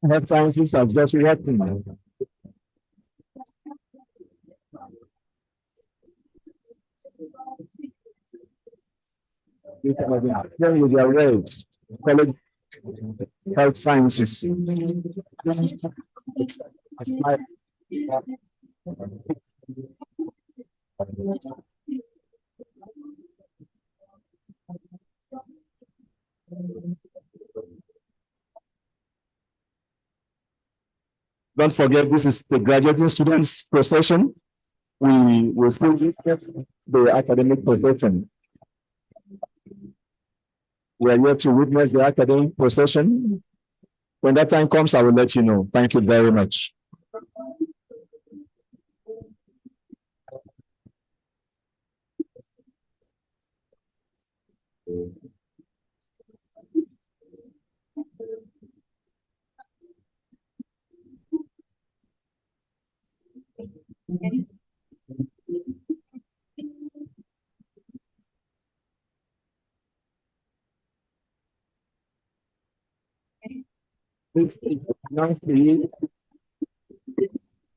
Health sciences has just working. Then with your red, college health sciences. Don't forget, this is the graduating students procession. We will still witness the academic procession. We are here to witness the academic procession. When that time comes, I will let you know. Thank you very much.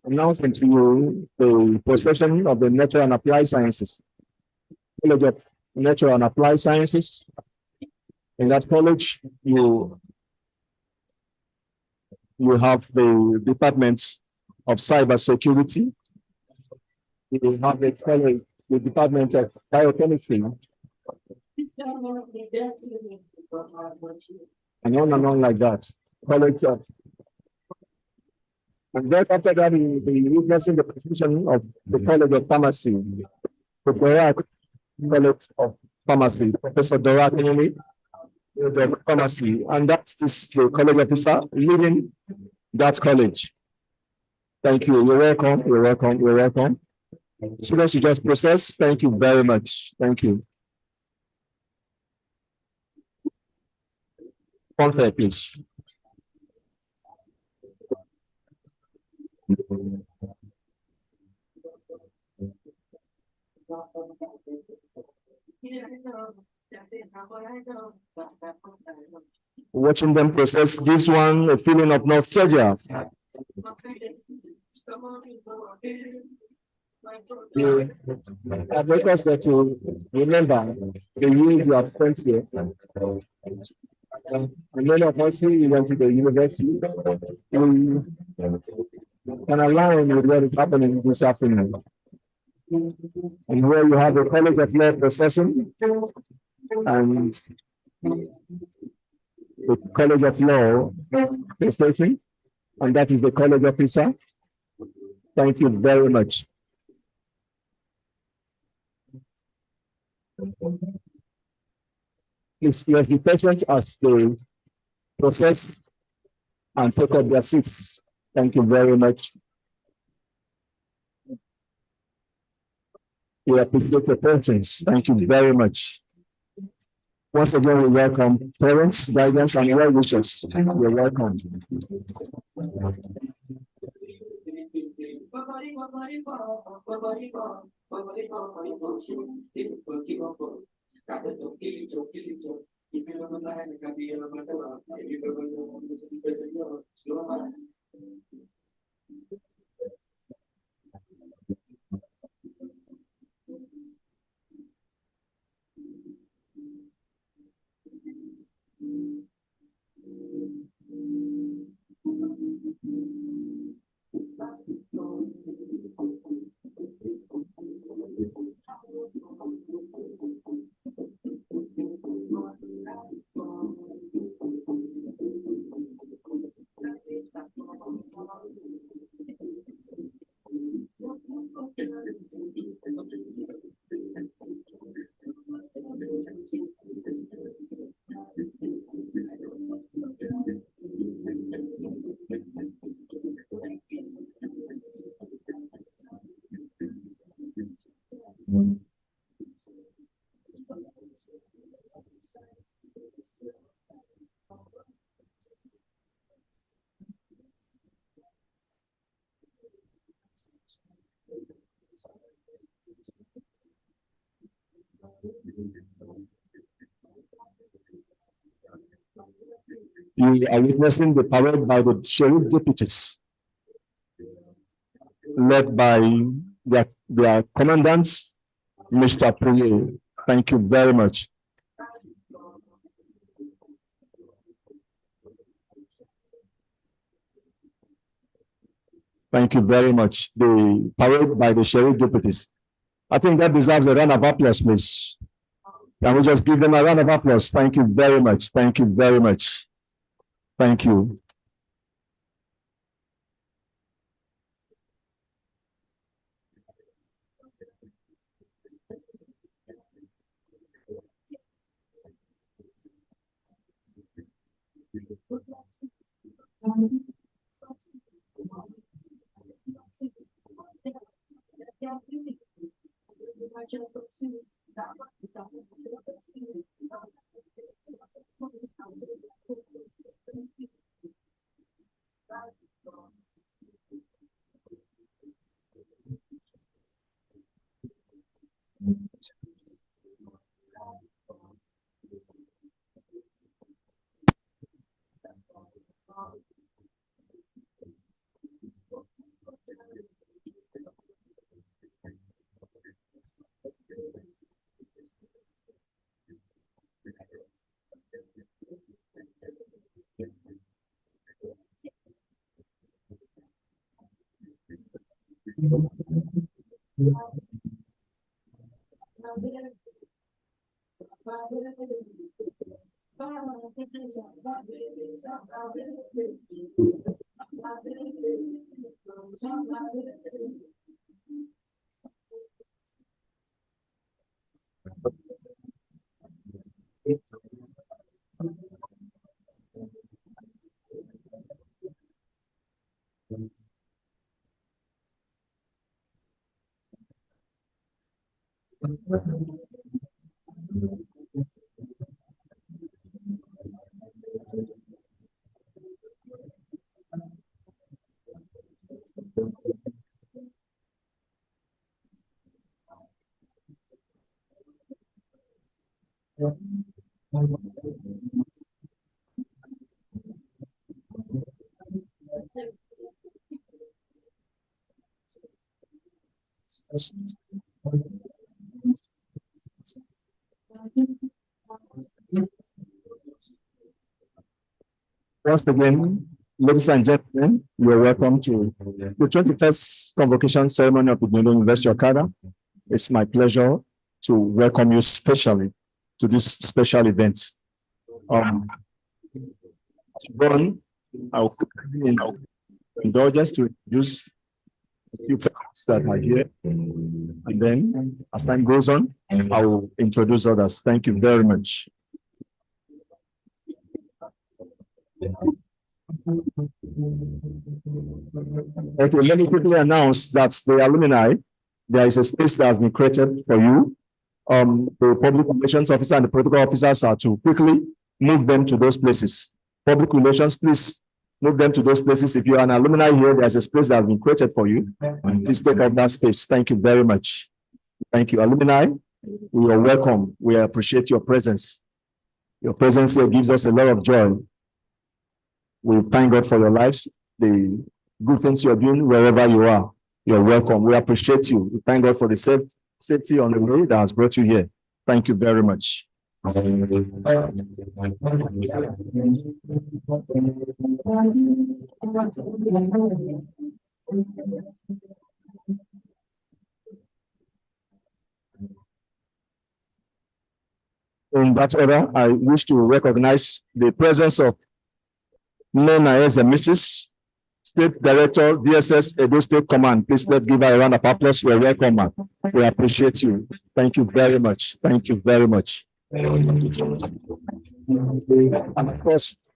Announcing to you the procession of the Natural and Applied Sciences. College of Natural and Applied Sciences. In that college, you have the Department of Cybersecurity. You have the college, the Department of Biochemistry. And on like that. College of, and then after that, we'll be witnessing the position of the College of Pharmacy, the Dorak College of Pharmacy, Professor Dorak the Pharmacy, and that is the college officer leading that college. Thank you. You're welcome. You're welcome. You're welcome. Students, you just process. Thank you very much. Thank you. Contact, please. Watching them process gives one a feeling of nostalgia. I request that you remember the year you have spent here. And many of us who went to the university, we can align with what is happening this afternoon. And where you have the College of Law processing and the College of Law processing, and that is the college officer. Thank you very much. Please, let's be patient as they process and take up their seats. Thank you very much. We appreciate your patience. Thank you very much. Once again, we welcome parents, guidance, and well wishes. You're welcome. You are witnessing the parade by the sheriff deputies, led by their commandants, Mr. Priye. Thank you very much. Thank you very much. The parade by the sheriff deputies. I think that deserves a round of applause, please. Can we just give them a round of applause? Thank you very much. Thank you very much. Thank you. Once again, ladies and gentlemen, you are welcome to the 21st Convocation Ceremony of the Igbinedion University of Okada. It's my pleasure to welcome you specially to this special event. I'll indulgence to introduce a few persons that are here, and then as time goes on, I will introduce others. Thank you very much. Okay, let me quickly announce that the alumni, there is a space that has been created for you. The public relations officer and the protocol officers are to quickly move them to those places. Public relations, please move them to those places. If you're an alumni here, there's a space that has been created for you. Please take up that space. Thank you very much. Thank you. Alumni, we are welcome. We appreciate your presence. Your presence here gives us a lot of joy. We thank God for your lives, the good things you're doing wherever you are. You're welcome. We appreciate you. We thank God for the safety on the way that has brought you here. Thank you very much. In that order, I wish to recognize the presence of Nena as a Mrs. State Director, DSS Edo State Command. Please let's give her a round of applause. You're welcome, ma'am. We appreciate you. Thank you very much. Thank you very much. And of course,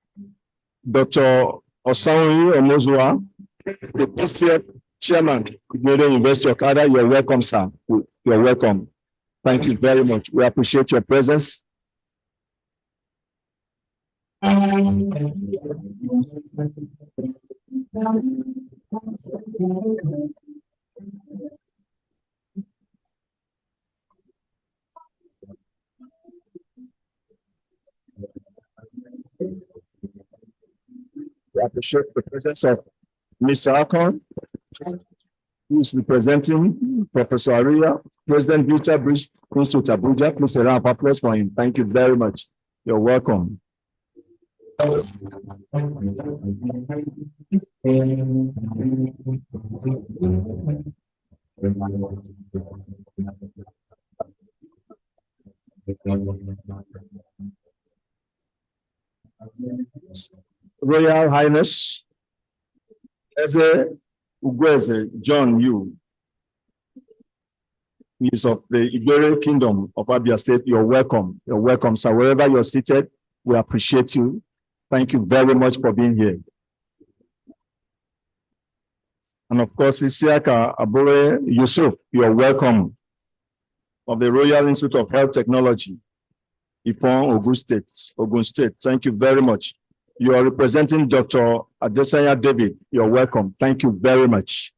Dr. Osanwi Omozua, the PCF Chairman, Igbinedion University of Okada. You're welcome, sir. You're welcome. Thank you very much. We appreciate your presence. appreciate the presence of Mr. Akon, who is representing Professor Aria, President Future Bridge Institute Abuja. Please a round of applause for him. Thank you very much. You're welcome. Royal Highness Eze Ugweze John Yu, he is of the Igbere Kingdom of Abia State. You're welcome. You're welcome, sir. Wherever you're seated, we appreciate you. Thank you very much for being here. And of course, Isiaka Abore Yusuf, you're welcome, of the Royal Institute of Health Technology, Ipon, Ogun State. Thank you very much. You are representing Dr. Adesanya David. You're welcome. Thank you very much.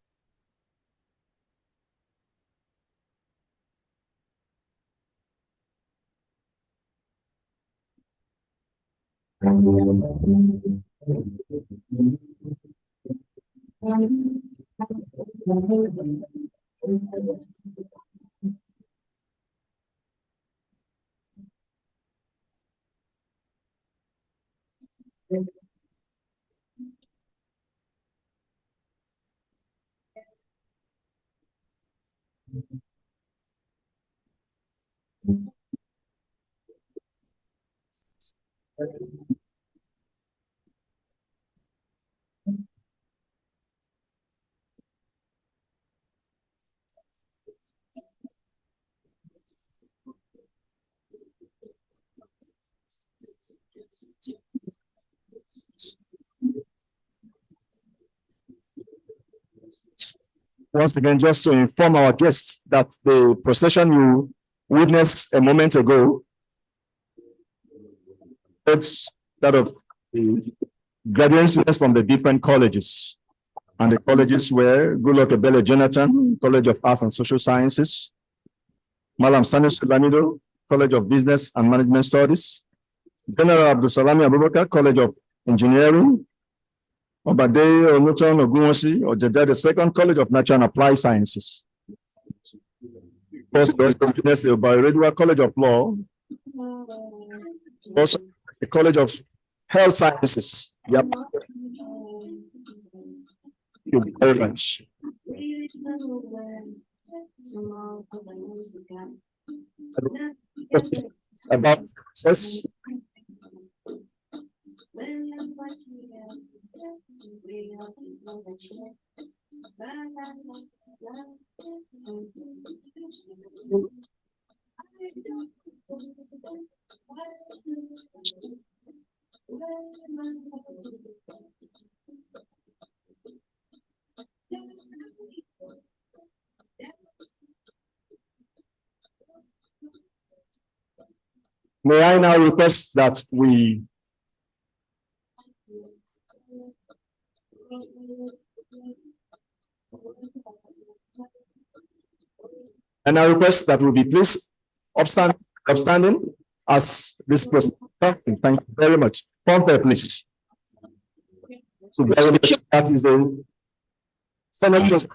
Once again, just to inform our guests that the procession you witnessed a moment ago, it's that of the graduate students from the different colleges. And the colleges were Goodluck Ebele Jonathan, College of Arts and Social Sciences, Malam Sani Sulamido, College of Business and Management Studies, General Abdulsalami Abubakar, College of Engineering, Obade Onuton Ogunwosi, Ojeda, the Second College of Natural and Applied Sciences. First, the Bioregua College of Law, also the College of Health Sciences. Yep. Thank you very much. About this. May I now request that we be please upstanding as this person. Thank you very much. Pompe, please. So that is the Senate led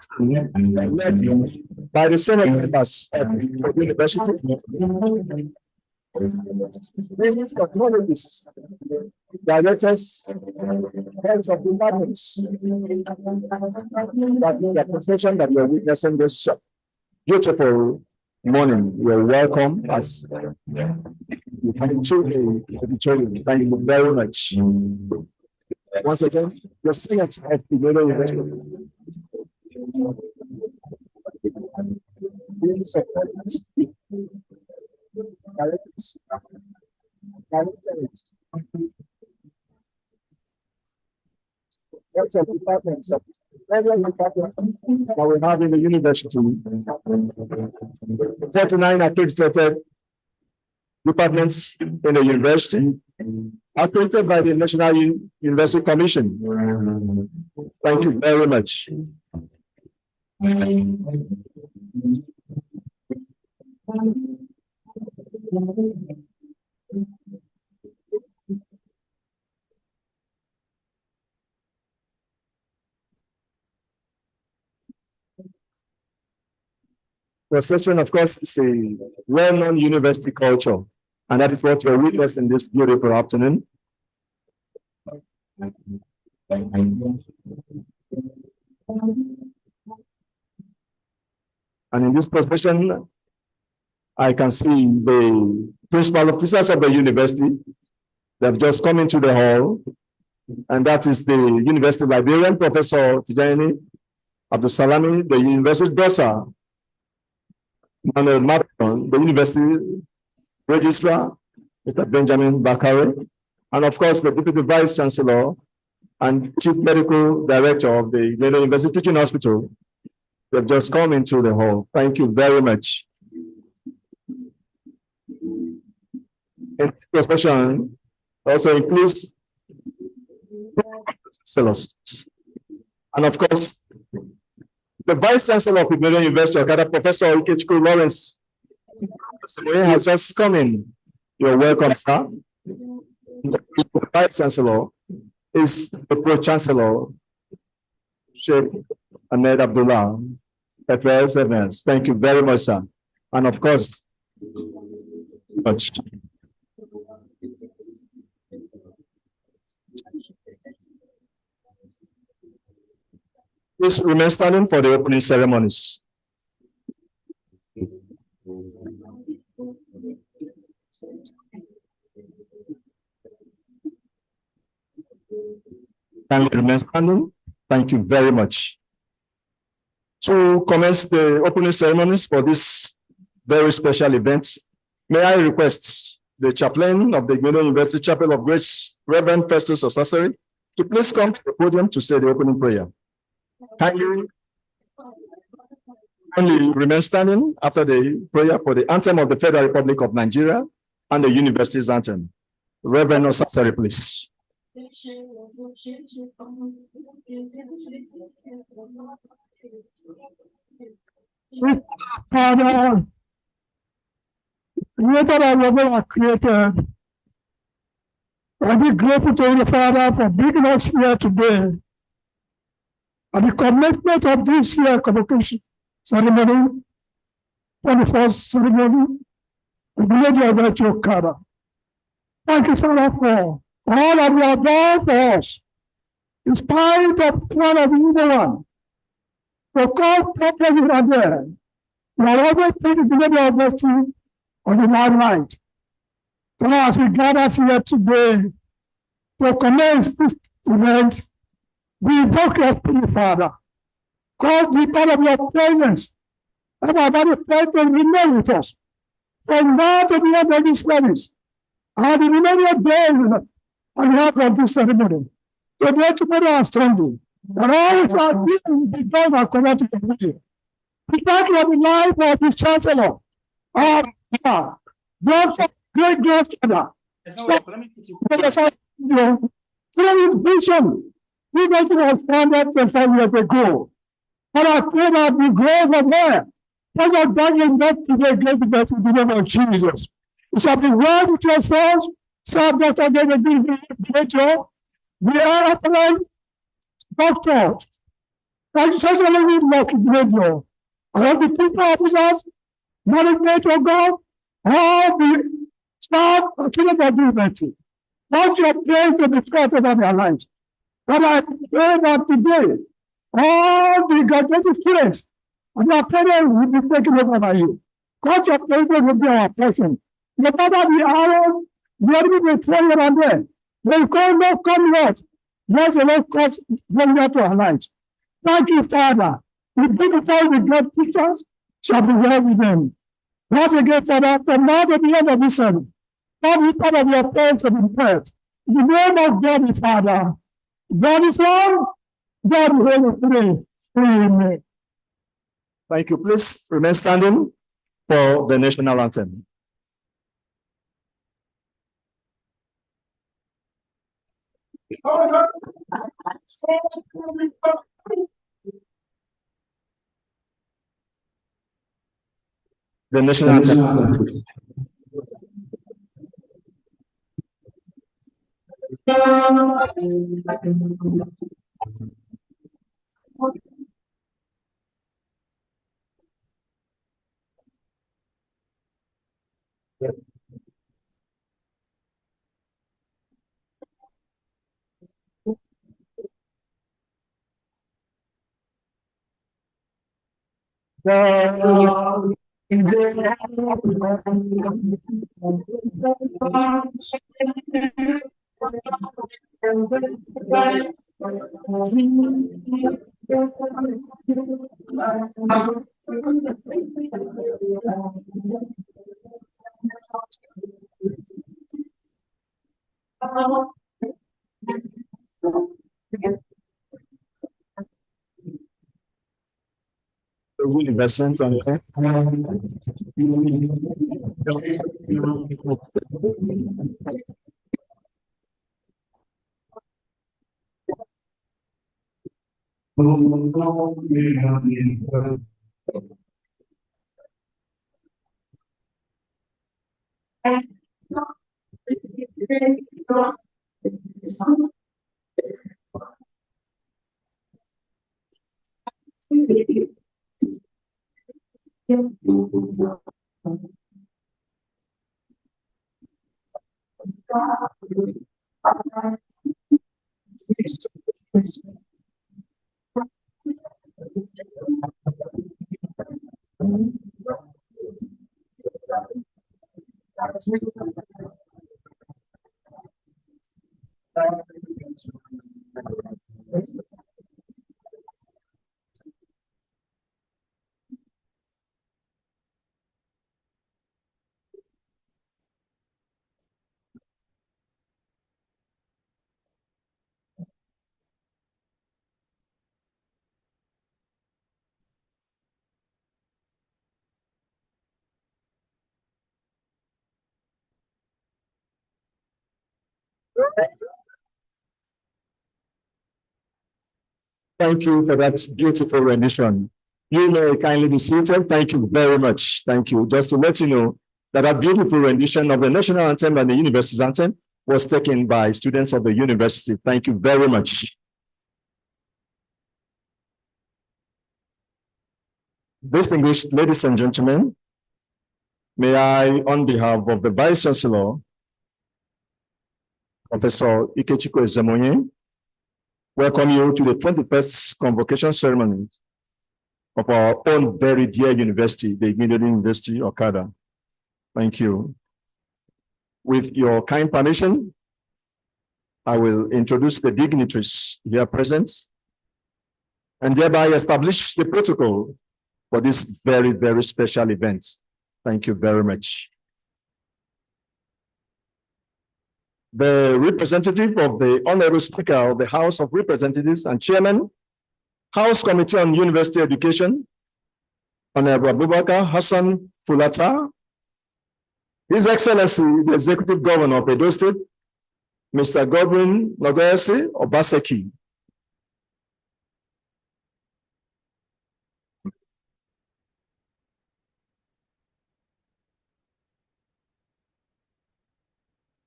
by the Senate members of the university. Technologists, directors, heads of departments, that the procession that we are witnessing this beautiful morning. You're welcome as you come to the auditorium. Thank you very much. Once again, the Senate of the University. Lots of departments that we have in the university. 49 accredited departments in the university, accredited by the National University Commission. Thank you very much. Procession, of course, is a well-known university culture, and that is what you're witnessing this beautiful afternoon. And in this procession, I can see the principal officers of the university. They've just come into the hall, and that is the university librarian, Professor Tijani Abdulsalami, the university bursar, Manuel Martin, the university registrar, Mr. Benjamin Bakare, and of course, the deputy vice chancellor and chief medical director of the University Teaching Hospital. They've just come into the hall. Thank you very much. And this session also includes chancellors. And of course, the vice chancellor of Igbinedion University, Okada, Professor Ikechukwu Lawrence, has just come in. You're welcome, sir. The vice chancellor is the pro-chancellor, Sheikh Ahmed Abdullah, FS Evans. Thank you very much, sir. And of course, please remain standing for the opening ceremonies. Kindly remain standing. Thank you very much. To commence the opening ceremonies for this very special event, may I request the chaplain of the Igbinedion University Chapel of Grace, Reverend Festus Osasari, to please come to the podium to say the opening prayer. Kindly remain standing after the prayer for the anthem of the Federal Republic of Nigeria and the university's anthem. Reverend Osasari, please. Father, creator of what are created, I be grateful to you, Father, for bringing us here today. And the commitment of this year convocation ceremony, 21st ceremony, the village of Okada. Thank you, Father, for all that you have done for us, in spite of one of the evil one. For God, problems are there. We are always putting the village of destiny on the limelight. So as we gather here today to commence this event, we invoke your spirit, Father. God, be part of your presence. And our body presence remain with us. From now to the end of this service, and the remaining days on behalf of this ceremony, today, tomorrow, and Sunday, and all which are being be done according to the will. We thank you for the life of the Chancellor, our Dr. Great Grandfather. Through his vision, he was founded 25 years ago. And I pray that the grace of God, because of that, you not today give the best in the name of Jesus. It shall be well with yourselves. Serve Dr. David Igbinedion. We are upright doctors. Like socially we work Igbinedion. All the people officers, management of God, all the staff of the university. That's your prayer to be spread over their lives. But I pray that today, all the graduated students and their parents will be taken over by you. God, your presence will be our portion. No matter the hours, the enemy will throw you around there. They call no come yet. There's a lot of cost going to our lives. Thank you, Father. We beautify the great pictures shall be well with them. Once again, Father, from now to the end of this service, every part of your prayers have been prayed. In the name of God, Father, God is one, God is Holy Spirit. Amen. Thank you. Please remain standing for the national anthem. The national anthem. Investments on Thank you for that beautiful rendition. You may kindly be seated. Thank you very much. Thank you. Just to let you know that a beautiful rendition of the national anthem and the university's anthem was taken by students of the university. Thank you very much. Distinguished ladies and gentlemen, may I, on behalf of the Vice Chancellor, Professor Ikechukwu Ezemonye, welcome you to the 21st convocation ceremony of our own very dear university, the Igbinedion University, Okada. Thank you. With your kind permission, I will introduce the dignitaries here present and thereby establish the protocol for this very, very special event. Thank you very much. The representative of the Honorable Speaker of the House of Representatives and Chairman, House Committee on University Education, Honorable Abubakar Hassan Fulata, His Excellency, the Executive Governor of Edo State, Mr. Godwin Nogoyese Obaseki.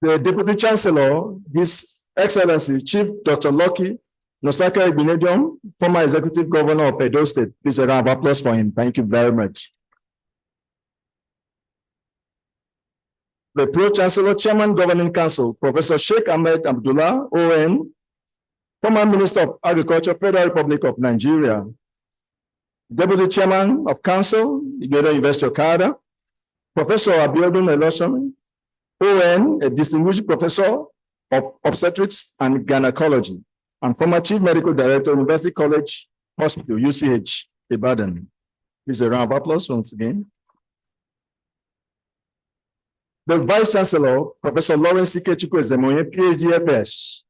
The Deputy Chancellor, His Excellency, Chief Dr. Lucky Nosaka Igbinedion, former Executive Governor of Edo State. Please a round of applause for him. Thank you very much. The Pro-Chancellor, Chairman Governing Council, Professor Sheikh Ahmed Abdullah, ON, former Minister of Agriculture, Federal Republic of Nigeria. Deputy Chairman of Council, Igbinedion University Okada, Professor Abiodun Eloson, ON, a distinguished professor of obstetrics and gynecology, and former Chief Medical Director, University College Hospital, UCH, Ibadan. Please a round of applause once again. The Vice Chancellor, Professor Lawrence Ikechukwu Ezemonye, PhD FS.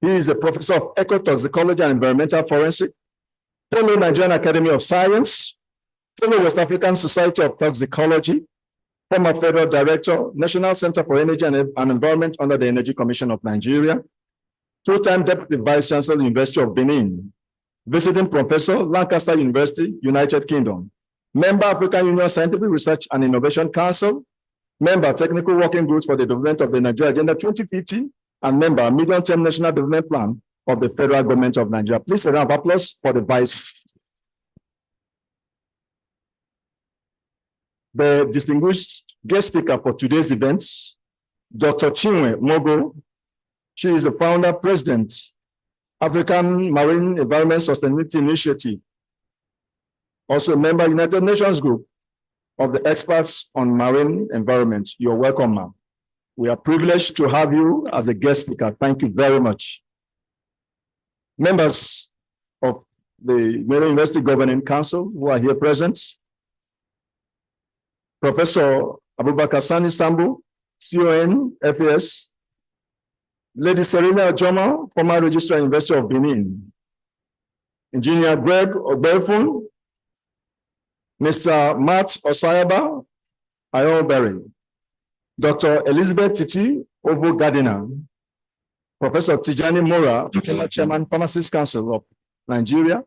He is a professor of ecotoxicology and environmental forensic, fellow Nigerian Academy of Science, fellow West African Society of Toxicology, former Federal Director, National Center for Energy and Environment under the Energy Commission of Nigeria, two-time Deputy Vice Chancellor, University of Benin, visiting Professor, Lancaster University, United Kingdom, member African Union Scientific Research and Innovation Council, member Technical Working Groups for the Development of the Nigeria Agenda 2050, and member Medium-Term National Development Plan of the Federal Government of Nigeria. Please a round of applause for the Vice. The distinguished guest speaker for today's events, Dr. Chinwe Mogo. She is the founder, president, African Marine Environment Sustainability Initiative, also a member of United Nations Group of the Experts on Marine Environment. You're welcome, ma'am. We are privileged to have you as a guest speaker. Thank you very much. Members of the Marine University Governing Council who are here present, Professor Abubakar Sani Sambu, CON, FAS, Lady Serena Ojoma, former Registrar Investor of Benin, Engineer Greg Ogbefun, Mr. Matt Osayaba, Ayoberry, Dr. Elizabeth Titi, Ovo Gardiner, Professor Tijani Mora, former Chairman, Pharmacist Council of Nigeria,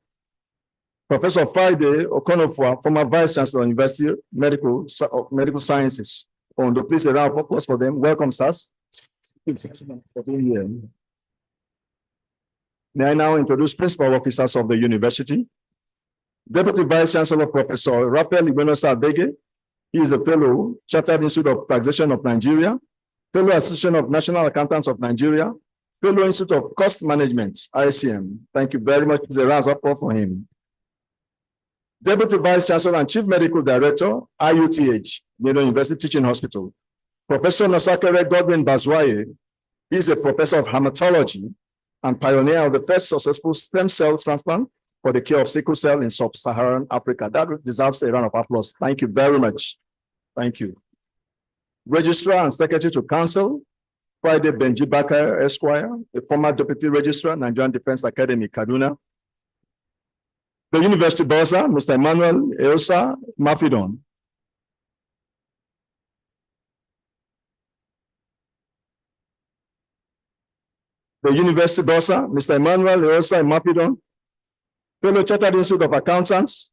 Professor Friday Okonofua, former Vice Chancellor, University Medical Sciences. Please a round of applause for them. Welcome, sirs. May I now introduce principal officers of the university. Deputy Vice Chancellor, Professor Raphael Igbinedion. He is a fellow, Chartered Institute of Taxation of Nigeria, fellow Association of National Accountants of Nigeria, fellow Institute of Cost Management, ICM. Thank you very much. It's a round of applause for him. Deputy Vice Chancellor and Chief Medical Director, IUTH, University Teaching Hospital. Professor Nosakere Godwin Bazwaye is a professor of hematology and pioneer of the first successful stem cell transplant for the cure of sickle cell in sub-Saharan Africa. That deserves a round of applause. Thank you very much. Thank you. Registrar and Secretary to Council, Friday Benji Bakar Esquire, a former Deputy Registrar, Nigerian Defense Academy, Kaduna. The University Bossa, Mr. Emmanuel Eosa Mafidon. The University Bossa, Mr. Emmanuel Eosa Mafidon. Fellow Chartered Institute of Accountants.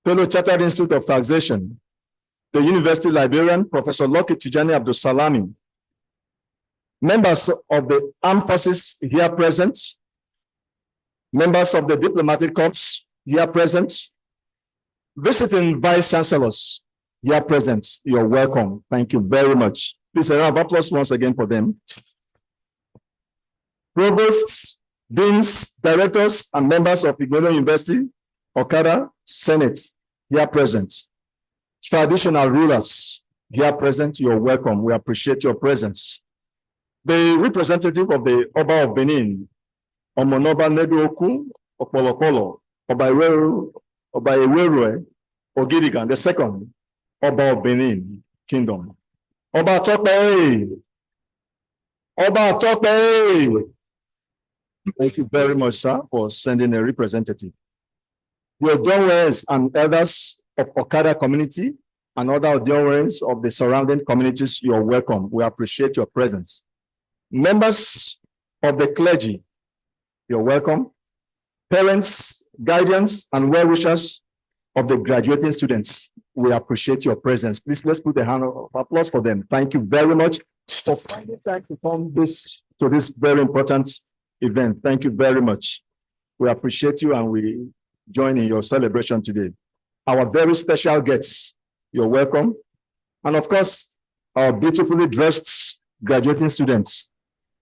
Fellow Chartered Institute of Taxation. The University Librarian, Professor Loki Tijani Abdul Salami. Members of the Armed Forces here present. Members of the Diplomatic Corps here present. Visiting Vice Chancellors here present. You're welcome. Thank you very much. Please a round of applause once again for them. Provosts, deans, directors, and members of Igbinedion University, Okada Senate here present. Traditional rulers here present. You're welcome. We appreciate your presence. The representative of the Oba of Benin, Omonoba Neduoku Opolopolo, Oba Ewerue Ogidigan, the second Oba of Benin Kingdom. Oba Tope! Oba Tope! Thank you very much, sir, for sending a representative. The Odonwes and elders of Okada community and other Odonwes of the surrounding communities, you're welcome. We appreciate your presence. Members of the clergy, you're welcome. Parents, guardians, and well-wishers of the graduating students, we appreciate your presence. Please, let's put a hand of applause for them. Thank you very much for finding time to come to this very important event. Thank you very much. We appreciate you and we join in your celebration today. Our very special guests, you're welcome. And of course, our beautifully dressed graduating students.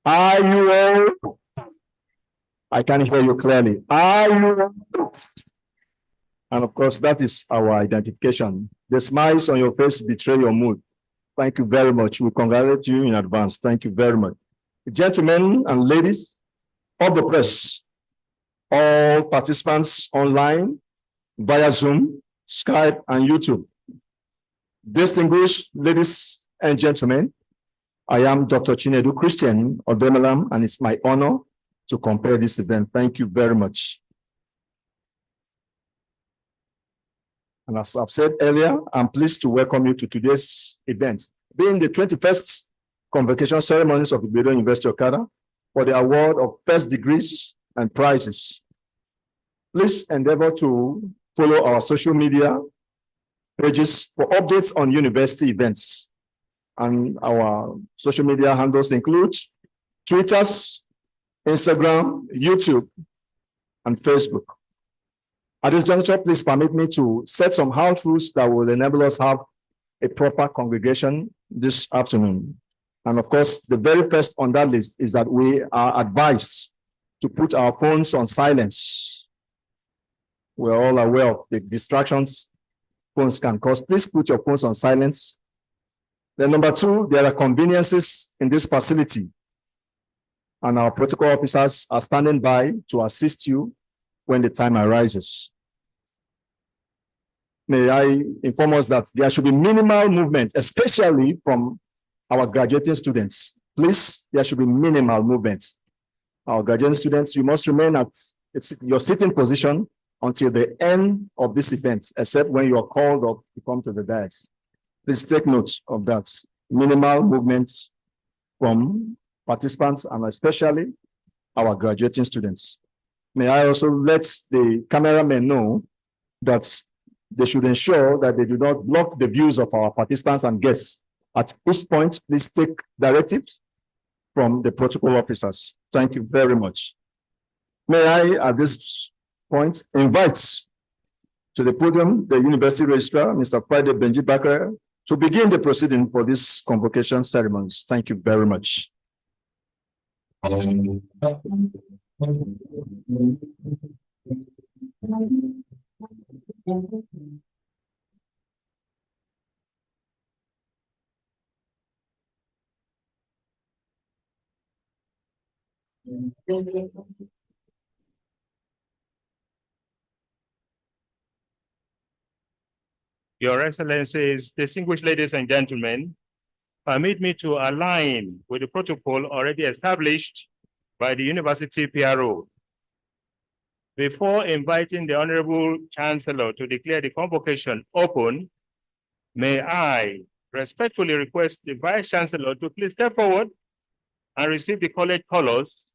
Are you all? I can't hear you clearly. Are you all? And of course, that is our identification. The smiles on your face betray your mood. Thank you very much. We congratulate you in advance. Thank you very much. Gentlemen and ladies of the press, all participants online, via Zoom, Skype, and YouTube. Distinguished ladies and gentlemen, I am Dr. Chinedu Christian Odemelam, and it's my honor to compare this event. Thank you very much. And as I've said earlier, I'm pleased to welcome you to today's event, being the 21st Convocation ceremonies of Igbinedion University Okada for the award of first degrees and prizes. Please endeavor to follow our social media pages for updates on university events. And our social media handles include Twitter, Instagram, YouTube, and Facebook. At this juncture, please permit me to set some house rules that will enable us have a proper congregation this afternoon. And of course, the very first on that list is that we are advised to put our phones on silence. We're all aware of the distractions phones can cause. Please put your phones on silence. Then number two, there are conveniences in this facility, and our protocol officers are standing by to assist you when the time arises. May I inform us that there should be minimal movement, especially from our graduating students. Please, there should be minimal movement. Our graduating students, you must remain at your sitting position until the end of this event, except when you are called up to come to the dais. Please take note of that. Minimal movement from participants and especially our graduating students. May I also let the cameramen know that they should ensure that they do not block the views of our participants and guests. At each point, please take directives from the protocol officers. Thank you very much. May I, at this point, invite to the podium the University Registrar, Mr. Friday Benji Bakare, to begin the proceeding for this convocation ceremonies. Thank you very much. Your Excellencies, distinguished ladies and gentlemen, permit me to align with the protocol already established by the University PRO. Before inviting the Honorable Chancellor to declare the convocation open, may I respectfully request the Vice Chancellor to please step forward and receive the college colors.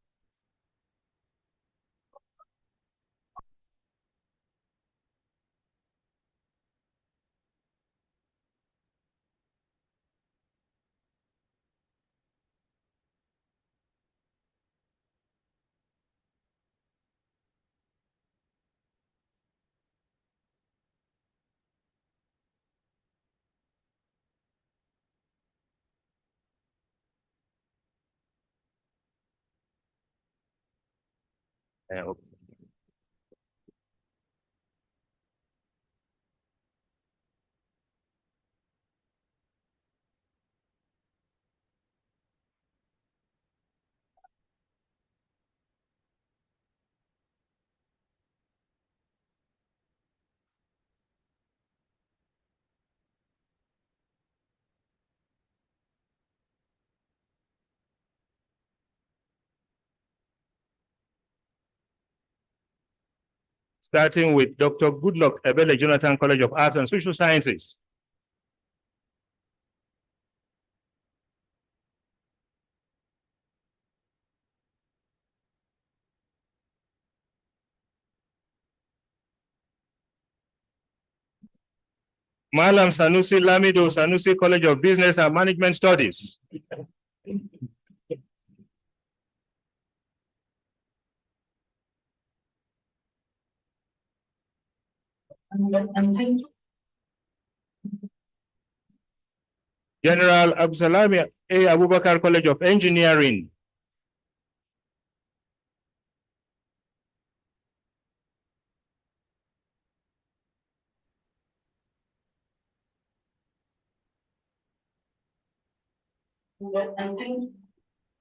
Starting with Dr. Goodluck Ebele Jonathan College of Arts and Social Sciences. Malam Sanusi Lamido Sanusi College of Business and Management Studies. General Absalami A. Abubakar College of Engineering.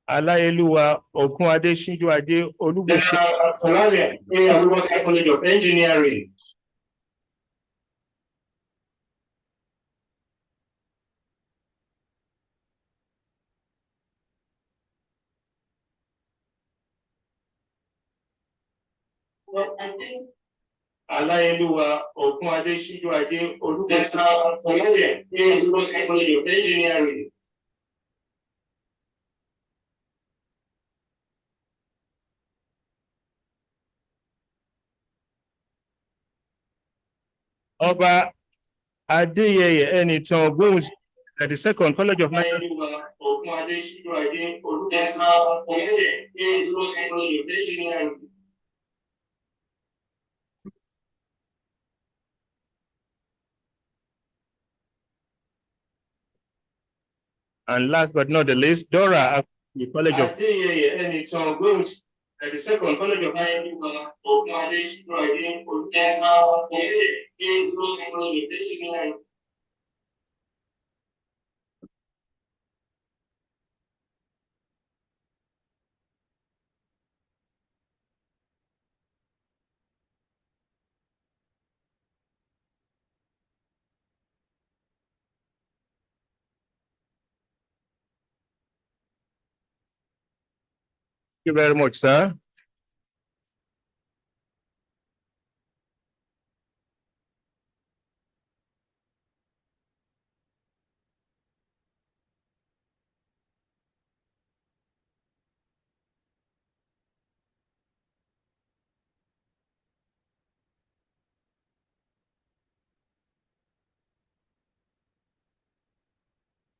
Alayeluwa Okunade Shinjuade Olubushi Absalami A. Abubakar College of Engineering. Alayeluwa Okunade Shinjuade Olubushi Absalami A. Abubakar College of Engineering. Oba Adeyeye Enitan Ogunwusi at the Second College of Nigeria. And last but not the least, Dora, the College of at the second College of Thank you very much, sir.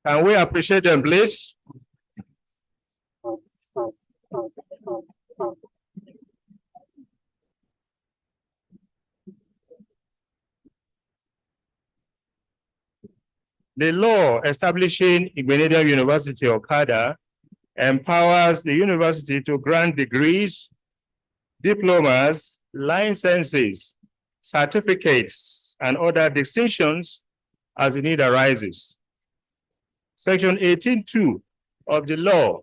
Can we appreciate them, please? The law establishing Igbinedion University, Okada, empowers the university to grant degrees, diplomas, licenses, certificates, and other distinctions as the need arises. Section 18(2) of the law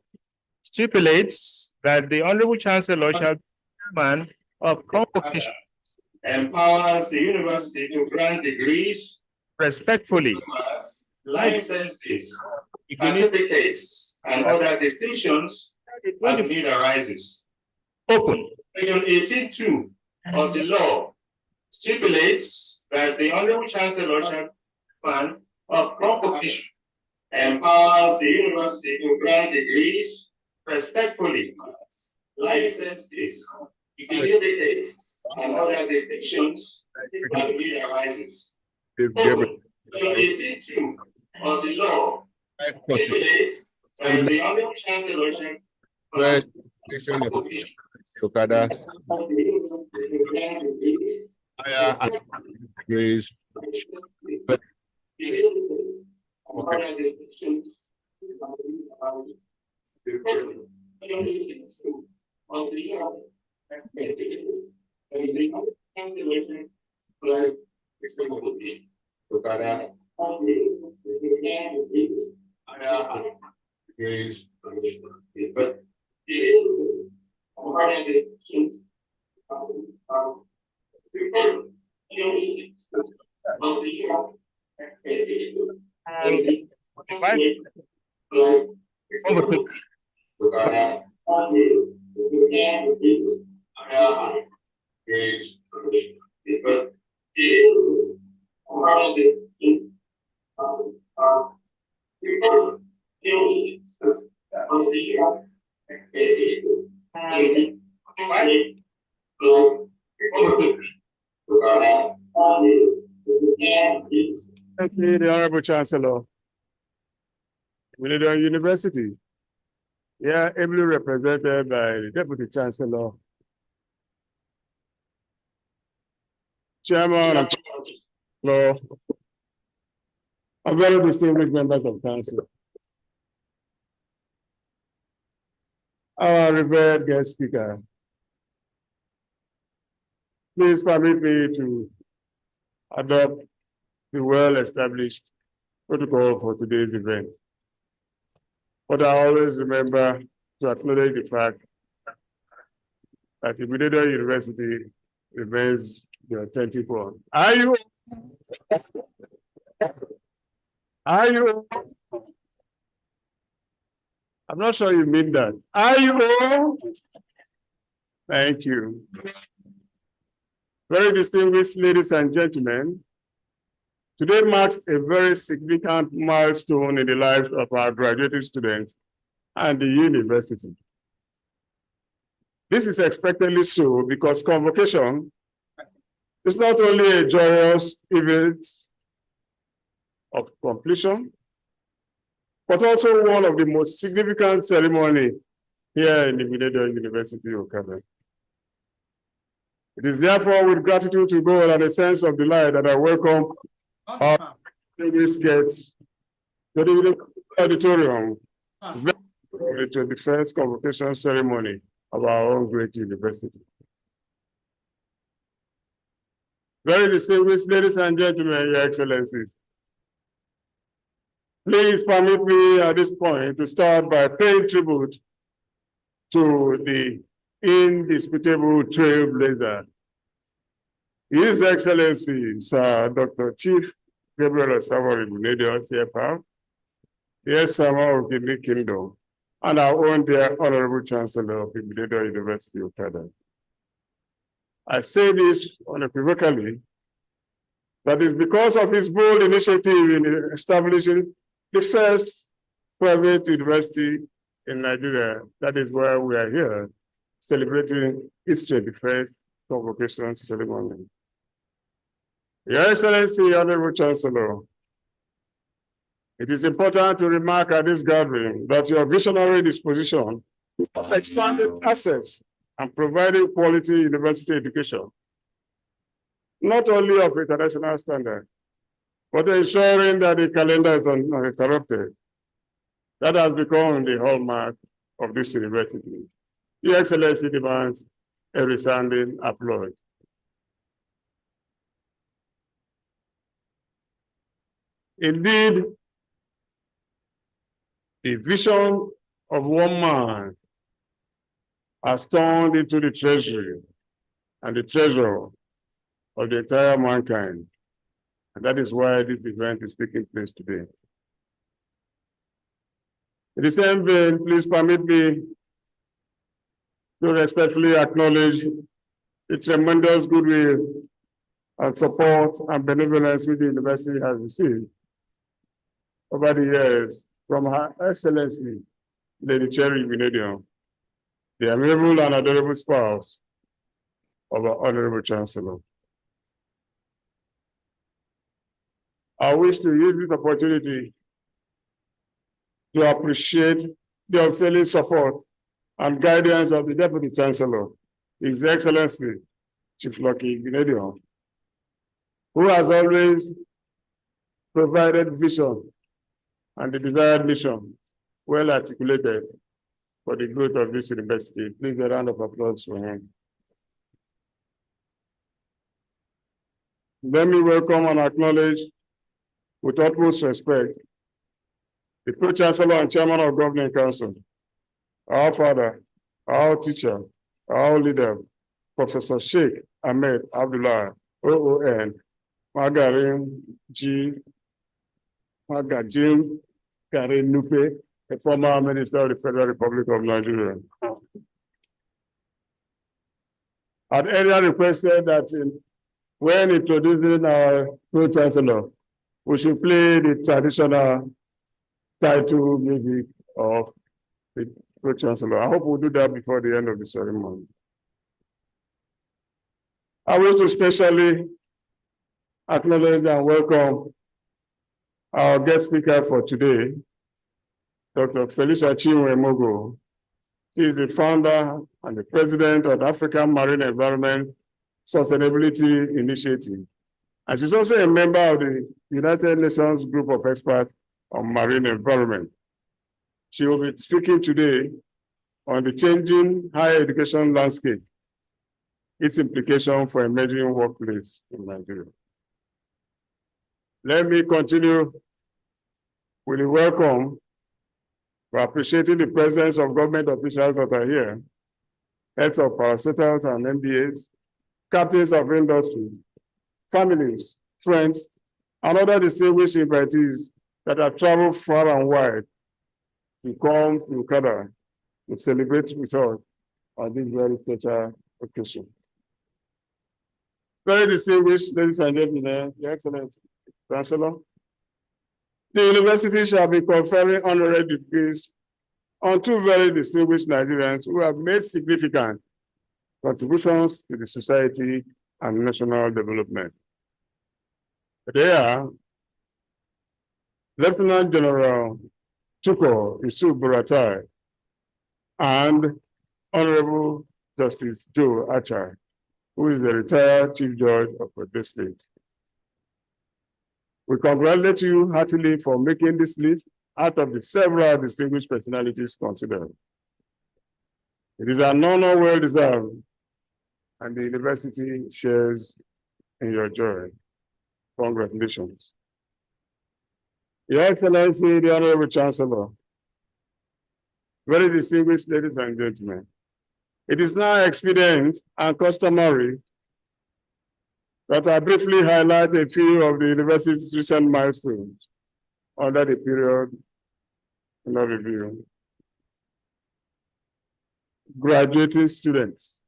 stipulates that the Honorable Chancellor shall be chairman of Convocation, empowers the university to grant degrees respectfully, licenses, certificates, and other distinctions as the need arises. Open. Section 18(2) of the law stipulates that the Honorable Chancellor shall be chairman of Convocation, empowers the university to grant degrees respectfully, licenses, certificates, and other distinctions as the need arises. Section 18(2) of the law stipulates that the Honorable Chancellor shall Okada, Grace. Okada, Grace. Thank you, the Honorable Chancellor. Igbinedion University, here ably represented by the Deputy Chancellor, Chairman of Law, and very distinguished members of Council. Our revered guest speaker, please permit me to adopt the well-established protocol for today's event. But I always remember to acknowledge the fact that Igbinedion University remains the authentic one. Are you? Are you? I'm not sure you mean that. Are you? Thank you. Very distinguished ladies and gentlemen, today marks a very significant milestone in the lives of our graduating students and the university. This is expectedly so because Convocation is not only a joyous event of completion, but also one of the most significant ceremonies here in the Igbinedion University of Okada. It is therefore with gratitude to God and a sense of delight that I welcome our distinguished guests to the auditorium, the 21st convocation ceremony of our own great university. Very distinguished ladies and gentlemen, Your Excellencies, please permit me at this point to start by paying tribute to the indisputable trailblazer, His Excellency, Sir Dr. Chief Gabriel Igbinedion, CFR, the Sama of the Kingdom, and our own dear Honorable Chancellor of Igbinedion University of Canada. I say this unequivocally, that is because of his bold initiative in establishing the first private university in Nigeria. That is why we are here, celebrating its 21st convocation ceremony. Your Excellency, Honorable Chancellor, it is important to remark at this gathering that your visionary disposition of expanding access and providing quality university education, not only of international standard, but ensuring that the calendar is uninterrupted. That has become the hallmark of this university. Your Excellency demands a resounding applause. Indeed, the vision of one man has turned into the treasury and the treasure of the entire mankind. And that is why this event is taking place today. In the same vein, please permit me to respectfully acknowledge the tremendous goodwill and support and benevolence which the university has received over the years from Her Excellency, Lady Cherry Igbinedion, the amiable and adorable spouse of our Honorable Chancellor. I wish to use this opportunity to appreciate the unfailing support and guidance of the Deputy Chancellor, His Excellency, Chief Lucky Igbinedion, who has always provided vision and the desired mission well articulated for the growth of this university. Please a round of applause for him. Let me welcome and acknowledge with utmost respect the Pro-Chancellor and Chairman of Governing Council, our father, our teacher, our leader, Professor Sheikh Ahmed Abdullah, OON, Magarim Karim Nupe, a former Minister of the Federal Republic of Nigeria. I'd earlier requested that when introducing our Pro-Chancellor, we should play the traditional title music of the Pro-Chancellor. I hope we'll do that before the end of the ceremony. I wish to especially acknowledge and welcome our guest speaker for today, Dr. Felicia Chinwe-Mogo. He is the founder and the president of the African Marine Environment Sustainability Initiative. And she's also a member of the United Nations Group of Experts on Marine Environment. She will be speaking today on the changing higher education landscape, its implication for emerging workplace in Nigeria. Let me continue with a welcome for appreciating the presence of government officials that are here, heads of parastatals and MBAs, captains of industry, families, friends, and other distinguished invitees that have traveled far and wide to come to Canada to celebrate with us on this very special occasion. Very distinguished ladies and gentlemen, Your Excellency, Chancellor, the university shall be conferring honorary degrees on two very distinguished Nigerians who have made significant contributions to the society and national development. They are Lieutenant General Chuko Isu Buratai and Honorable Justice Joe Achai, who is the retired Chief Judge of the state. We congratulate you heartily for making this list out of the several distinguished personalities considered. It is an honor well deserved, and the university shares in your joy. Congratulations. Your Excellency, the Honorable Chancellor, very distinguished ladies and gentlemen, it is now expedient and customary that I briefly highlight a few of the university's recent milestones under the period under review. Graduating students.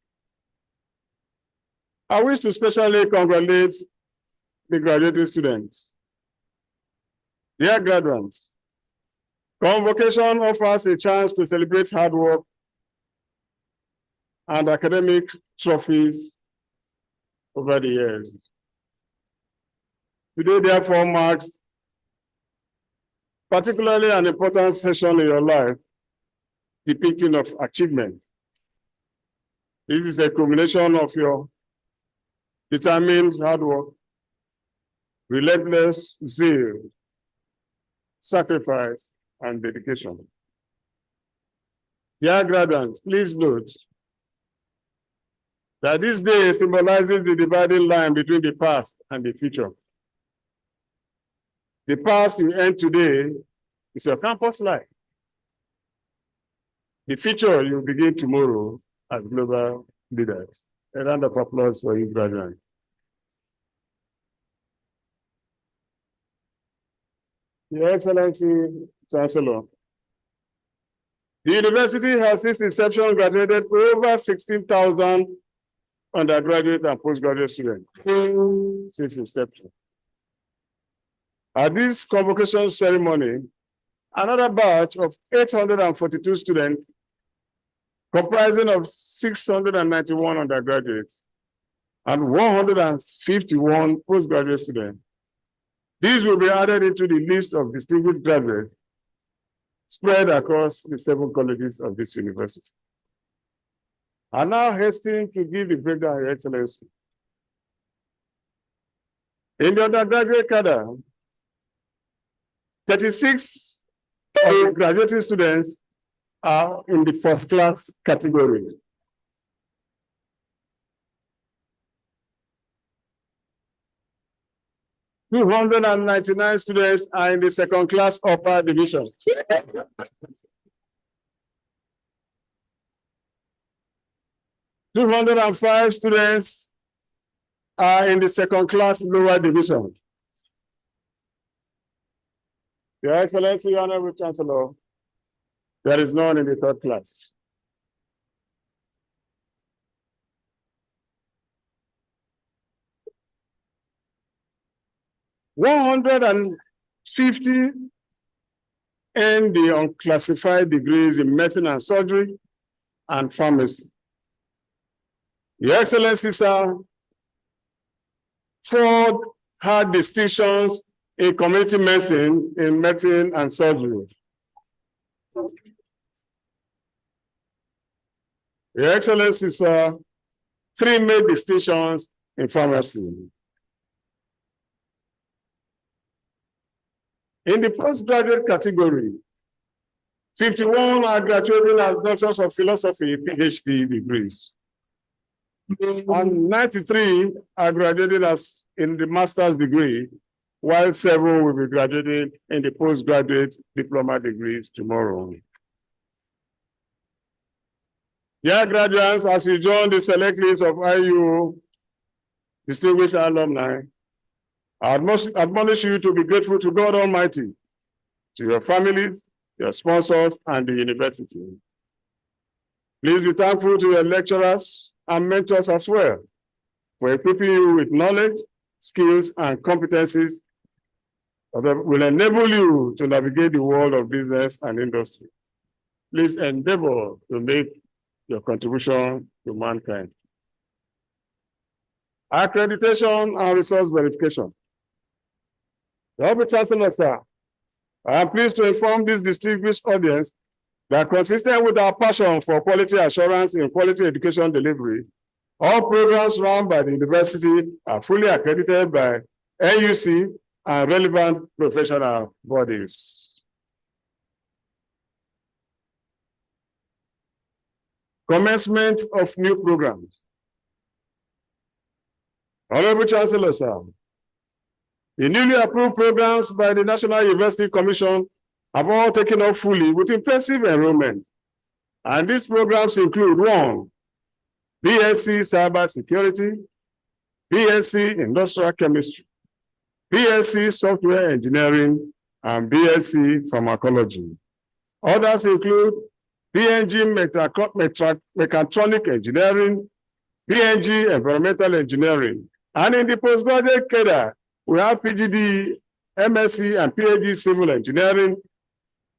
I wish to specially congratulate the graduating students. Dear graduates, Convocation offers a chance to celebrate hard work and academic trophies over the years. Today, therefore, marks particularly an important session in your life, depicting of achievement. This is a culmination of your determined hard work, relentless zeal, sacrifice, and dedication. Dear graduates, please note that this day symbolizes the dividing line between the past and the future. The past you end today is your campus life. The future you begin tomorrow as global leaders. A round of applause for you, graduates. Your Excellency, Chancellor, the university has since inception graduated over 16,000 undergraduate and postgraduate students since inception. At this convocation ceremony, another batch of 842 students, comprising of 691 undergraduates and 151 postgraduate students. These will be added into the list of distinguished graduates spread across the 7 colleges of this university. I now hasten to give the breakdown, Your Excellency. In the undergraduate cadre, 36 of the graduating students are in the first class category. $299 students are in the second class upper division. 205 students are in the second class lower division. Your Excellency, Honorable Chancellor, there is none in the third class. $150 in the unclassified degrees in medicine and surgery and pharmacy. Your Excellency, sir, 4 had distinctions in community medicine, in medicine and surgery. Your Excellency, sir, 3 made distinctions in pharmacy. In the postgraduate category, 51 are graduating as Doctors of Philosophy, PhD degrees. And 93 are graduating as in the master's degree, while 7 will be graduating in the postgraduate diploma degrees tomorrow. Dear graduates, as you join the select list of IU distinguished alumni, I admonish you to be grateful to God Almighty, to your families, your sponsors, and the university. Please be thankful to your lecturers and mentors as well for equipping you with knowledge, skills, and competencies that will enable you to navigate the world of business and industry. Please endeavor to make your contribution to mankind. Accreditation and resource verification. The Honorable Chancellor, sir, I am pleased to inform this distinguished audience that consistent with our passion for quality assurance in quality education delivery, all programs run by the university are fully accredited by NUC and relevant professional bodies. commencement of new programs. Honorable Chancellor, sir, the newly approved programs by the National University Commission have all taken off fully with impressive enrollment. And these programs include 1, BSc Cyber Security, BSc Industrial Chemistry, BSc Software Engineering, and BSc Pharmacology. Others include PNG Mechatronic Engineering, PNG Environmental Engineering, and in the postgraduate cadre, we have PGD, MSc, and PhD Civil Engineering,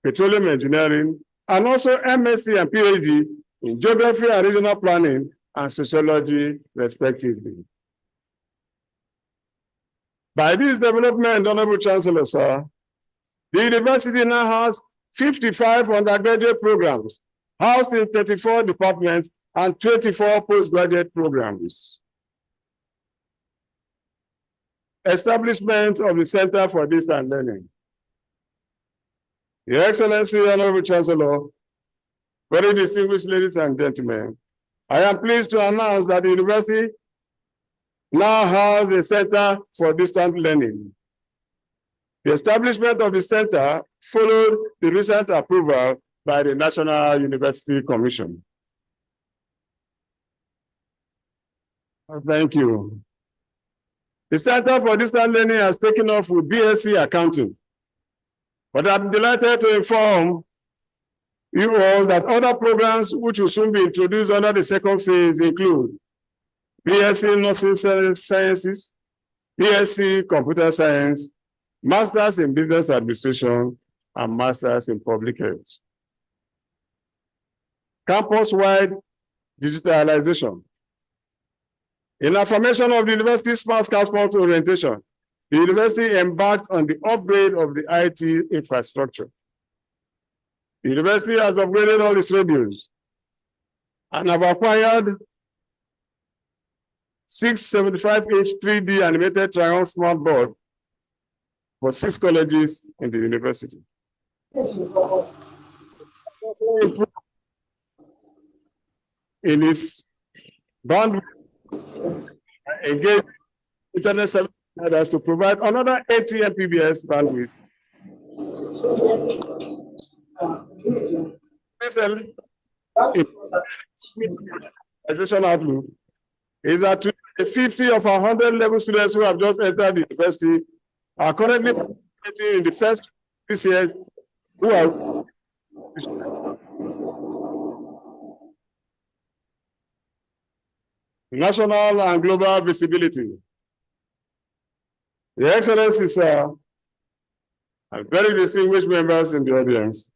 Petroleum Engineering, and also MSc and PhD in Geography and Regional Planning and Sociology, respectively. By this development, Honorable Chancellor, sir, the university now has 55 undergraduate programs, housed in 34 departments and 24 postgraduate programs. Establishment of the Center for Distance Learning. Your Excellency, Honorable Chancellor, very distinguished ladies and gentlemen, I am pleased to announce that the university now has a Center for Distance Learning. The establishment of the center followed the recent approval by the National University Commission. Thank you. The Center for Distance Learning has taken off with BSc Accounting. But I'm delighted to inform you all that other programs which will soon be introduced under the second phase include BSc Nursing Sciences, BSc Computer Science, Masters in Business Administration, and Masters in Public Health. Campus-wide digitalization. In affirmation of the university's smart campus orientation, the university embarked on the upgrade of the IT infrastructure. The university has upgraded all its radios and have acquired 675H 3D animated triangle smart board for 6 colleges in the university. In its bandwidth, engage internet service providers to provide another 80 Mbps bandwidth. Outlook is that 50 of our 100 level students who have just entered the university are currently in the first this year who are national and global visibility. Your Excellencies, and very distinguished members in the audience,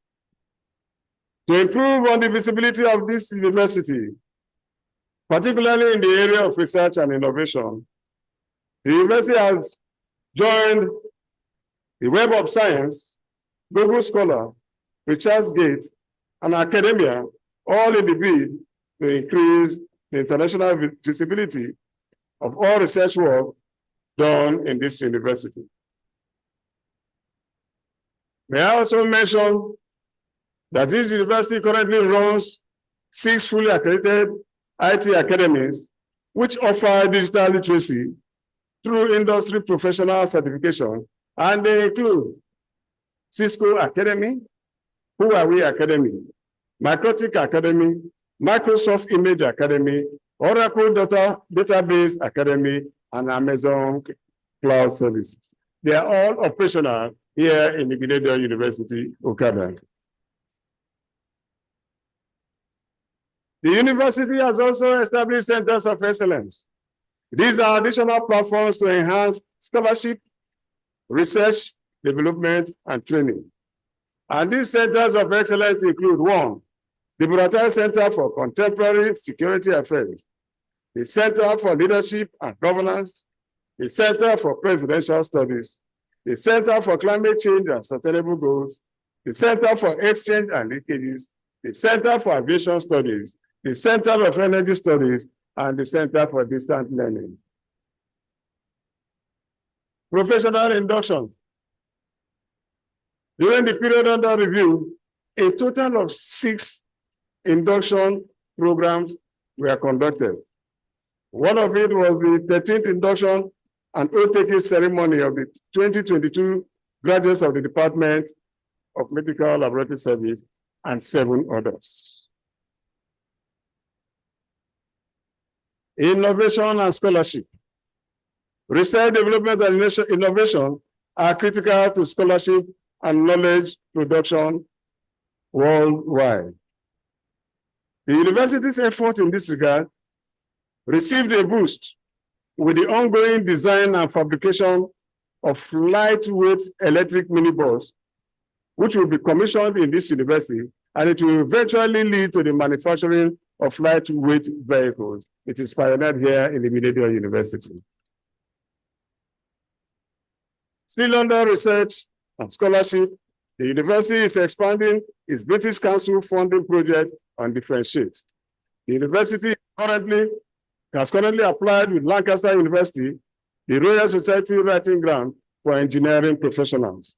to improve on the visibility of this university, particularly in the area of research and innovation, the university has joined the Web of Science, Google Scholar, ResearchGate, and Academia, all in the bid to increase the international visibility of all research work done in this university. May I also mention that this university currently runs 6 fully accredited IT academies, which offer digital literacy through industry professional certification, and they include Cisco Academy, Huawei Academy, Microtik Academy, Microsoft Image Academy, Oracle Database Academy, and Amazon Cloud Services. They are all operational here in Igbinedion University, Okada. The university has also established centers of excellence. These are additional platforms to enhance scholarship, research, development, and training. And these centers of excellence include 1, the Buratai Center for Contemporary Security Affairs, the Center for Leadership and Governance, the Center for Presidential Studies, the Center for Climate Change and Sustainable Goals, the Center for Exchange and Leakages, the Center for Aviation Studies, the Center of Energy Studies, and the Center for Distant Learning. Professional induction. During the period under review, a total of 6 induction programs were conducted. One of it was the 13th induction and oath-taking ceremony of the 2022 graduates of the Department of Medical Laboratory Service and 7 others. Innovation and scholarship. Research, development, and innovation are critical to scholarship and knowledge production worldwide. The university's effort in this regard received a boost with the ongoing design and fabrication of lightweight electric minibus, which will be commissioned in this university, and it will eventually lead to the manufacturing of lightweight vehicles. It is pioneered here in the Igbinedion University. Still under research and scholarship, the university is expanding its British Council funding project on Differentiate. The university has currently applied with Lancaster University the Royal Society Writing Grant for engineering professionals.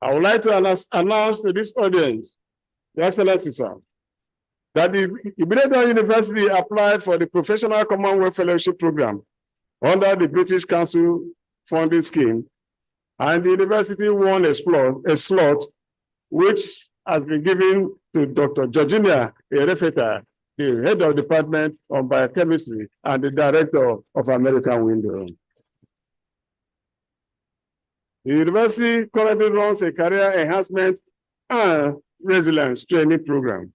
I would like to announce to this audience, Your Excellency, sir, that the Igbinedion University applied for the Professional Commonwealth Fellowship Program under the British Council funding scheme, and the university won a slot which has been given to Dr. Georgina Erefeta, the head of the Department of Biochemistry and the director of American Window. The university currently runs a career enhancement and resilience training program.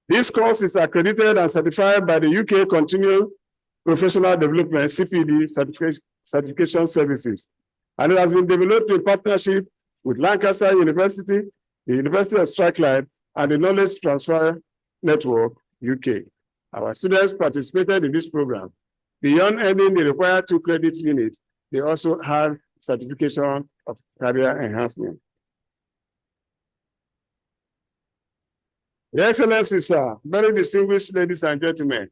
This course is accredited and certified by the UK Continuing Professional Development (CPD) certification services, and it has been developed in partnership with Lancaster University, the University of Strathclyde, and the Knowledge Transfer Network UK. Our students participated in this program. Beyond earning the required 2 credit units, they also have certification of career enhancement. Your Excellencies, sir, very distinguished ladies and gentlemen,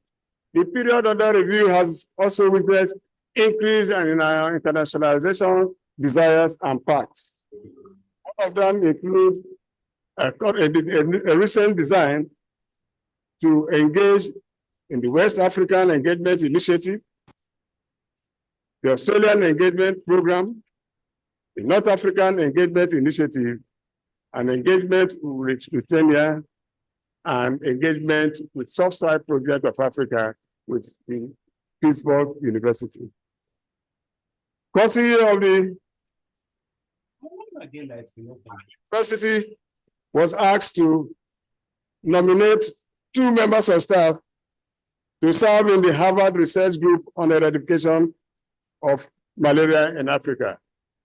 the period under review has also witnessed increase in our internationalization desires and paths. One of them includes a recent design to engage in the West African Engagement Initiative, the Australian Engagement Program, the North African Engagement Initiative, and engagement with Britannia, and engagement with Sub-Saharan Project of Africa with the Pittsburgh University. Courtesy of the university was asked to nominate 2 members of staff to serve in the Harvard Research Group on the eradication of malaria in Africa.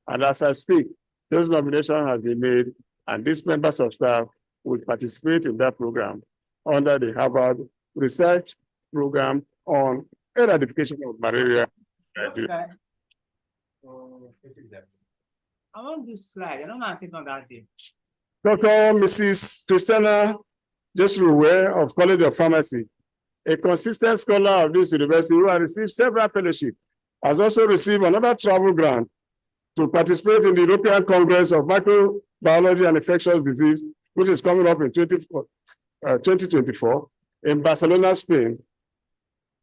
And as I speak, those nominations have been made, and these members of staff will participate in that program under the Harvard Research Program on eradication of malaria. I want to slide. I don't know how to sit on that thing. Dr. Mrs. Christina Jesruwe of College of Pharmacy, a consistent scholar of this university who has received several fellowships, has also received another travel grant to participate in the European Congress of Microbiology and Infectious Disease, which is coming up in 2024 in Barcelona, Spain.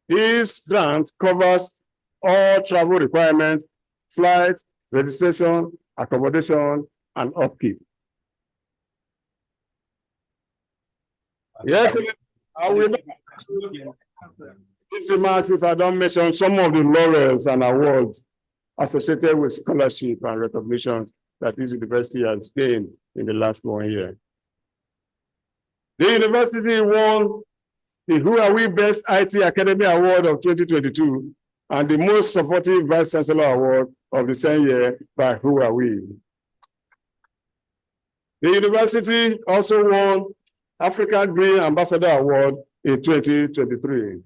This grant covers all travel requirements, flights, registration, accommodation, and upkeep. Yes, I will not. This remarks if I don't mention some of the laurels and awards associated with scholarship and recognition that this university has gained in the last 1 year. The university won the Who Are We Best IT Academy Award of 2022 and the Most Supportive Vice Chancellor Award of the same year by Who Are We. The university also won Africa Green Ambassador Award in 2023.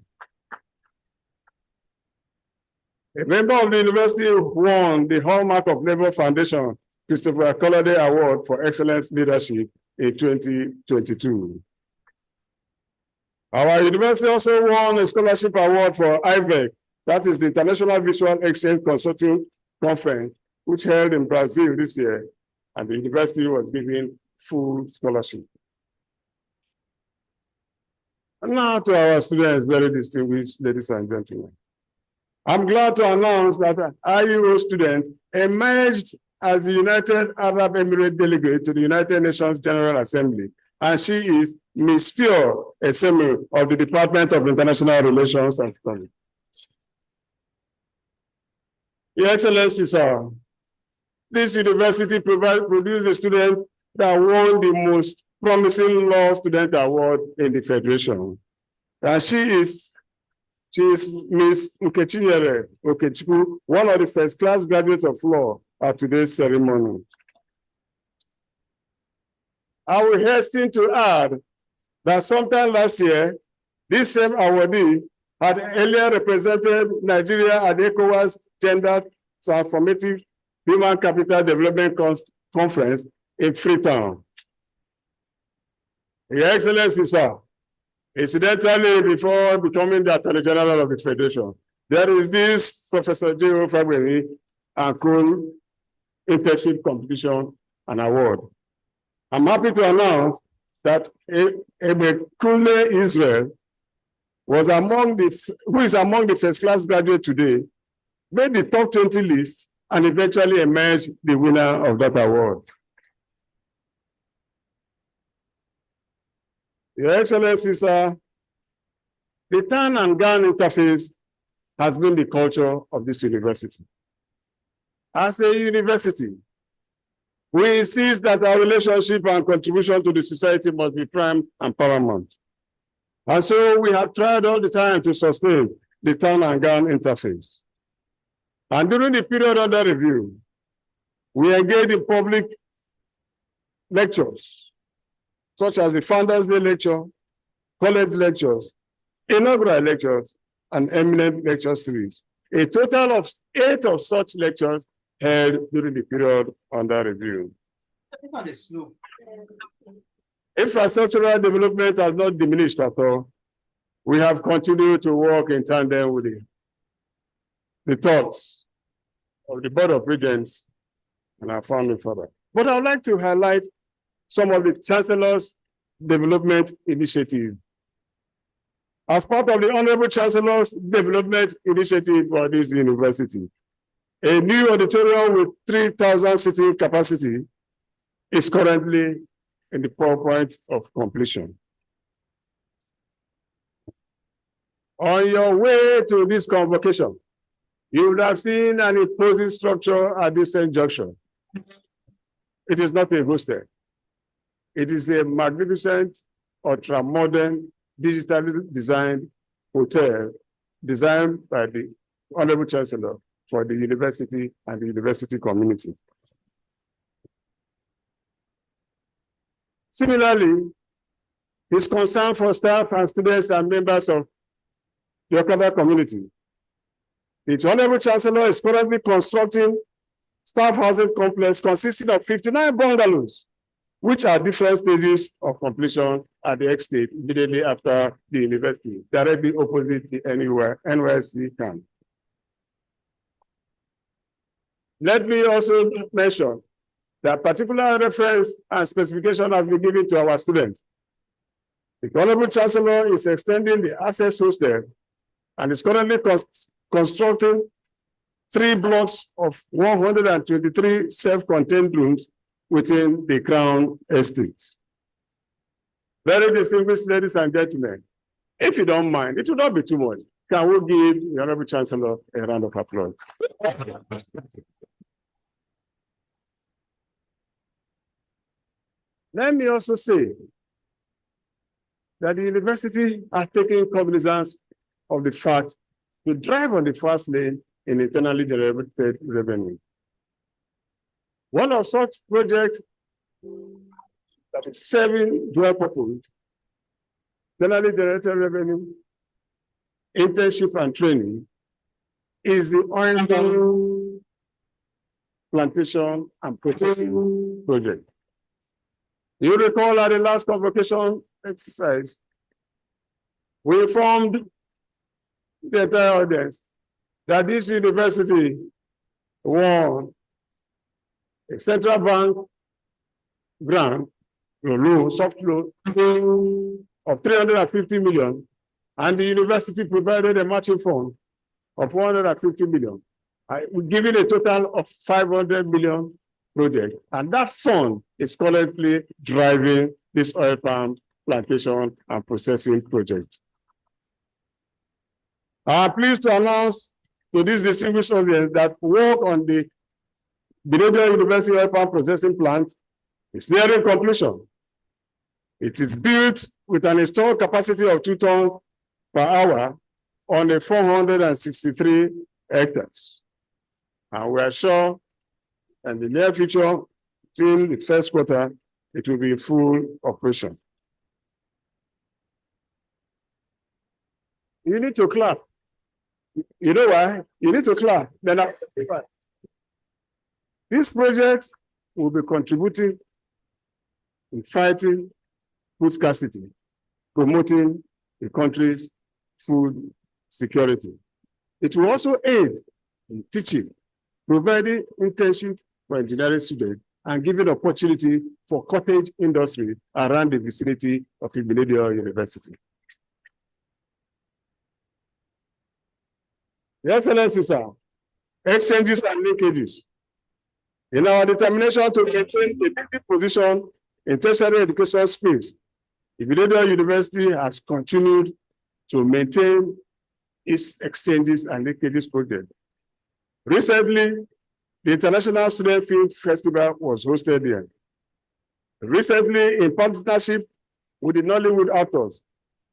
A member of the university won the Hallmark of Labour Foundation Christopher Collody Award for Excellence Leadership in 2022. Our university also won a scholarship award for IVEC, that is the International Visual Exchange Consulting Conference, which held in Brazil this year, and the university was given full scholarship. And now to our students, very distinguished ladies and gentlemen. I'm glad to announce that an IUO student emerged as the United Arab Emirates delegate to the United Nations General Assembly, and she is Ms. Pure Esemu of the Department of International Relations and Studies. Your Excellency, sir, this university produced a student that won the most promising law student award in the Federation. And she is Ms. Nkechinyere Okechukwu, one of the first-class graduates of law at today's ceremony. I will hasten to add that sometime last year, this same awardee had earlier represented Nigeria at ECOWAS Gender Transformative Human Capital Development Conference in Freetown. Your Excellency, sir, incidentally, before becoming the Attorney General of the Federation, there is this Professor J.O. Fagbemi and Cool Internship Competition and Award. I'm happy to announce that Ebekule Israel who is among the first-class graduates today, made the top 20 list and eventually emerged the winner of that award. Your Excellency, sir, the turn and gown interface has been the culture of this university. As a university, we insist that our relationship and contribution to the society must be prime and paramount. And so we have tried all the time to sustain the turn and gown interface. And during the period under review, we engaged in public lectures, such as the Founders Day lecture, college lectures, inaugural lectures, and eminent lecture series. A total of 8 of such lectures held during the period under review. Infrastructural development has not diminished at all. We have continued to work in tandem with the thoughts of the Board of Regents and our founding father. But I would like to highlight some of the Chancellor's development initiative. As part of the Honorable Chancellor's development initiative for this university, a new auditorium with 3,000 seating capacity is currently in the point of completion. On your way to this convocation, you would have seen an imposing structure at this junction. It is not a hostel. It is a magnificent, ultra-modern, digitally designed hotel designed by the Honorable Chancellor for the university and the university community. Similarly, his concern for staff and students and members of the Okada community. The Honorable Chancellor is currently constructing staff housing complex consisting of 59 bungalows, which are different stages of completion at the estate immediately after the university, directly opposite the NYSC camp. Let me also mention that particular reference and specification have been given to our students. The Honorable Chancellor is extending the access hostel and is currently constructing 3 blocks of 123 self-contained rooms within the Crown Estate. Very distinguished ladies and gentlemen, if you don't mind, it will not be too much. Can we give the Honorable Chancellor a round of applause? Let me also say that the university has taken cognizance of the fact to drive on the fast lane in internally generated revenue. One of such projects that is serving dual purpose, internally generated revenue, internship and training, is the oil plantation and processing project. You recall at the last convocation exercise, we informed the entire audience that this university won a central bank grant, soft loan, of 350 million, and the university provided a matching fund of 150 million. We're giving a total of 500 million project, and that fund is currently driving this oil palm plantation and processing project. I'm pleased to announce to this distinguished audience that work on the Igbinedion University oil palm processing plant is nearing completion. It is built with an installed capacity of 2 tons per hour on a 463 hectares. And we are sure in the near future, till the first quarter, it will be in full operation. You need to clap. You know why? You need to clap. Then this project will be contributing in fighting food scarcity, promoting the country's food security. It will also aid in teaching, providing internship for engineering students, and giving opportunity for cottage industry around the vicinity of Igbinedion University. Your Excellency, sir, exchanges and linkages. In our determination to maintain a leading position in tertiary education space, Igbinedion University has continued to maintain its exchanges and linkages project. Recently, the International Student Film Festival was hosted here. Recently, in partnership with the Nollywood actors,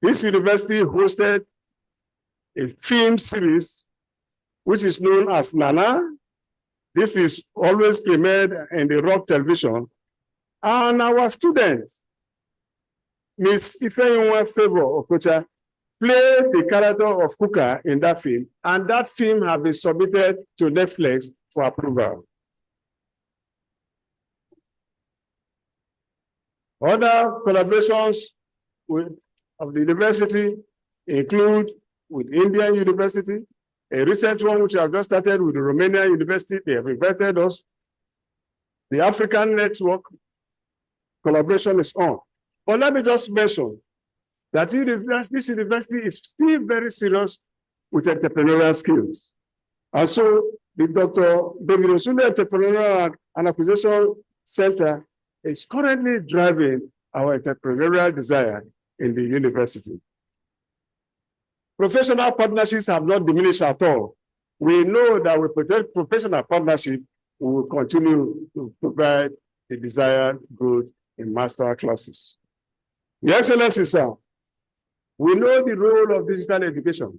this university hosted a film series which is known as Nana. This is always premiered in the Rock Television. And our students, Miss Ifeyinwa Favor Okocha, played the character of Kuka in that film, and that film has been submitted to Netflix for approval. Other collaborations of the university include with Indian University, a recent one which I have just started with the Romanian University. They have invited us. The African Network collaboration is on. But let me just mention that this university is still very serious with entrepreneurial skills. And so the Dr. David Osule Entrepreneurial and Acquisition Center is currently driving our entrepreneurial desire in the university. Professional partnerships have not diminished at all. We know that with professional partnership, we will continue to provide the desired growth in master classes. Your Excellency, sir, we know the role of digital education.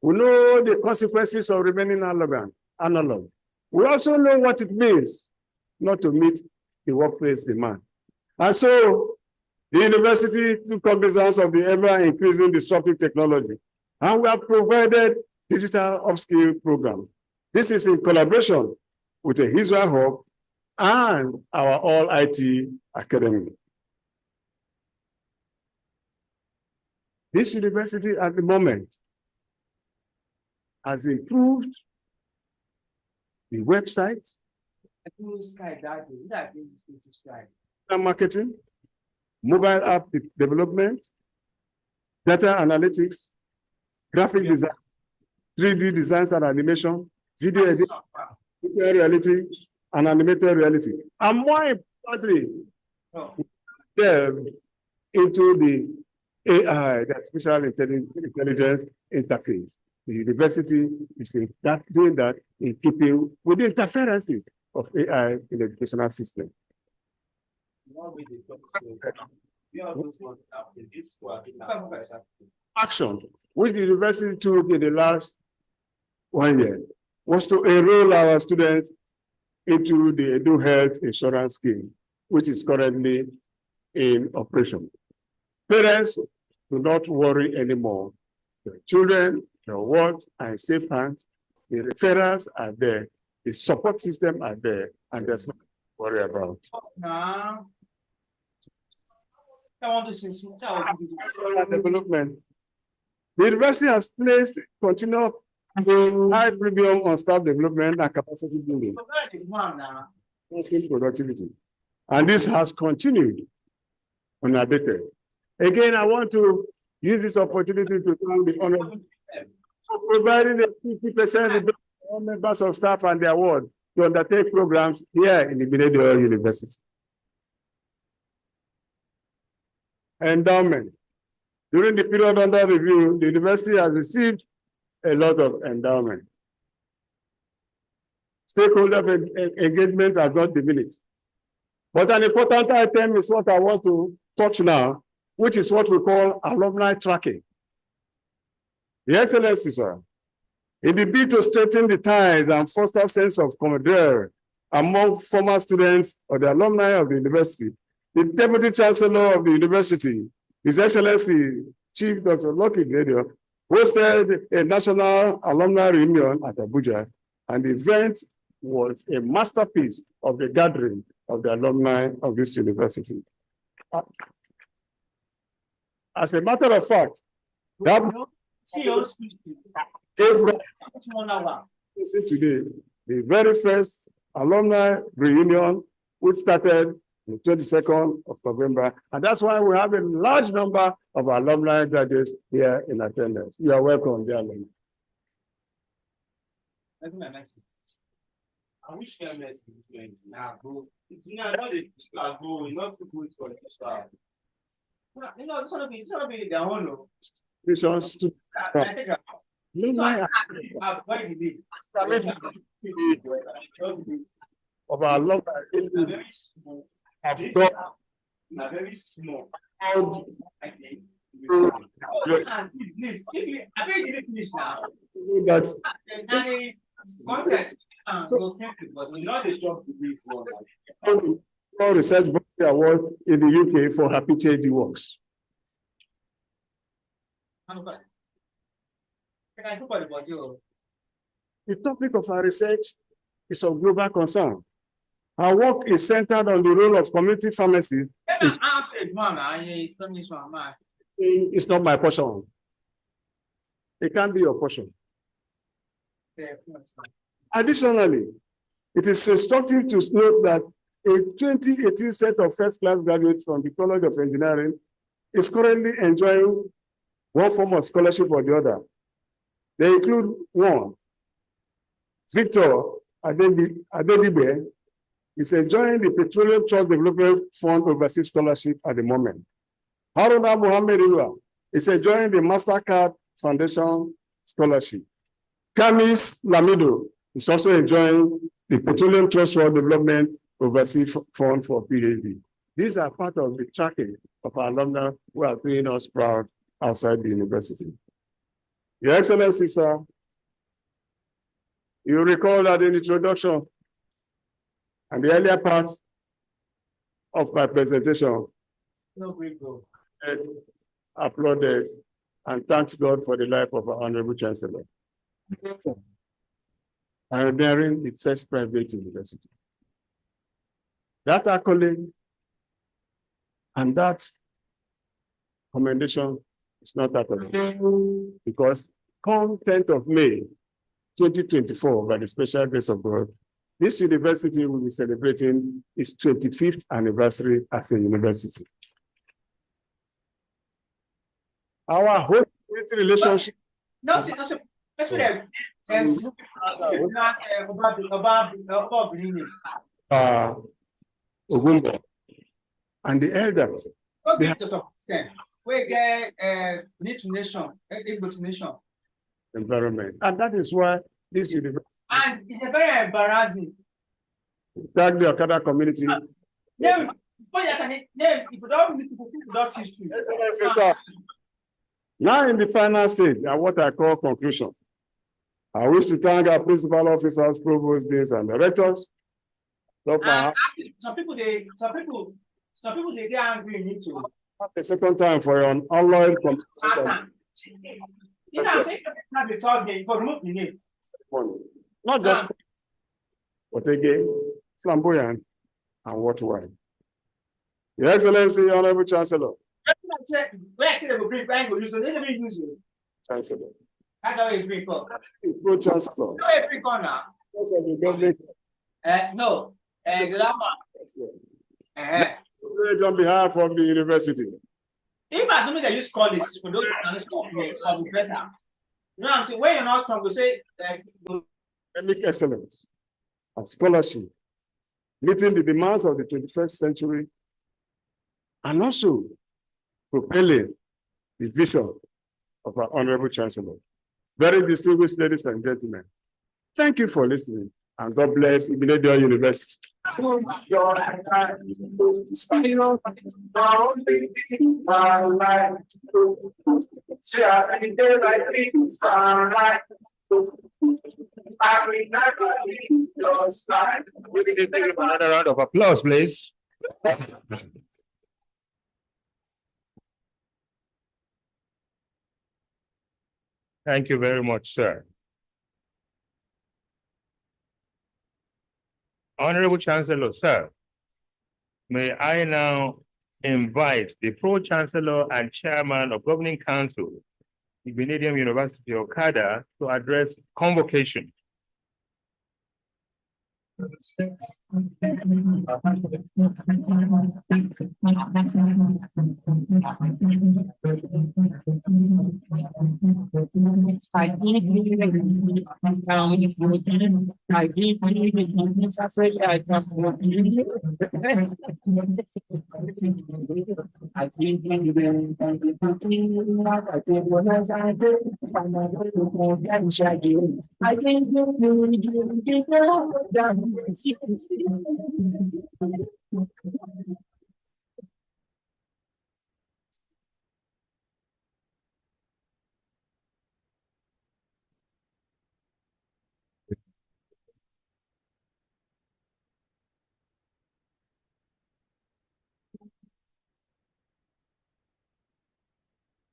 We know the consequences of remaining analog. We also know what it means not to meet the workplace demand. And so the university took cognizance of the ever-increasing disruptive technology, and we have provided digital upskill program. This is in collaboration with the Israel Hub and our All IT Academy. This university at the moment has improved the website, marketing, mobile app development, data analytics, graphic design, 3D designs and animation, video editing, virtual reality, and animated reality. And more importantly, into the AI, the artificial intelligence interface. The university is doing that in keeping with the interferences of AI in the educational system. Action, which the university took in the last 1 year, was to enroll our students into the Edu Health Insurance Scheme, which is currently in operation. Parents do not worry anymore. The children, the wards are in safe hands. The referrals are there. The support system are there, and there's nothing to worry about. Development. The university has placed continual high premium on staff development and capacity building, productivity, and this has continued unabated. Again, I want to use this opportunity to thank the honorable for providing a 50% to all members of staff and their ward to undertake programs here in Igbinedion University. Endowment. During the period under review, the university has received a lot of endowment. Stakeholder engagement has not diminished. But an important item is what I want to touch now, which is what we call alumni tracking. Your Excellency, sir, in the bid to strengthen the ties and foster a sense of camaraderie among former students or the alumni of the university, the Deputy Chancellor of the university, His Excellency Chief Dr. Igbinedion, hosted a national alumni reunion at Abuja, and the event was a masterpiece of the gathering of the alumni of this university. As a matter of fact, that today, the very first alumni reunion, which started on the 22nd of November, and that's why we have a large number of alumni graduates here in attendance. You are welcome, dear alumni. I wish you MS now, bro. Not too good for this one. You know, it's gonna be their own. This one's too. I think Of our alumni very small. have got Very small. I think that research body award in the UK for happy change works. The topic of our research is of global concern. Our work is centered on the role of community pharmacists. It's not my portion. It can't be your portion. Additionally, it is instructive to note that a 2018 set of first-class graduates from the College of Engineering is currently enjoying one form of scholarship or the other. They include one, Victor Adedibe is enjoying the Petroleum Trust Development Fund Overseas Scholarship at the moment. Haruna Mohammed Ilwa is enjoying the MasterCard Foundation Scholarship. Kamis Lamido is also enjoying the Petroleum Trust Fund Development Overseas Fund for PhD. These are part of the tracking of our alumni who are doing us proud outside the university. Your Excellency, sir, you recall that in the introduction and the earlier part of my presentation, I applauded and thanked God for the life of our Honorable Chancellor. And bearing its first private university. That accolade and that commendation is not that of it. Because come 10th of May, 2024, by the special grace of God, this university will be celebrating its 25th anniversary as a university. Our whole relationship. Ogumbo and the elders. We get nation, environment. And that is why this university. And it's a very embarrassing. Thank the Okada community. If you don't teach you. Now in the final stage, and what I call conclusion, I wish to thank our principal officers, provost, deans, and directors. Some people they get angry. Need to. The second time for your unloyal not just but again, flamboyant and worthwhile. Your Excellency, Honorable Chancellor. Chancellor. Good Chancellor. No. On behalf of the university, If assuming they use college for those will be better. You know what I'm saying? When you're not strong, we say Academic excellence and scholarship, meeting the demands of the 21st century, and also propelling the vision of our Honorable Chancellor. Very distinguished ladies and gentlemen, thank you for listening, and God bless Igbinedion University. Another round of applause, please. Thank you very much, sir. Honorable Chancellor, sir, may I now invite the Pro-Chancellor and Chairman of Governing Council, Igbinedion University, Okada, to address convocation.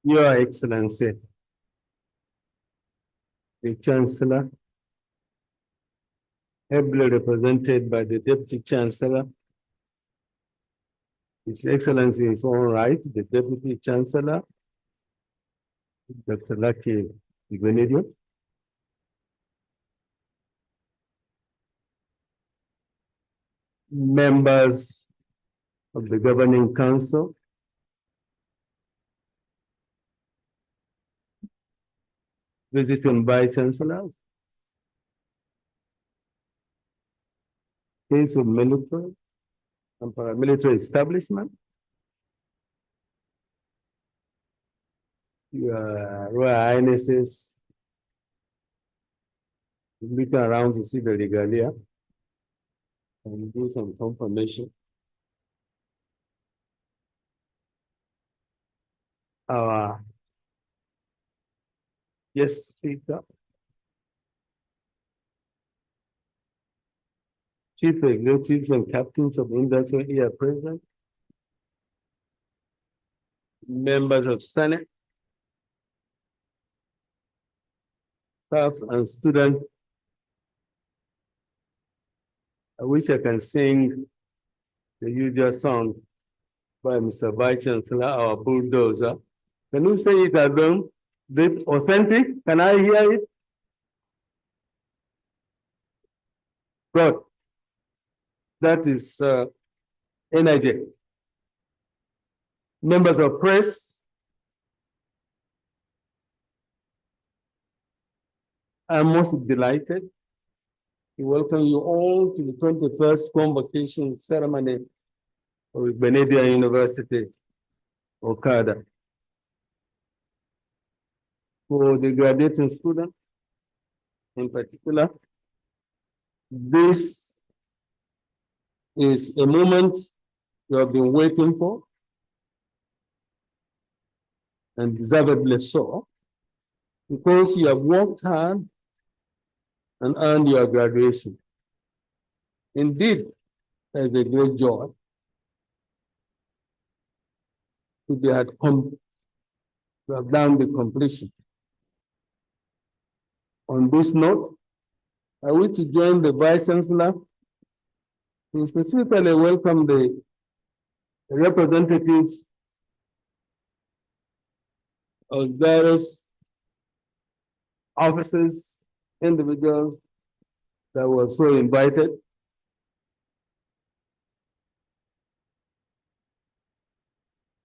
Your Excellency, the Chancellor, ably represented by the Deputy Chancellor, His Excellency is all right, the Deputy Chancellor, Dr. Lucky Igbinedion, members of the Governing Council, visiting Vice Chancellors, case of military and paramilitary establishment, your Royal Highnesses, looking around to see the regalia and do some confirmation. Our yes, Speaker. Chief executives and captains of industry here present, members of Senate, staff and students. I wish I can sing the usual song by Mr. Vice Chancellor, our bulldozer. Can you say it again? Bit authentic? Can I hear it? Good. That is energy. Members of press, I'm most delighted to welcome you all to the 21st Convocation ceremony of Igbinedion University, Okada. For the graduating student, in particular, this is a moment you have been waiting for, and deservedly so, because you have worked hard and earned your graduation. Indeed, there's a great joy to have done the completion. On this note, I wish to join the Vice Chancellor to specifically welcome the representatives of various officers, individuals that were so invited.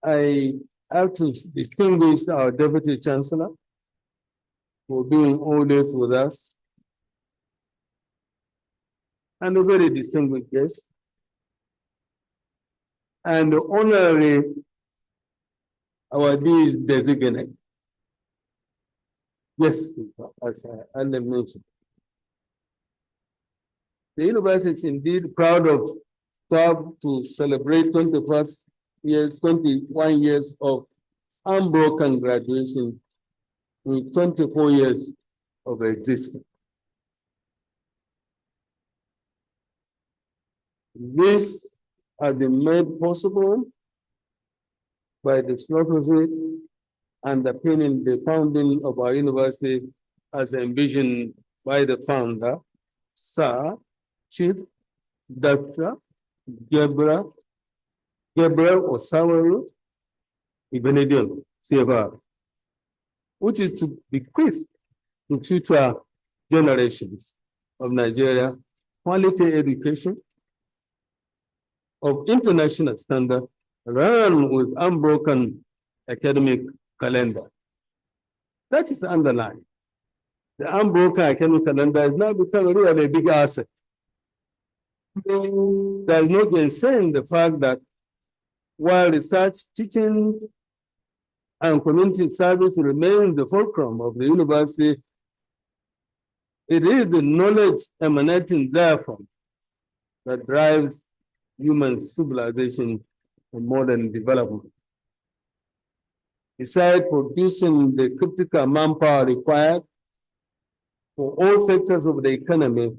I I have to distinguish our Deputy Chancellor for being all this with us, and a very distinguished guest, and the honorary our D's designate. Yes, as I mentioned. The university is indeed proud of to celebrate 21 years of unbroken graduation with 24 years of existence. This has been made possible by the philosophy underpinning the founding of our university as envisioned by the founder, Sir Chief Dr. Gabriel Osawaru Igbinedion, CFR, which is to bequeath to future generations of Nigeria quality education of international standard run with unbroken academic calendar. That is underlined. The unbroken academic calendar has now become really a big asset. There is no gainsaying the fact that while research, teaching, and community service remain the fulcrum of the university, it is the knowledge emanating therefrom that drives human civilization and modern development. Besides producing the critical manpower required for all sectors of the economy,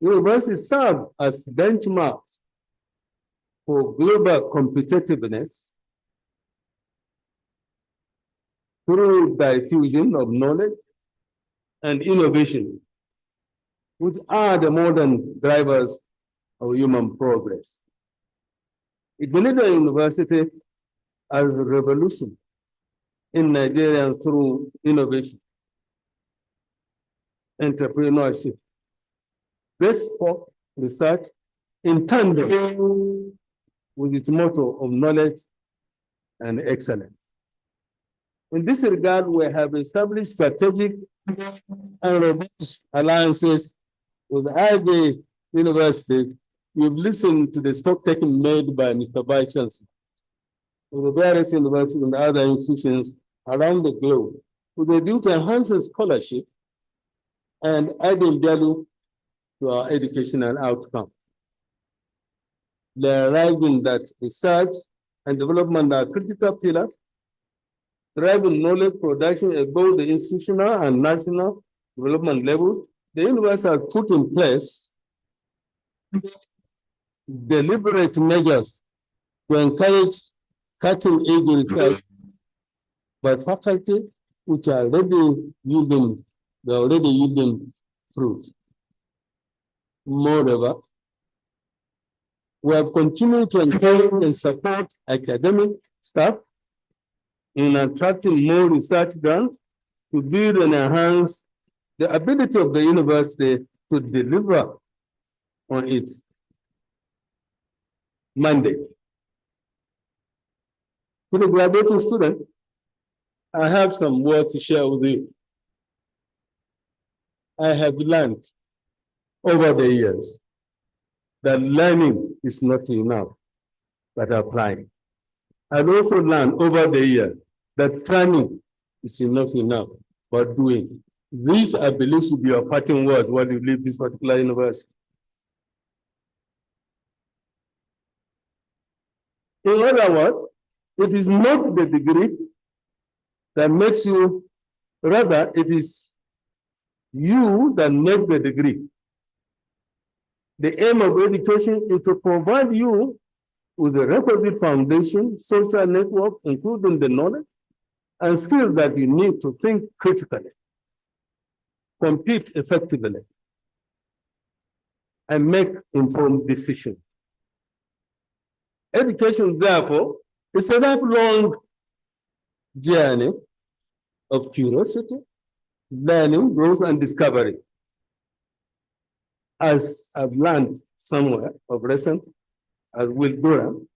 universities serve as benchmarks for global competitiveness through diffusion of knowledge and innovation, which are the modern drivers of human progress. Igbinedion University has a revolution in Nigeria through innovation, entrepreneurship, bespoke research in tandem with its motto of knowledge and excellence. In this regard, we have established strategic and robust alliances with Ivy University. We've listened to the stock taking made by Mr. Vice Chancellor with the various universities and other institutions around the globe with a view to enhancing scholarship and adding value to our educational outcome. They're arriving that research and development are critical pillars, driving knowledge production at both the institutional and national development level. The university has put in place deliberate measures to encourage cutting-edge research by faculty which are already yielding fruit. Moreover, we have continued to encourage and support academic staff in attracting more research grants to build and enhance the ability of the university to deliver on its mandate. To the graduating student, I have some words to share with you. I have learned over the years that learning is not enough, but applying. I've also learned over the years that training is not enough, but doing. These, I believe, should be your parting words while you leave this particular university. In other words, it is not the degree that makes you, rather, it is you that make the degree. The aim of education is to provide you with the requisite foundation, social network, including the knowledge and skills that you need to think critically, compete effectively, and make informed decisions. Education, therefore, is a lifelong journey of curiosity, learning, growth, and discovery. As I've learned somewhere of recent, as Will Durham,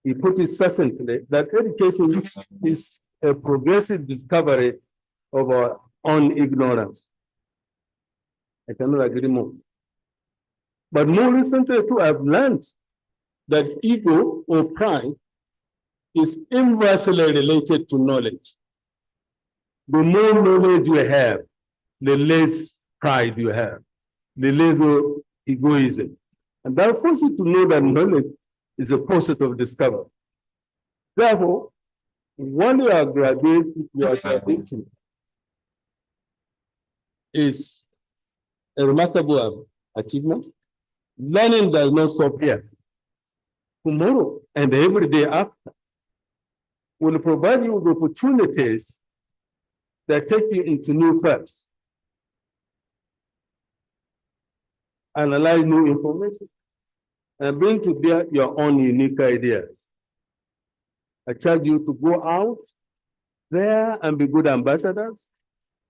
he put it succinctly that education is a progressive discovery of our own ignorance. I cannot agree more. But more recently too, I've learned that ego or pride is inversely related to knowledge. The more knowledge you have, the less pride you have, the less egoism. And that forces you to know that knowledge is a process of discovery. Therefore, when you are graduating is a remarkable achievement. Learning does not stop here. Tomorrow and every day after will provide you with opportunities that take you into new fields, analyze new information, and bring to bear your own unique ideas. I charge you to go out there and be good ambassadors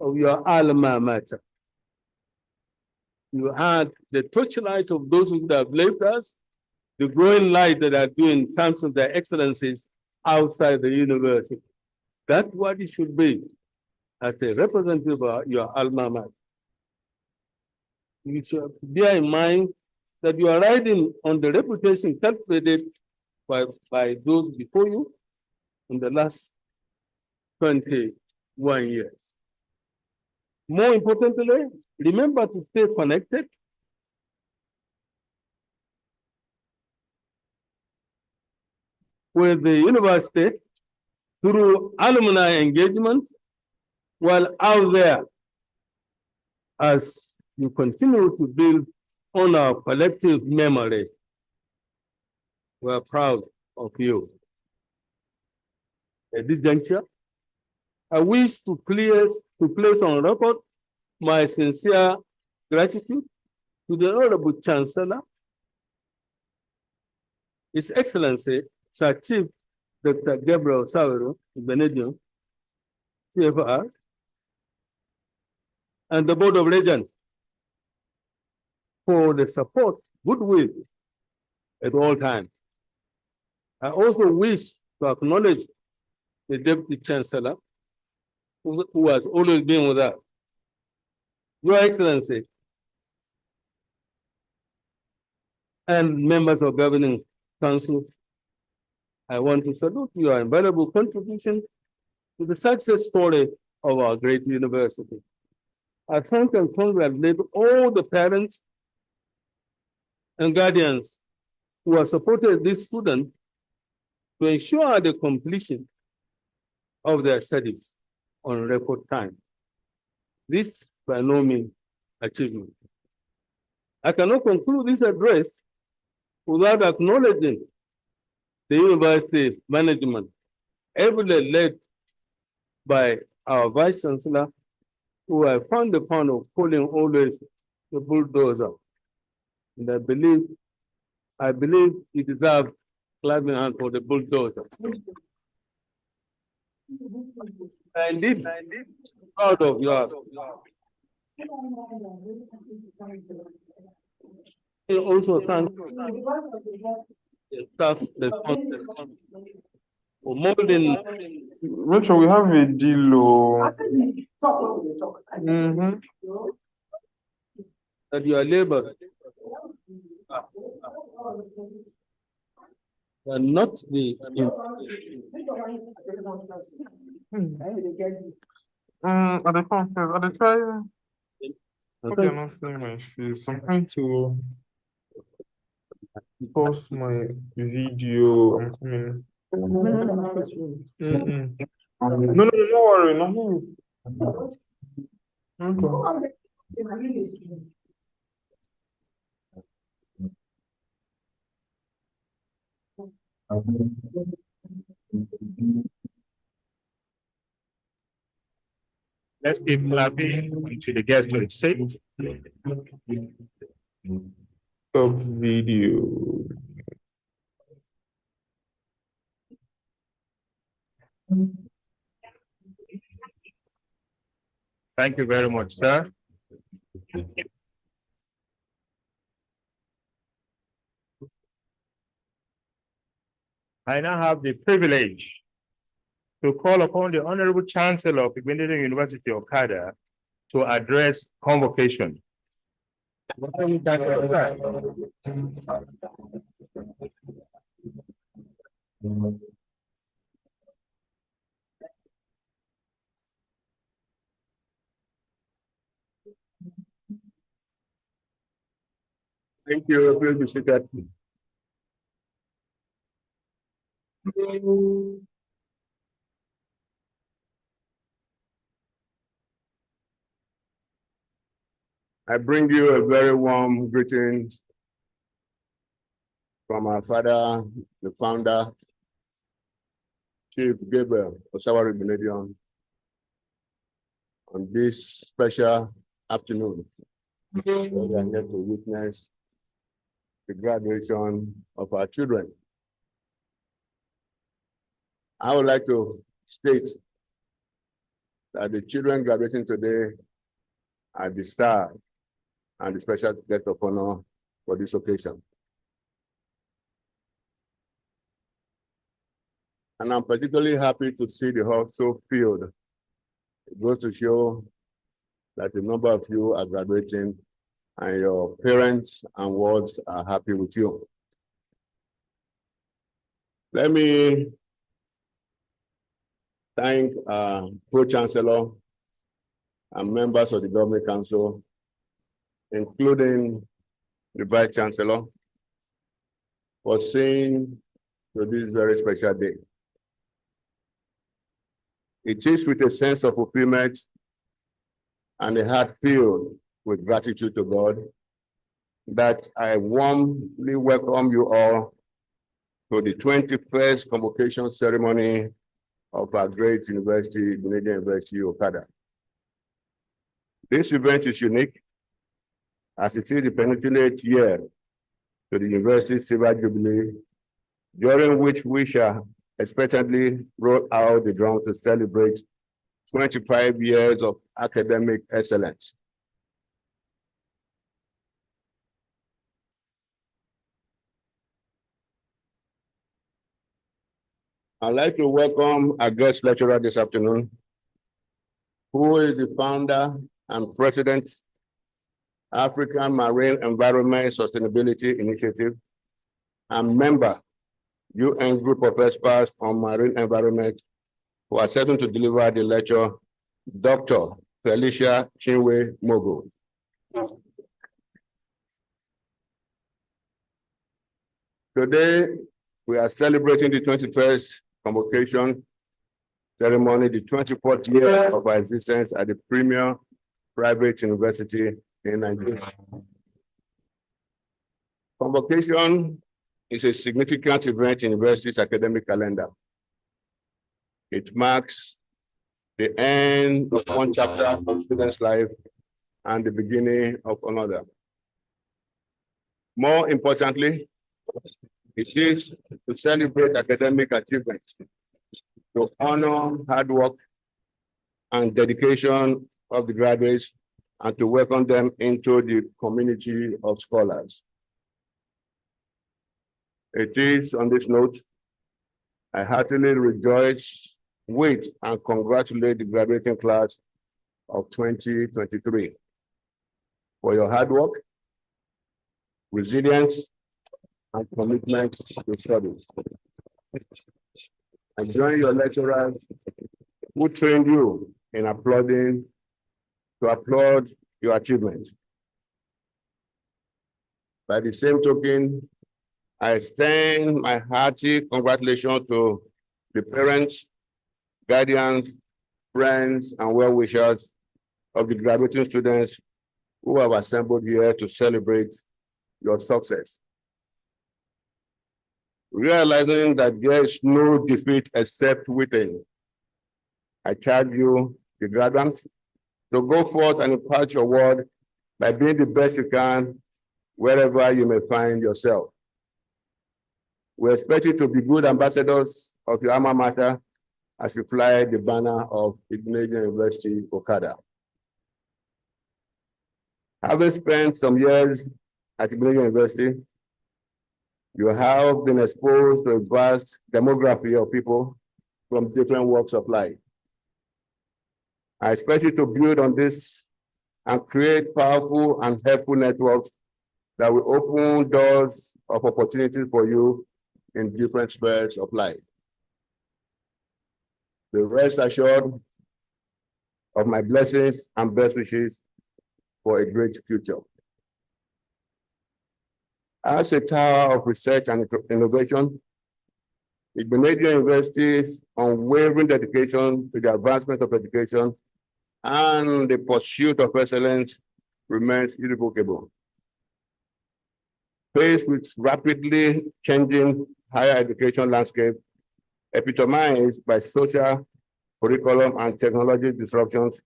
of your alma mater. You had the torchlight of those who have left us, the growing light that are doing terms of their excellencies outside the university. That's what it should be as a representative of your alma mater. You should bear in mind that you are riding on the reputation cultivated by those before you in the last 21 years. More importantly, remember to stay connected with the university through alumni engagement while out there as you continue to build on our collective memory. We're proud of you. At this juncture, I wish to place on record my sincere gratitude to the Honorable Chancellor, His Excellency, Sir Chief Dr. Gabriel Sauro, Igbinedion, CFR, and the Board of Regents for the support, goodwill at all times. I also wish to acknowledge the Deputy Chancellor, who has always been with us. Your Excellency and members of Governing Council, I want to salute your invaluable contribution to the success story of our great university. I thank and congratulate all the parents and guardians who have supported this student to ensure the completion of their studies on record time. This by no means achievement. I cannot conclude this address without acknowledging the university management, ably led by our Vice Chancellor, who I found the fun of calling always the bulldozer. And I believe he deserves clapping hand for the bulldozer. Indeed, proud of you. He also thank the staff for molding. Rachel, we have a deal. That your labors are not the Are they confused? Are they trying? Okay, I'm not seeing my face. I'm trying to pause my video. I'm coming. No, no worry. No. Okay. Let's keep clapping until the guests will sit. Stop video. Thank you very much, sir. I now have the privilege to call upon the Honorable Chancellor of Igbinedion University, Okada, to address convocation. Thank you. Please be seated. I bring you a very warm greetings from our father, the founder, Chief Gabriel Osawari Igbinedion, on this special afternoon. We are here to witness the graduation of our children. I would like to state that the children graduating today are the star and the special guest of honor for this occasion. And I'm particularly happy to see the hall so filled. It goes to show that a number of you are graduating and your parents and wards are happy with you. Let me thank Pro-Chancellor and members of the Governing Council, including the Vice Chancellor, for seeing to this very special day. It is with a sense of fulfillment and a heart filled with gratitude to God that I warmly welcome you all to the 21st convocation ceremony of our great university, Igbinedion University, Okada. This event is unique as it is the penultimate year to the university's silver jubilee, during which we shall expectantly roll out the drum to celebrate 25 years of academic excellence. I'd like to welcome our guest lecturer this afternoon, who is the founder and president, African Marine Environment Sustainability Initiative, and member, UN Group of Experts on Marine Environment, who are certain to deliver the lecture, Dr. Felicia Chinwe Mogo. Today, we are celebrating the 21st convocation ceremony, the 24th year of our existence at the premier private university in Nigeria. Convocation is a significant event in the university's academic calendar. It marks the end of one chapter of students' life and the beginning of another. More importantly, it is to celebrate academic achievements, to honor hard work and dedication of the graduates, and to welcome them into the community of scholars. It is on this note, I heartily rejoice with and congratulate the graduating class of 2023 for your hard work, resilience, and commitment to studies. I join your lecturers who trained you in applaud your achievements. By the same token, I extend my hearty congratulations to the parents, guardians, friends, and well-wishers of the graduating students who have assembled here to celebrate your success. Realizing that there is no defeat except within, I charge you, the graduates, to go forth and impart your word by being the best you can wherever you may find yourself. We expect you to be good ambassadors of your alma mater as you fly the banner of Igbinedion University, Okada. Having spent some years at Igbinedion University, You have been exposed to a vast demography of people from different walks of life. I expect you to build on this and create powerful and helpful networks that will open doors of opportunities for you in different spheres of life. Be rest assured of my blessings and best wishes for a great future. As a tower of research and innovation, Igbinedion University's unwavering dedication to the advancement of education and the pursuit of excellence remains irrevocable. Faced with rapidly changing higher education landscape, epitomized by social, curriculum, and technology disruptions,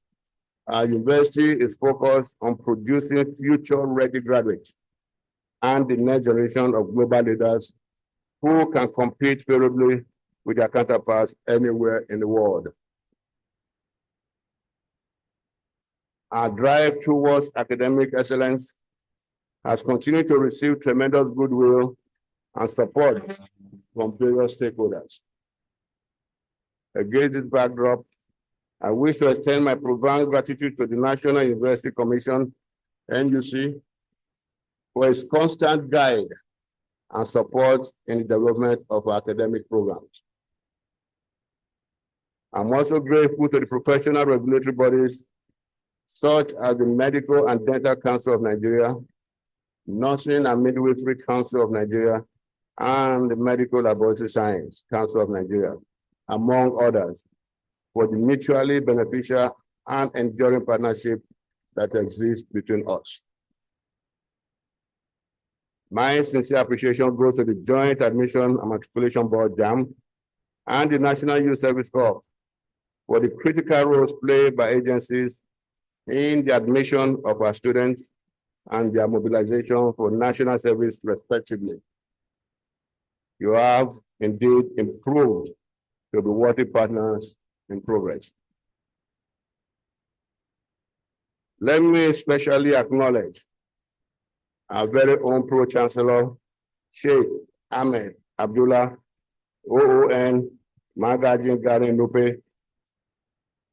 our university is focused on producing future-ready graduates and the next generation of global leaders who can compete favorably with their counterparts anywhere in the world. Our drive towards academic excellence has continued to receive tremendous goodwill and support from various stakeholders. Against this backdrop, I wish to extend my profound gratitude to the National University Commission, NUC, for its constant guide and support in the development of our academic programs. I'm also grateful to the professional regulatory bodies such as the Medical and Dental Council of Nigeria, Nursing and Midwifery Council of Nigeria, and the Medical Laboratory Science Council of Nigeria, among others, for the mutually beneficial and enduring partnership that exists between us. My sincere appreciation goes to the Joint Admission and Matriculation Board, JAM, and the National Youth Service Corps for the critical roles played by agencies in the admission of our students and their mobilization for national service, respectively. You have indeed improved to be worthy partners in progress. Let me especially acknowledge our very own Pro-Chancellor, Sheikh Ahmed Abdullah, OON, Magajin Garin Lupe,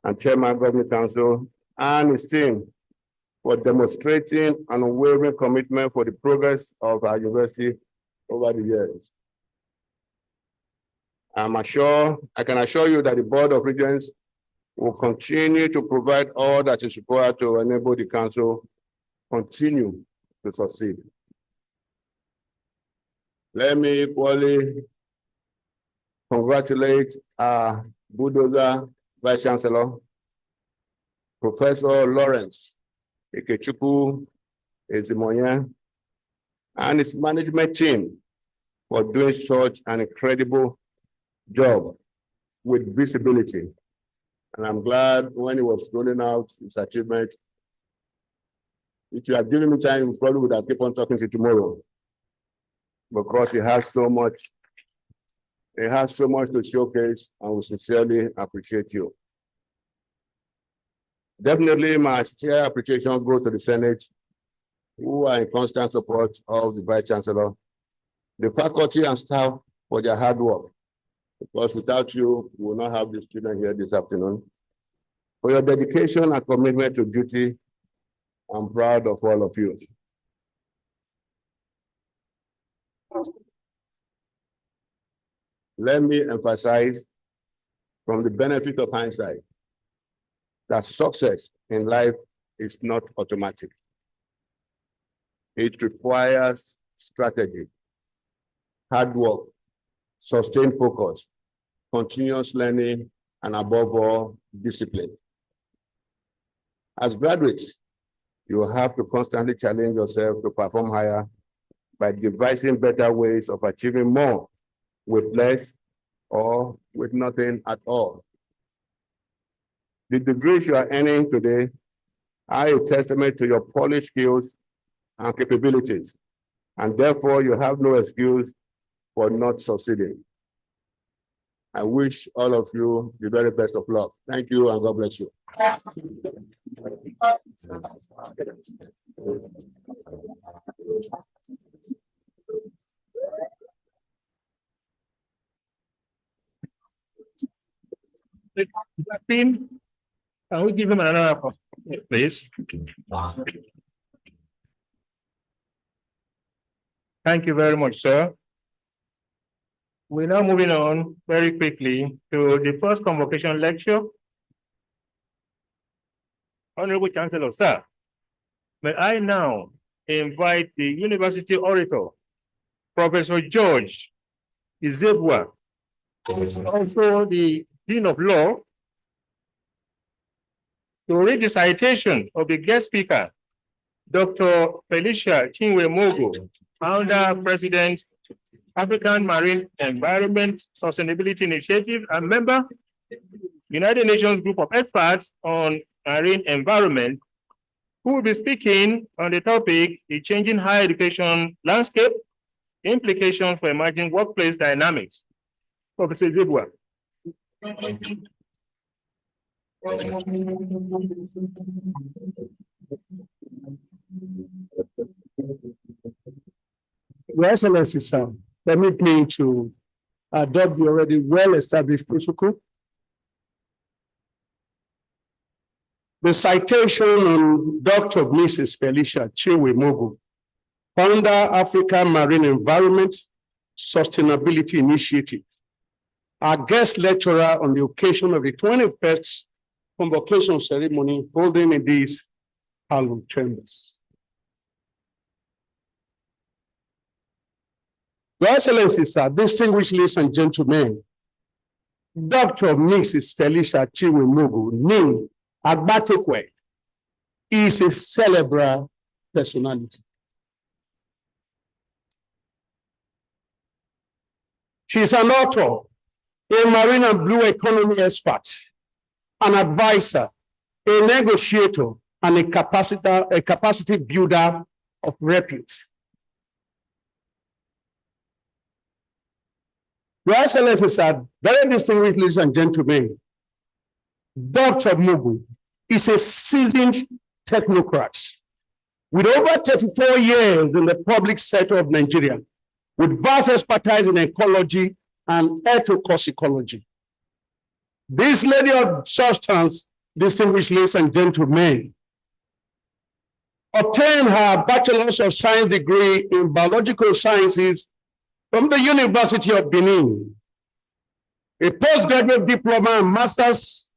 and Chairman Government Council, and his team for demonstrating an unwavering commitment for the progress of our university over the years. I can assure you that the Board of Regents will continue to provide all that is required to enable the council continue to succeed. Let me equally congratulate our bulldozer Vice Chancellor, Professor Lawrence Ikechukwu Ezimoye, and his management team for doing such an incredible job with visibility. And I'm glad when he was rolling out his achievement, if you had given me time, we probably would have kept on talking to tomorrow, because he has so much to showcase, and we sincerely appreciate you. Definitely, my sincere appreciation goes to the Senate, who are in constant support of the Vice Chancellor, the faculty and staff for their hard work, because without you, we will not have the student here this afternoon. For your dedication and commitment to duty, I'm proud of all of you. Let me emphasize, from the benefit of hindsight, that success in life is not automatic. It requires strategy, hard work, sustained focus, continuous learning, and above all, discipline. As graduates, you will have to constantly challenge yourself to perform higher by devising better ways of achieving more with less or with nothing at all. The degrees you are earning today are a testament to your polished skills and capabilities, and therefore you have no excuse for not succeeding. I wish all of you the very best of luck. Thank you, and God bless you. screen. Can we give him another applause, please? Thank you very much, sir. We're now moving on very quickly to the first convocation lecture. Honorable Chancellor, sir, may I now invite the University Orator, Professor George Izebua, who is also the Dean of Law, to read the citation of the guest speaker, Dr. Felicia Chinwe-Mogo, Founder, President, African Marine Environment Sustainability Initiative, and member, United Nations Group of Experts on Marine Environment, who will be speaking on the topic, the changing higher education landscape, implications for emerging workplace dynamics. Professor Izebua. Your Excellency, sir, permit me to adopt the already well-established protocol. The citation on Dr. Mrs. Felicia Chinwe-Mogo, Founder, African Marine Environment Sustainability Initiative, our guest lecturer on the occasion of the 21st Convocation ceremony holding in these hallowed chambers. Your Excellency, sir, distinguished ladies and gentlemen, Dr. Mrs. Felicia Chinwe-Mogo, name Agbatekwe, is a cerebral personality. She is an author, a marine and blue economy expert, an advisor, a negotiator, and a capacity builder of repute. Your Excellency, sir, very distinguished ladies and gentlemen, Dr. Mogo is a seasoned technocrat with over 34 years in the public sector of Nigeria, with vast expertise in ecology and ethnotoxicology. This lady of substance, distinguished ladies and gentlemen, obtained her Bachelor's of Science degree in Biological Sciences from the University of Benin, a postgraduate diploma and master's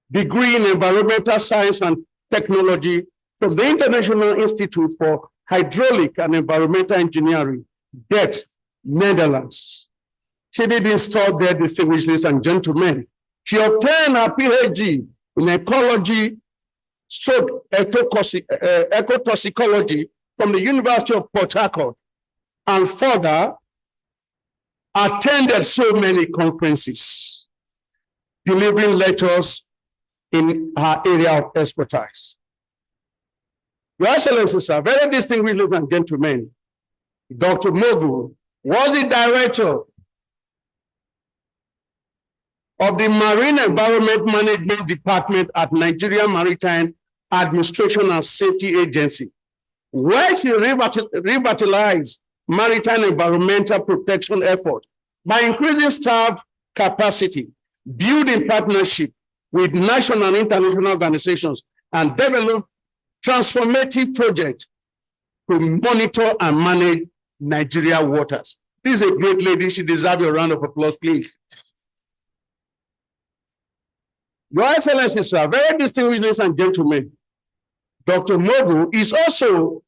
degree in Environmental Science and Technology from the International Institute for Hydraulic and Environmental Engineering, Ghent, Netherlands. She didn't stop there, distinguished ladies and gentlemen. She obtained her PhD in ecology, ecotoxicology from the University of Port Harcourt, and further attended so many conferences, delivering lectures in her area of expertise. Your Excellency, sir, very distinguished ladies and gentlemen, Dr. Mogo was the director of the Marine Environment Management Department at Nigeria Maritime Administration and Safety Agency, where she revitalized maritime environmental protection effort by increasing staff capacity, building partnership with national and international organizations, and develop transformative projects to monitor and manage Nigeria waters. This is a great lady. She deserves a round of applause, please. Your Excellency, sir, very distinguished ladies and gentlemen, Dr. Mogo is also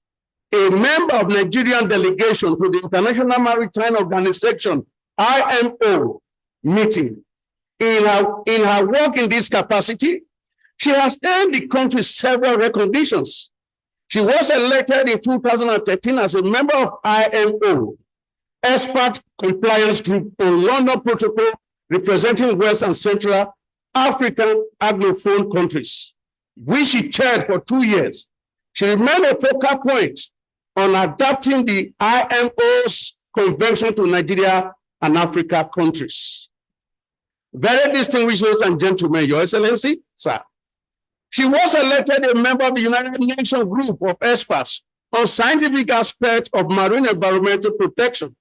a member of Nigerian delegation to the International Maritime Organization, IMO, meeting. In her work in this capacity, she has earned the country several recognitions. She was elected in 2013 as a member of IMO, Expert Compliance Group on London Protocol, representing West and Central African Anglophone countries, which she chaired for 2 years. She remained a focal point on adapting the IMO's convention to Nigeria and Africa countries. Very distinguished ladies and gentlemen, Your Excellency, sir, she was elected a member of the United Nations Group of Experts on Scientific Aspects of Marine Environmental Protection.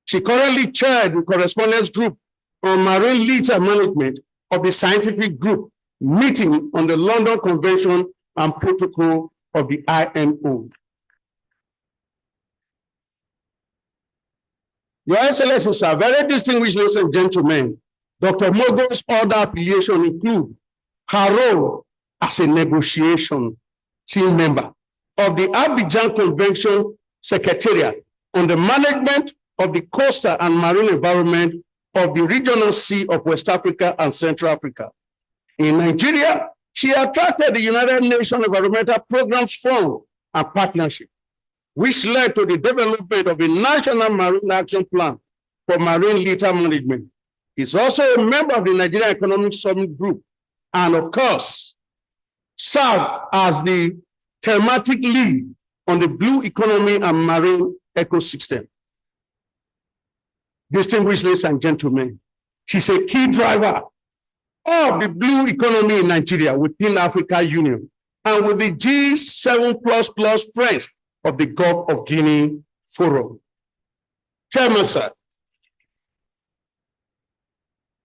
She currently chairs the Correspondence Group on Marine Litter Management of the scientific group meeting on the London Convention and Protocol of the IMO. Your Excellencies, sir, very distinguished ladies and gentlemen, Dr. Mogo's other affiliation include her role as a negotiation team member of the Abidjan Convention Secretariat on the management of the coastal and marine environment of the regional sea of West Africa and Central Africa. In Nigeria, she attracted the United Nations Environmental Programs Fund and Partnership, which led to the development of a national marine action plan for marine litter management. He's also a member of the Nigerian Economic Summit Group, and of course, served as the thematic lead on the blue economy and marine ecosystem. Distinguished ladies and gentlemen, she's a key driver of the blue economy in Nigeria within Africa Union and with the G7++ friends of the Gulf of Guinea Forum. Chairman, sir,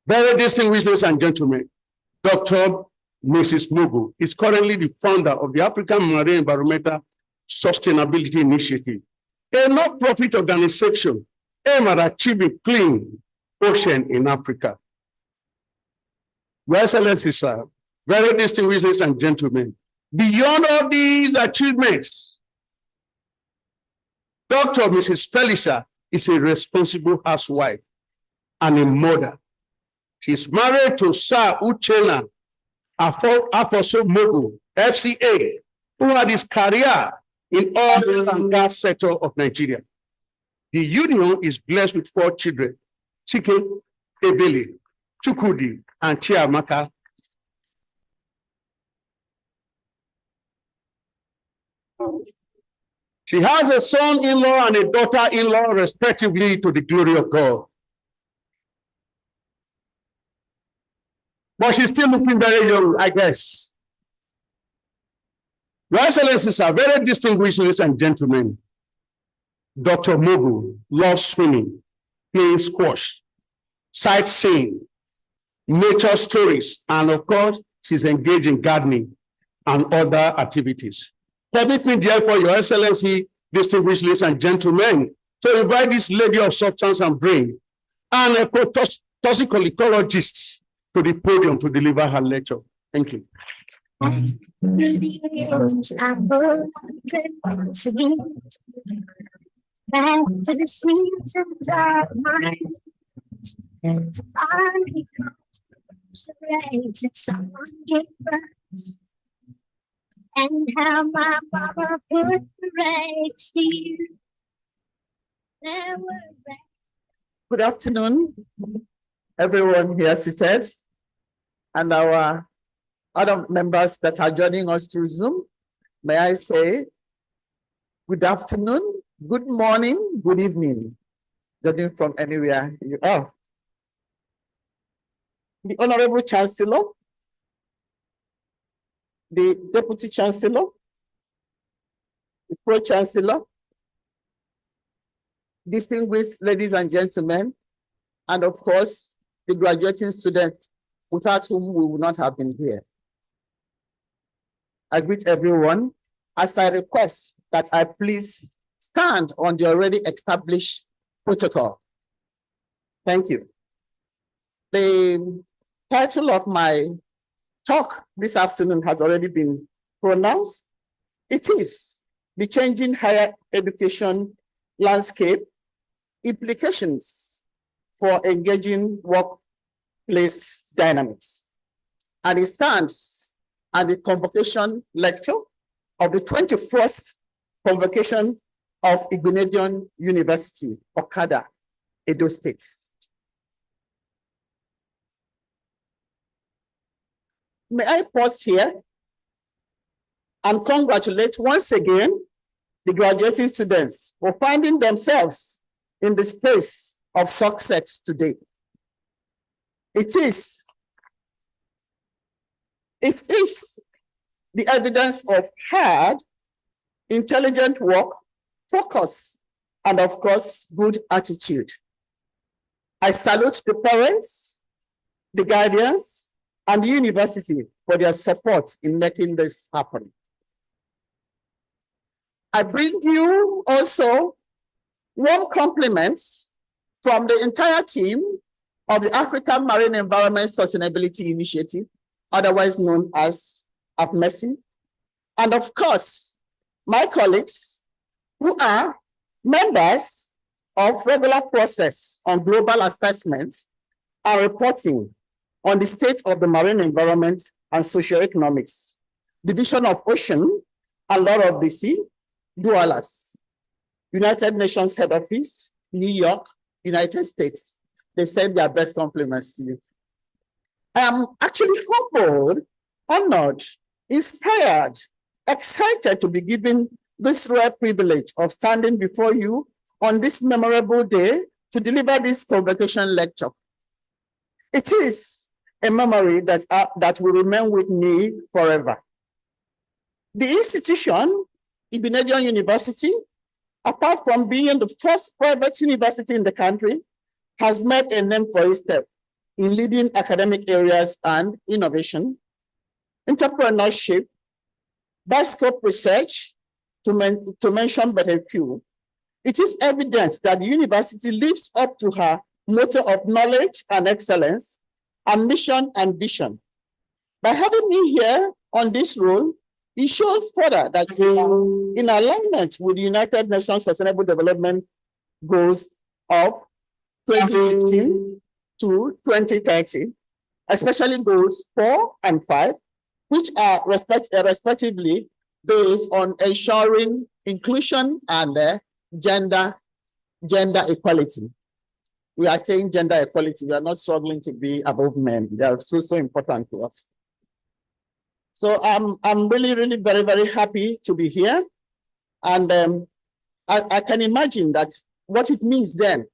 very distinguished ladies and gentlemen, Dr. Mrs. Mogo is currently the founder of the African Marine Environmental Sustainability Initiative, a non-profit organization aimed at achieving clean ocean in Africa. Your Excellency, sir, very distinguished ladies and gentlemen, beyond all these achievements, Dr. Mrs. Felicia is a responsible housewife and a mother. She's married to Sir Uchenna Afoso Mogo, FCA, who had his career in oil and gas sector of Nigeria. The union is blessed with 4 children, Chike, Ebele, Chukudi, and Chiamaka. She has a son-in-law and a daughter-in-law, respectively, to the glory of God. But she's still looking very young, I guess. Your Excellencies are very distinguished, ladies and gentlemen. Dr. Mogo loves swimming, playing squash, sightseeing, nature stories, and of course, she's engaged in gardening and other activities. Permit me, therefore, Your Excellency, distinguished ladies and gentlemen, to invite this lady of substance and brain and a toxicologist to the podium to deliver her lecture. Thank you. Back to the seasons of mine. And I someone gave us. And how my mama put the rags to you. Good afternoon, everyone here seated, and our other members that are joining us through Zoom. May I say good afternoon, good morning, good evening, judging from anywhere you are. The Honorable Chancellor, the Deputy Chancellor, the Pro-Chancellor, distinguished ladies and gentlemen, and of course, the graduating students without whom we would not have been here. I greet everyone as I request that I please stand on the already established protocol. Thank you. The title of my talk this afternoon has already been pronounced. It is the changing higher education landscape, implications for engaging workplace dynamics. And it stands at the convocation lecture of the 21st convocation of Igbinedion University, Okada, Edo State. May I pause here and congratulate once again the graduating students for finding themselves in the space of success today. It is the evidence of hard, intelligent work, focus, and of course, good attitude. I salute the parents, the guardians, and the university for their support in making this happen. I bring you also warm compliments from the entire team of the African Marine Environment Sustainability Initiative, otherwise known as AFMESI, and of course, my colleagues who are members of regular process on global assessments and reporting on the state of the marine environment and socioeconomics, Division of Ocean and Law of the Sea, DUALAS, United Nations Head Office, New York, United States. They send their best compliments to you. I am actually humbled, honored, inspired, excited to be given this rare privilege of standing before you on this memorable day to deliver this convocation lecture. It is a memory that will remain with me forever. The institution, Igbinedion University, apart from being the first private university in the country, has made a name for itself in leading academic areas and innovation, entrepreneurship, bioscope research, to mention but a few. It is evident that the university lives up to her motto of knowledge and excellence, and mission and vision. By having me here on this role, it shows further that in alignment with the United Nations Sustainable Development Goals of 2015 to 2030, especially goals 4 and 5, which are respectively based on ensuring inclusion and gender equality. We are saying gender equality. We are not struggling to be above men. They are so important to us. So I'm really, really very, very happy to be here. And I can imagine that what it means then.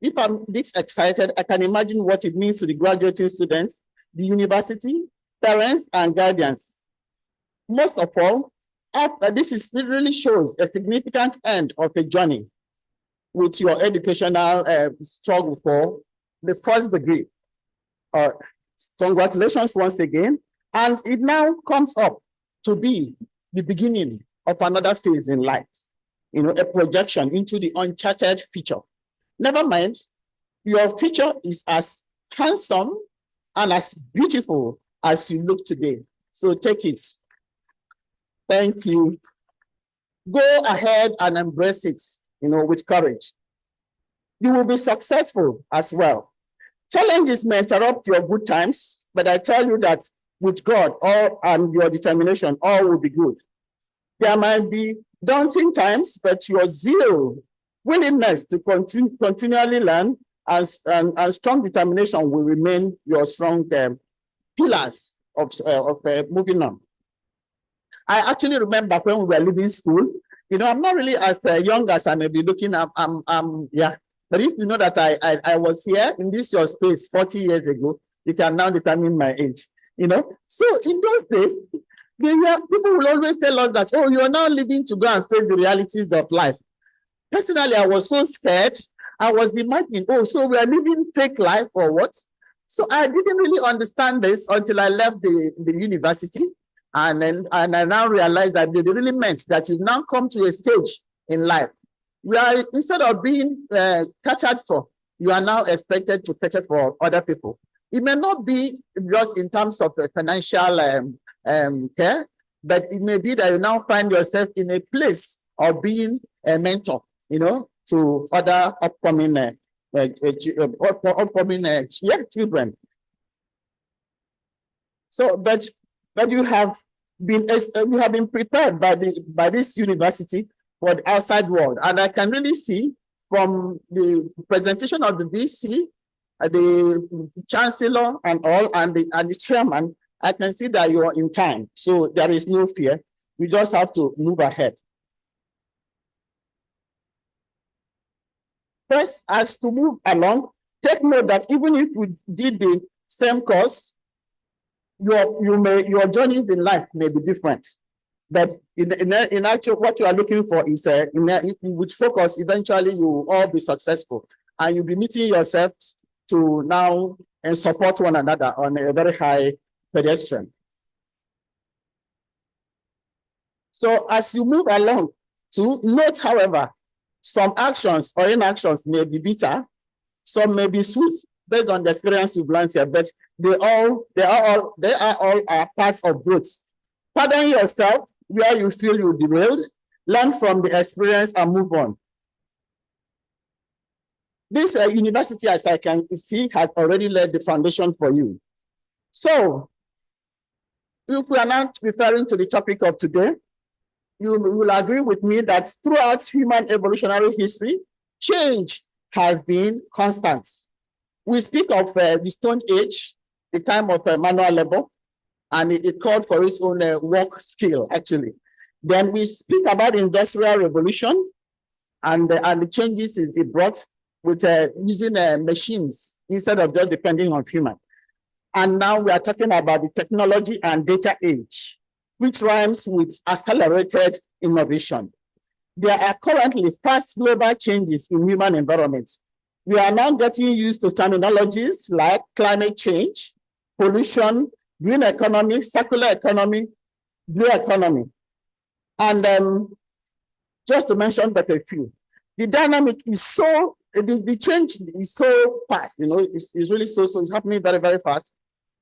If I'm this excited, I can imagine what it means to the graduating students, the university, parents, and guardians. Most of all, this really shows a significant end of a journey with your educational struggle for the first degree. Congratulations once again. And it now comes up to be the beginning of another phase in life, a projection into the uncharted future. Never mind, your future is as handsome and as beautiful as you look today. So take it. Thank you. Go ahead and embrace it, with courage. You will be successful as well. Challenges may interrupt your good times, but I tell you that with God and your determination, all will be good. There might be daunting times, but your zeal, willingness to continually learn and strong determination will remain your strong pillars of moving on. I actually remember when we were leaving school, I'm not really as young as I may be looking. Yeah. But if you know that I was here in this your space 40 years ago, you can now determine my age. So in those days, people will always tell us that, oh, you are now living to go and face the realities of life. Personally, I was so scared. I was imagining, oh, so we are living fake life or what? So I didn't really understand this until I left the university. And I now realized that it really meant that you now come to a stage in life where instead of being catered for, you are now expected to cater for other people. It may not be just in terms of financial care, but it may be that you now find yourself in a place of being a mentor, to other upcoming children. So, but you have been prepared by this university for the outside world, and I can really see from the presentation of the VC, the chancellor and all, and the chairman, I can see that you are in time. So there is no fear. We just have to move ahead. First, as to move along, take note that even if we did the same course, your journeys in life may be different. But in actual, what you are looking for is, with focus, eventually you will all be successful, and you'll be meeting yourself to now and support one another on a very high pedestrian. So as you move along, to note, however, some actions or inactions may be bitter, some may be sweet, based on the experience you've learned here, but they are all parts of growth. Pardon yourself where you feel you derailed, learn from the experience and move on. This university, as I can see, has already laid the foundation for you. So, if we are not referring to the topic of today, you will agree with me that throughout human evolutionary history, change has been constant. We speak of the Stone Age, the time of manual labor, and it called for its own work skill, actually. Then we speak about Industrial Revolution and the changes it brought with using machines instead of just depending on human. And now we are talking about the technology and data age, which rhymes with accelerated innovation. There are currently fast global changes in human environments. We are now getting used to terminologies like climate change, pollution, green economy, circular economy, blue economy. And just to mention but a few, the dynamic is so, the change is so fast, it's really so it's happening very, very fast.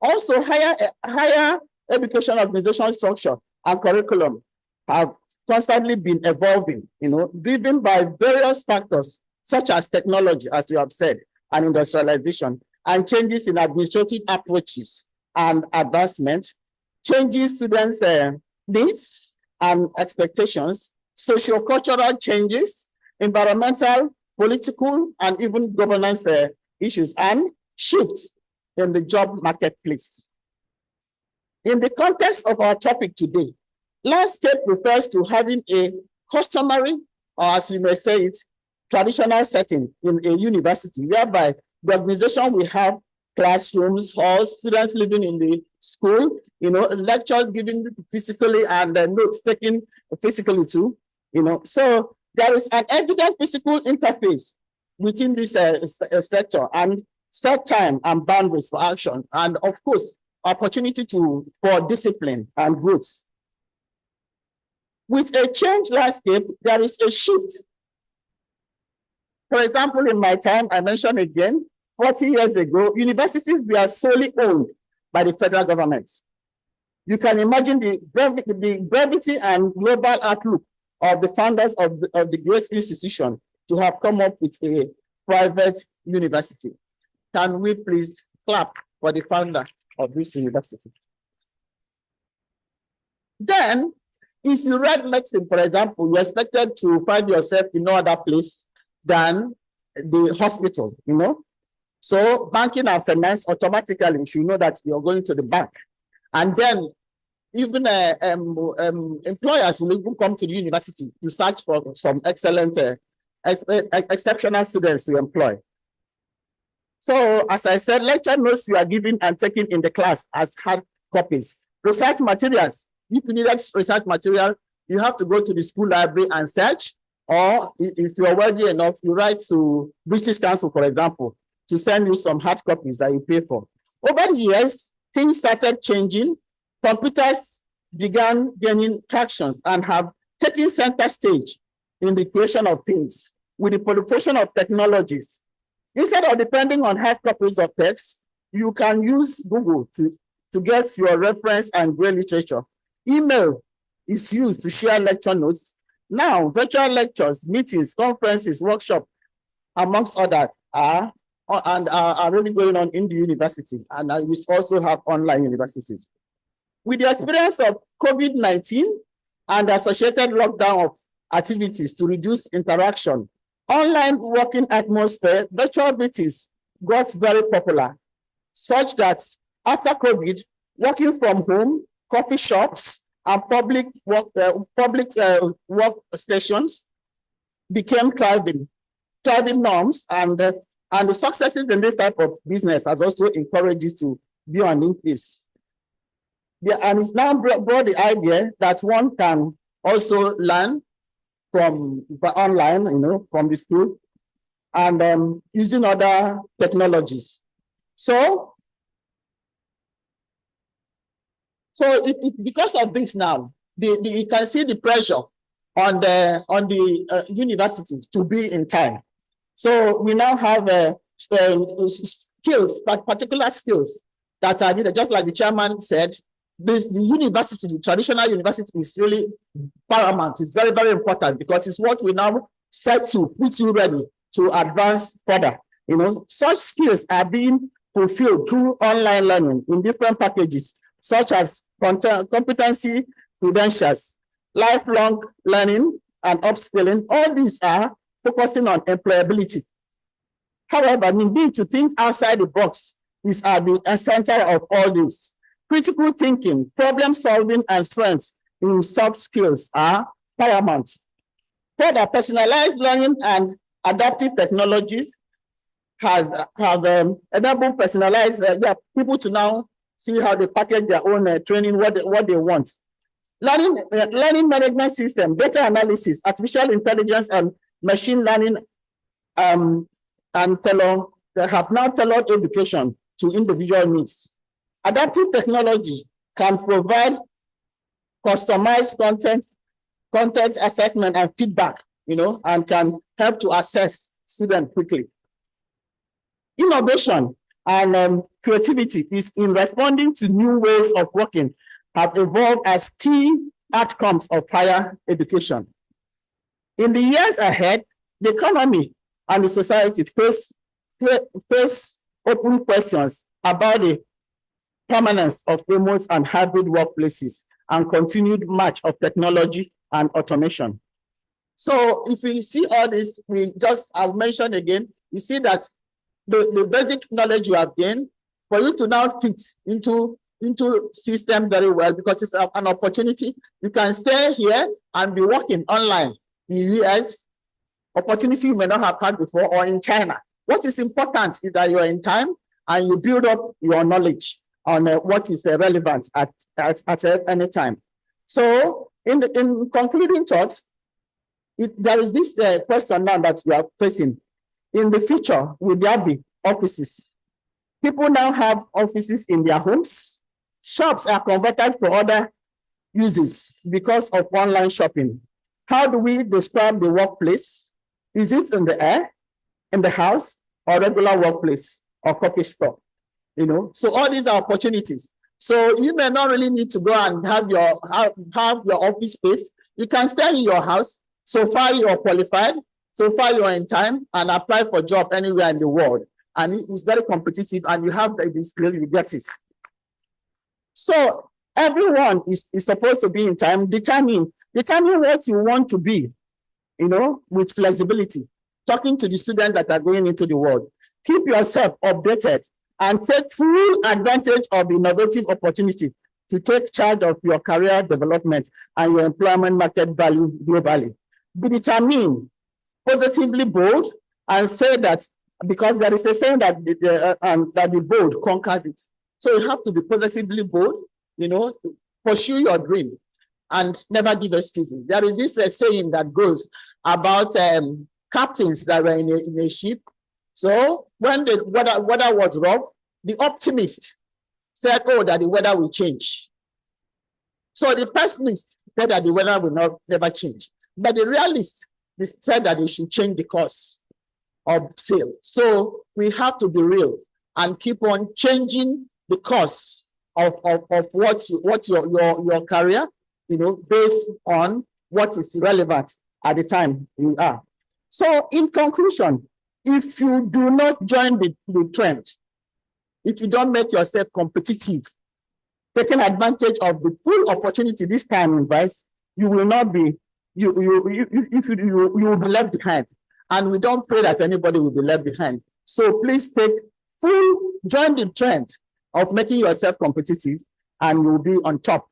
Also, higher education organizational structure and curriculum have constantly been evolving, driven by various factors such as technology, as you have said, and industrialization, and changes in administrative approaches and advancement, changes students' needs and expectations, socio-cultural changes, environmental, political, and even governance issues, and shifts in the job marketplace. In the context of our topic today, landscape refers to having a customary, or as you may say it, traditional setting in a university, whereby the organization will have classrooms, halls, students living in the school, lectures given physically and notes taken physically too, So there is an evident physical interface within this sector and set time and boundaries for action, and of course, opportunity for discipline and growth. With a changed landscape, there is a shift. For example, in my time, I mentioned again, 40 years ago, universities were solely owned by the federal government. You can imagine the brevity and global outlook of the founders of the great institution to have come up with a private university. Can we please clap for the founder of this university? Then, if you read medicine, for example, you're expected to find yourself in no other place than the hospital, So banking and finance, automatically, you should know that you're going to the bank. And then even employers will even come to the university to search for some excellent, exceptional students to employ. So as I said, lecture notes you are given and taken in the class as hard copies. Research materials, if you need research material, you have to go to the school library and search, or if you are wealthy enough, you write to British Council, for example, to send you some hard copies that you pay for. Over the years, things started changing. Computers began gaining traction and have taken center stage in the creation of things with the proliferation of technologies. Instead of depending on hard copies of text, you can use Google to get your reference and grade literature. Email is used to share lecture notes. Now, virtual lectures, meetings, conferences, workshops, amongst others, are really going on in the university, and we also have online universities. With the experience of COVID-19 and associated lockdown of activities to reduce interaction, online working atmosphere, virtual meetings got very popular, such that after COVID, working from home, coffee shops, and public work stations became thriving norms, and the successes in this type of business has also encouraged you to be on increase. And it's now brought the idea that one can also learn from online, from the school, and using other technologies. So because of this now, you can see the pressure on the university to be in time. So we now have skills, but particular skills that are needed. Just like the chairman said, the university, the traditional university, is really paramount. It's very, very important because it's what we now set to put you ready to advance further. You know, such skills are being fulfilled through online learning in different packages, such as competency credentials, lifelong learning, and upskilling. All these are focusing on employability. However, we need to think outside the box is at the center of all this. Critical thinking, problem solving, and strengths in soft skills are paramount. Further, personalized learning and adaptive technologies have enabled personalized people to now see how they package their own training, what they want. Learning management system, data analysis, artificial intelligence, and machine learning, and they have now tailored education to individual needs. Adaptive technology can provide customized content assessment and feedback, you know, and can help to assess students quickly. Innovation and creativity is in responding to new ways of working have evolved as key outcomes of higher education. In the years ahead, the economy and the society face open questions about the permanence of remote and hybrid workplaces and continued march of technology and automation. So if we see all this, I'll mention again, you see that the basic knowledge you have gained, for you to now fit into system very well, because it's an opportunity. You can stay here and be working online in the US, opportunity you may not have had before, or in China. What is important is that you're in time and you build up your knowledge on what is relevant at any time. So in concluding thoughts, there is this question now that we are facing. In the future, will there be offices? People now have offices in their homes. Shops are converted for other uses because of online shopping. How do we describe the workplace? Is it in the air, in the house, or regular workplace, or coffee store? You know, so all these are opportunities. So you may not really need to go and have your office space. You can stay in your house. So far you are qualified. So far you are in time and apply for a job anywhere in the world. And it's very competitive, and you have the skill, you get it. So everyone is supposed to be in time. Determine what you want to be, you know, with flexibility. Talking to the students that are going into the world. Keep yourself updated and take full advantage of the innovative opportunity to take charge of your career development and your employment market value globally. Be determined, positively bold, and say that, because there is a saying that the bold conquers it. So you have to be positively bold, you know, pursue your dream and never give excuses. There is this saying that goes about captains that were in a ship. So when the weather was rough, the optimist said, oh, that the weather will change. So the pessimist said that the weather will never change. But the realist said that they should change the course of sail. So we have to be real and keep on changing the course of what your career, you know, based on what is relevant at the time you are. So in conclusion, if you do not join the trend, if you don't make yourself competitive, taking advantage of the full opportunity this time invites, you will not be, you will be left behind. And we don't pray that anybody will be left behind. So please join the trend of making yourself competitive, and you'll be on top.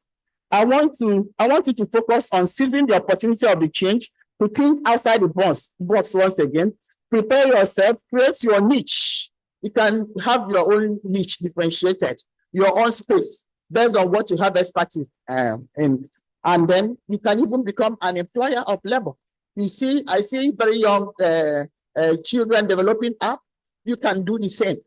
I want you to focus on seizing the opportunity of the change, to think outside the box once again. Prepare yourself, create your niche. You can have your own niche differentiated, your own space based on what you have expertise in. And then you can even become an employer of labor. I see very young children developing app. You can do the same.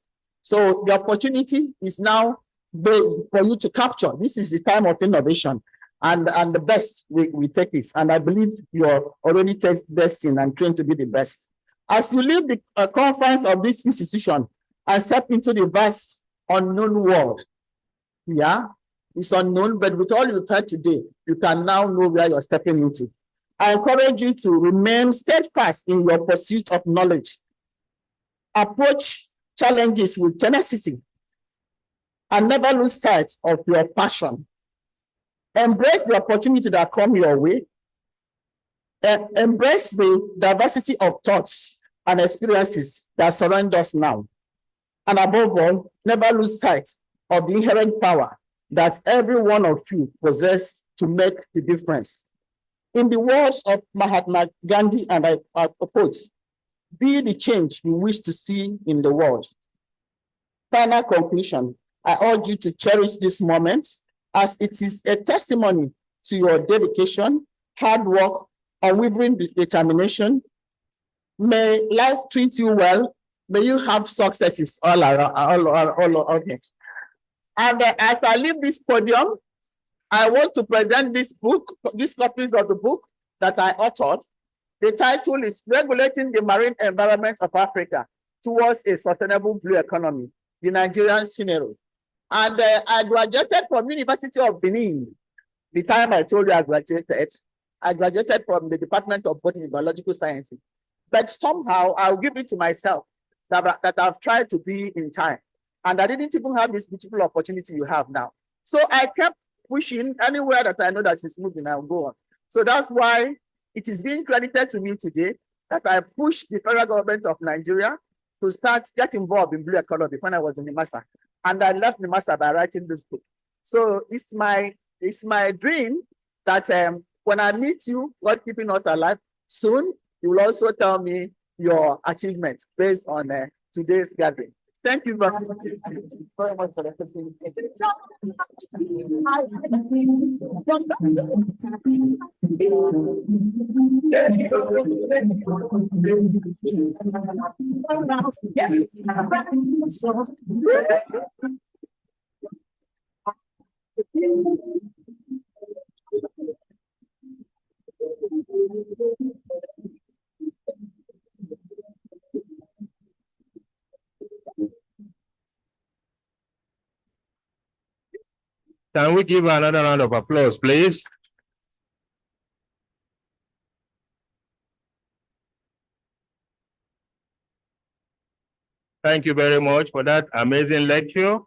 So the opportunity is now for you to capture. This is the time of innovation, and the best we take it. And I believe you're already destined and trained to be the best. As you leave the conference of this institution and step into the vast unknown world, yeah, it's unknown, but with all you've heard today, you can now know where you're stepping into. I encourage you to remain steadfast in your pursuit of knowledge. Approach challenges with tenacity and never lose sight of your passion. Embrace the opportunity that come your way. Embrace the diversity of thoughts and experiences that surround us now. And above all, never lose sight of the inherent power that every one of you possess to make the difference. In the words of Mahatma Gandhi, and I quote, be the change you wish to see in the world. Final conclusion, I urge you to cherish this moment as it is a testimony to your dedication, hard work, unwavering determination. May life treat you well. May you have successes all around, all. And as I leave this podium, I want to present this book, these copies of the book that I authored. The title is Regulating the Marine Environment of Africa Towards a Sustainable Blue Economy, the Nigerian Scenario. And I graduated from University of Benin. The time I told you I graduated from the Department of Botany and Biological Sciences. But somehow I'll give it to myself that I've tried to be in time. And I didn't even have this beautiful opportunity you have now. So I kept pushing anywhere that I know that is moving, I'll go on. So that's why it is being credited to me today that I pushed the federal government of Nigeria to start getting involved in blue economy when I was in NIMASA. And I left NIMASA by writing this book. So it's my dream that when I meet you, God keeping us alive, soon you will also tell me your achievements based on today's gathering. Thank you very much for the opportunity. Can we give another round of applause, please? Thank you very much for that amazing lecture,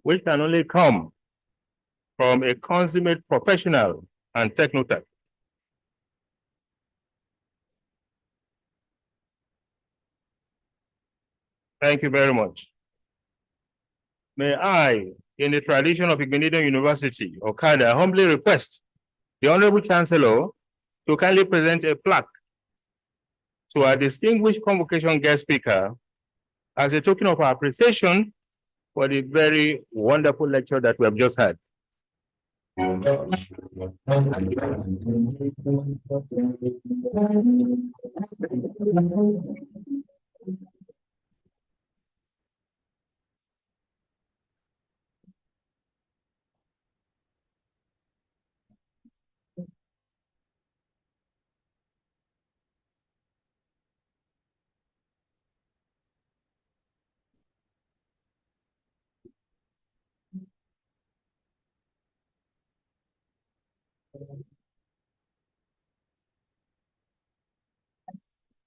which can only come from a consummate professional and technocrat. Thank you very much. May I, in the tradition of Igbinedion University, Okada, humbly request the Honorable Chancellor to kindly present a plaque to our distinguished convocation guest speaker as a token of our appreciation for the very wonderful lecture that we have just had.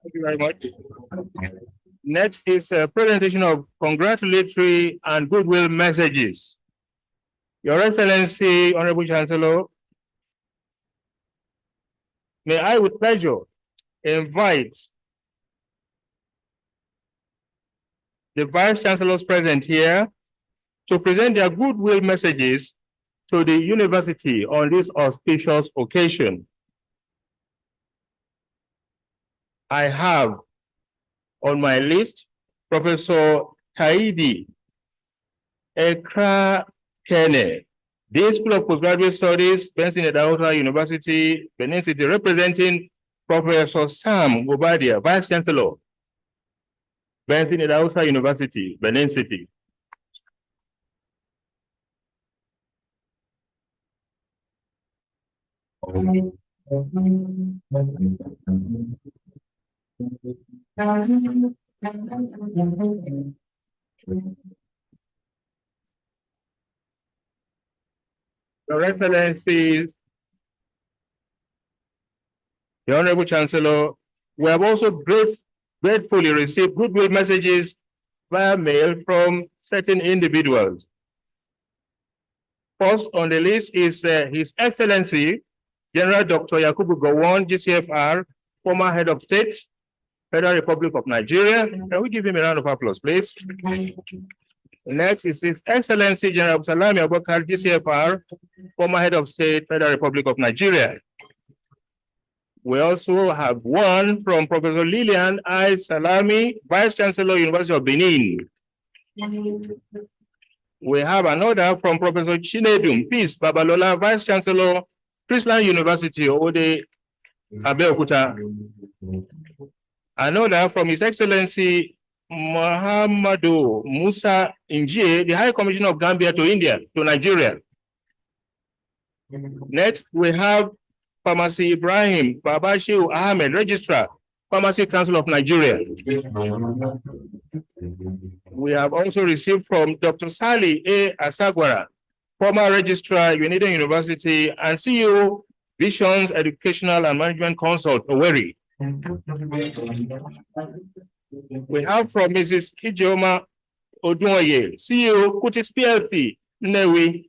Thank you very much. Next is a presentation of congratulatory and goodwill messages. Your Excellency, Honorable Chancellor, may I with pleasure invite the Vice Chancellors present here to present their goodwill messages to the university on this auspicious occasion. I have on my list Professor Taidi Ekra Kene, Dean School of Postgraduate Studies, Benson Edahota University, Benin City, representing Professor Sam Gobadia, Vice Chancellor. Benson Idausa University, Benin City. Your Excellencies, the Honorable Chancellor, we have also gratefully received goodwill messages via mail from certain individuals. First on the list is His Excellency, General Dr. Yakubu Gowon, GCFR, former head of state, Federal Republic of Nigeria. Can we give him a round of applause, please? Next is His Excellency, General Salami Abubakar, GCFR, former head of state, Federal Republic of Nigeria. We also have one from Professor Lilian I. Salami, Vice Chancellor, University of Benin. We have another from Professor Chinedum Peace Babalola, Vice Chancellor, Chrisland University, Ode, Abeokuta. Another from His Excellency Muhammadu Musa Injie, the High Commissioner of Gambia to India, to Nigeria. Next, we have Pharmacy Ibrahim Babashiu Ahmed, Registrar, Pharmacy Council of Nigeria. We have also received from Dr. Sally A. Asagwara, former Registrar, Igbinedion University, and CEO, Visions Educational and Management Consult, Owerri. We have from Mrs. Ijeoma Odunoye, CEO, Kutix PLC, Nnewi,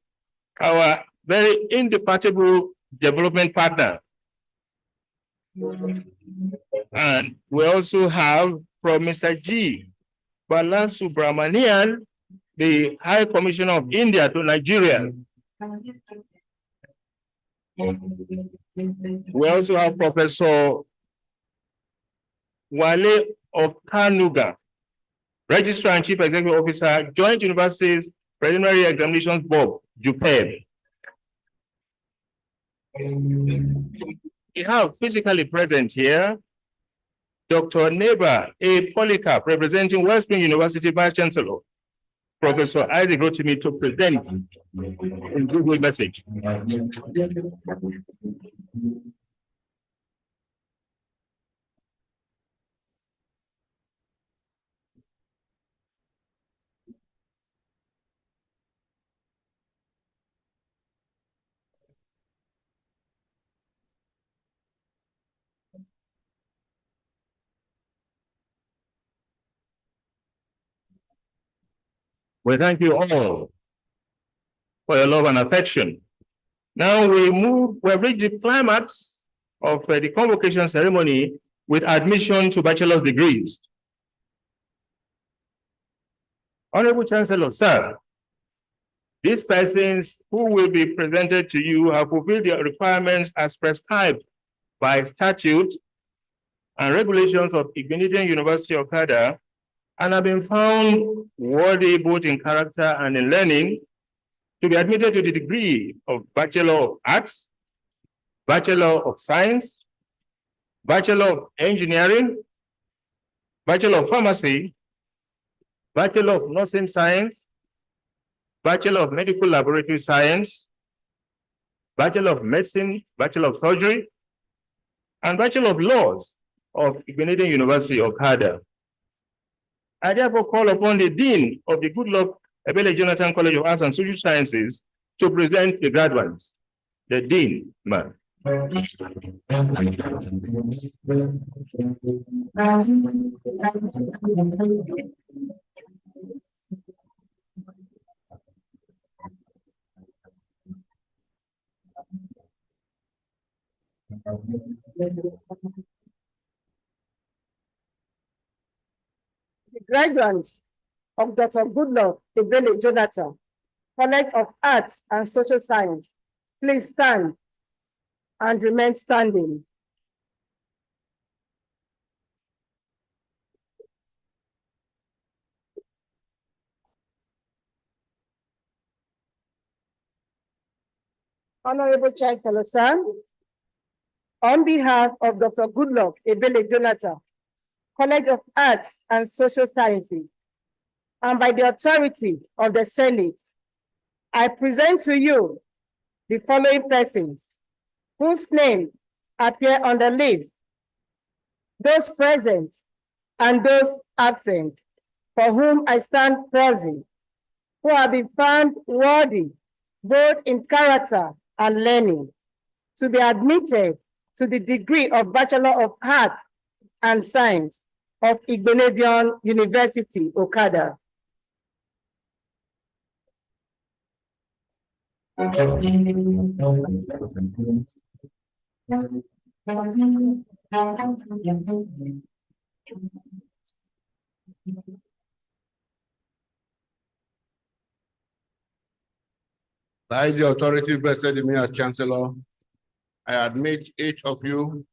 our very indefatigable development partner. And we also have from Mr. G. Balasubramanian, the High Commissioner of India to Nigeria. We also have Professor Wale Okanuga, Registrar and Chief Executive Officer, Joint Universities Preliminary Examinations Board, JUPEB. We have physically present here Dr. Neba A. Polycarp, representing Western University Vice Chancellor, Professor Isaac Rotimi, to present in Google message. We thank you all for your love and affection. Now we have reached the climax of the convocation ceremony with admission to bachelor's degrees. Honorable Chancellor, sir, these persons who will be presented to you have fulfilled their requirements as prescribed by statute and regulations of Igbinedion University of Okada, and have been found worthy both in character and in learning to be admitted to the degree of Bachelor of Arts, Bachelor of Science, Bachelor of Engineering, Bachelor of Pharmacy, Bachelor of Nursing Science, Bachelor of Medical Laboratory Science, Bachelor of Medicine, Bachelor of Surgery, and Bachelor of Laws of Igbinedion University of Okada. I therefore call upon the Dean of the Goodluck Ebele Jonathan College of Arts and Social Sciences to present the graduates. The Dean, ma'am. The graduates of Dr. Goodluck Ebele Jonathan, College of Arts and Social Science, please stand and remain standing. Honorable Chancellor, sir, on behalf of Dr. Goodluck Ebele Jonathan, College of Arts and Social Sciences, and by the authority of the Senate, I present to you the following persons whose names appear on the list, those present and those absent, for whom I stand proxy, who have been found worthy, both in character and learning, to be admitted to the degree of Bachelor of Arts and Science of Igbinedion University, Okada. By the authority vested in me as Chancellor, I admit each of you,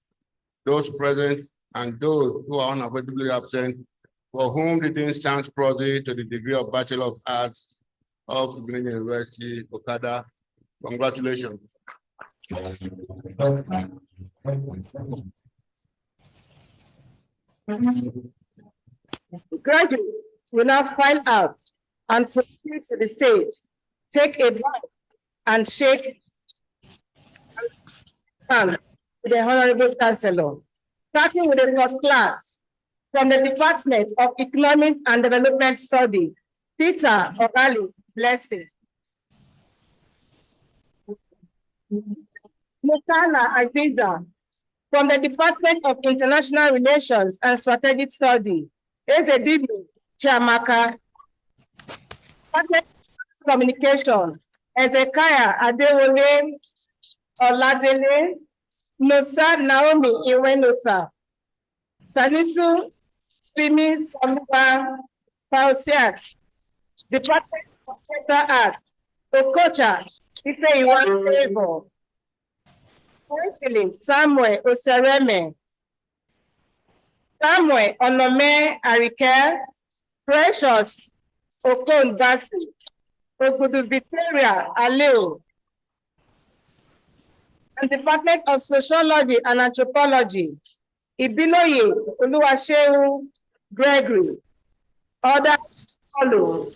those present and those who are unavoidably absent, for whom the Dean stands proxy to the degree of Bachelor of Arts of Igbinedion University, Okada. Congratulations. Graduates will now file out and proceed to the stage, take a bow and shake hands with the Honorable Chancellor. Starting with the first class from the Department of Economics and Development Studies, Peter O'Reilly, blessing. Mutana Aziza, from the Department of International Relations and Strategic Studies, Ezedibu Chiamaka. Department of Communication, Ezekiah Adewole Oladele, Nosa Naomi Iwenosa, Salisu Simi Samuwa Pausiat, Department of Theater Art, Okocha Ife Iwan Favor, Councilin Samuel Osereme, Samuel Onome Arike, Precious Okon Basi, Ogudu Victoria Aleo, and Department of Sociology and Anthropology, Ibiloye Oluwaseun Gregory, other follow.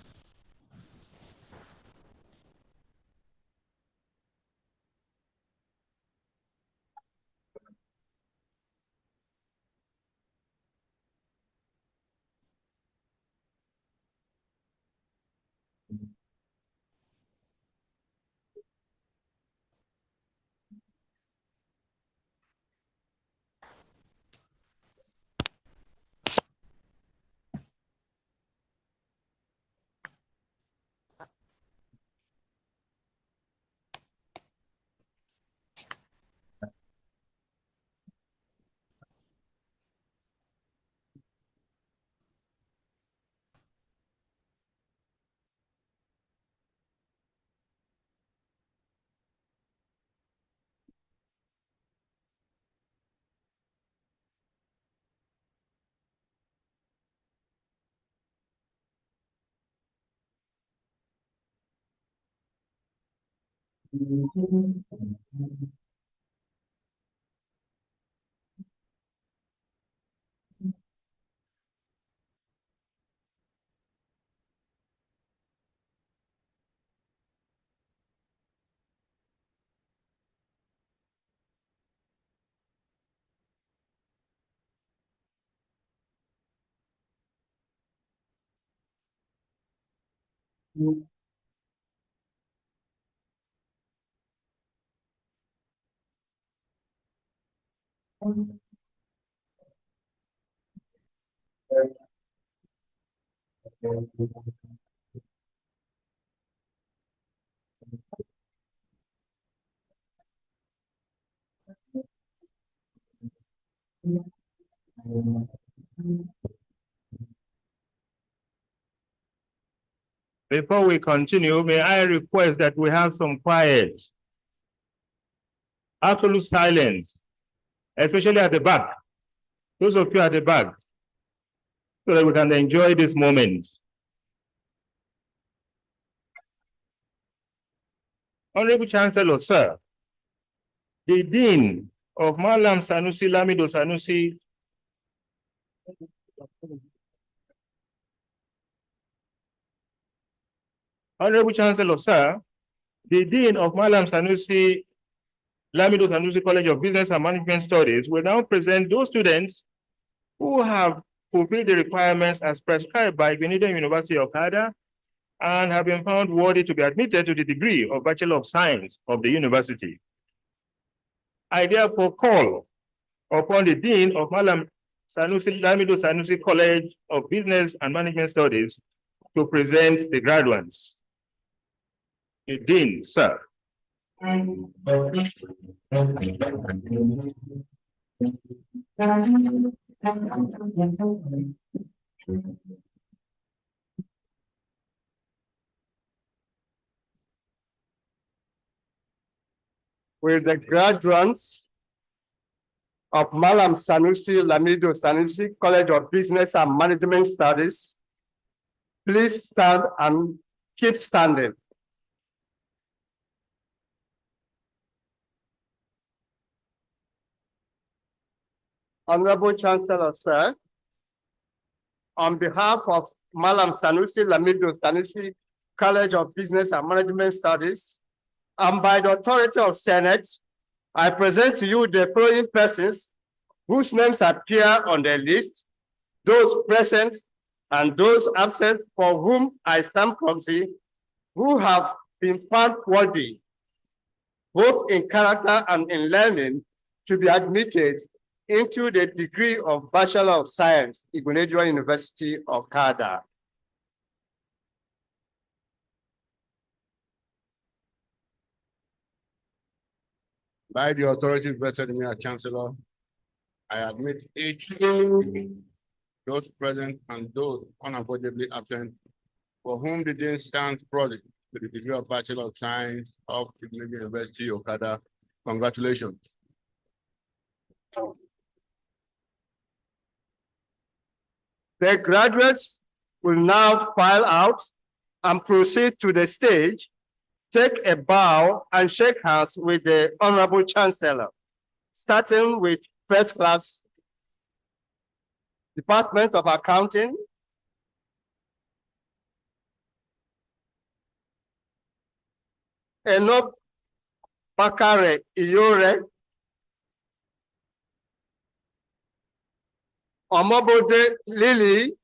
Before we continue, may I request that we have some quiet, absolute silence, especially at the back. Those of you at the back, so that we can enjoy this moment. Honorable Chancellor, sir, the Dean of Malam Sanusi Lamido Sanusi Honorable Chancellor, sir, the Dean of Malam Sanusi Lamido Sanusi College of Business and Management Studies will now present those students who have fulfilled the requirements as prescribed by Igbinedion University of Canada and have been found worthy to be admitted to the degree of Bachelor of Science of the university. I therefore call upon the Dean of Malam Sanusi Lamido Sanusi College of Business and Management Studies to present the graduates. The Dean, sir. Will the graduates of Malam Sanusi Lamido Sanusi College of Business and Management Studies please stand and keep standing? Honorable Chancellor, sir, on behalf of Malam Sanusi Lamido Sanusi College of Business and Management Studies, and by the authority of Senate, I present to you the following persons whose names appear on the list, those present and those absent for whom I stand proxy, who have been found worthy, both in character and in learning, to be admitted into the degree of Bachelor of Science, Igbinedion University of Canada. By the authority vested in me as Chancellor, I admit each, those present and those unavoidably absent, for whom the Dean stands proudly to the degree of Bachelor of Science of Igbinedion University of Canada. Congratulations. The graduates will now file out and proceed to the stage, take a bow and shake hands with the Honorable Chancellor, starting with first class, Department of Accounting, Enoch Bakare Iyore, Omobode Lily,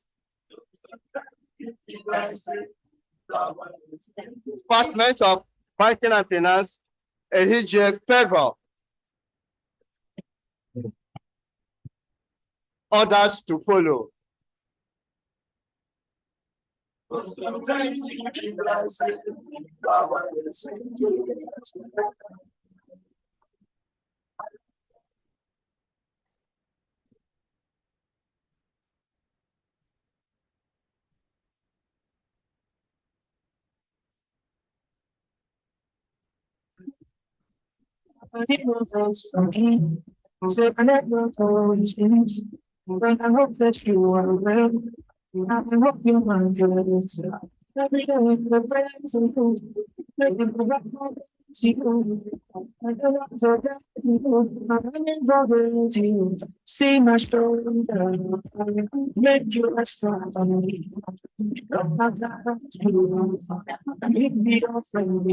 Department of Banking and Finance, Ehije Favor. Others to follow. But I hope that you are well. I hope you're good. Every day the friends and food. Making the right see you. I don't want to get you. I'm involved in you. See my story. Make you a star for me. Don't have that you. Make me your friend.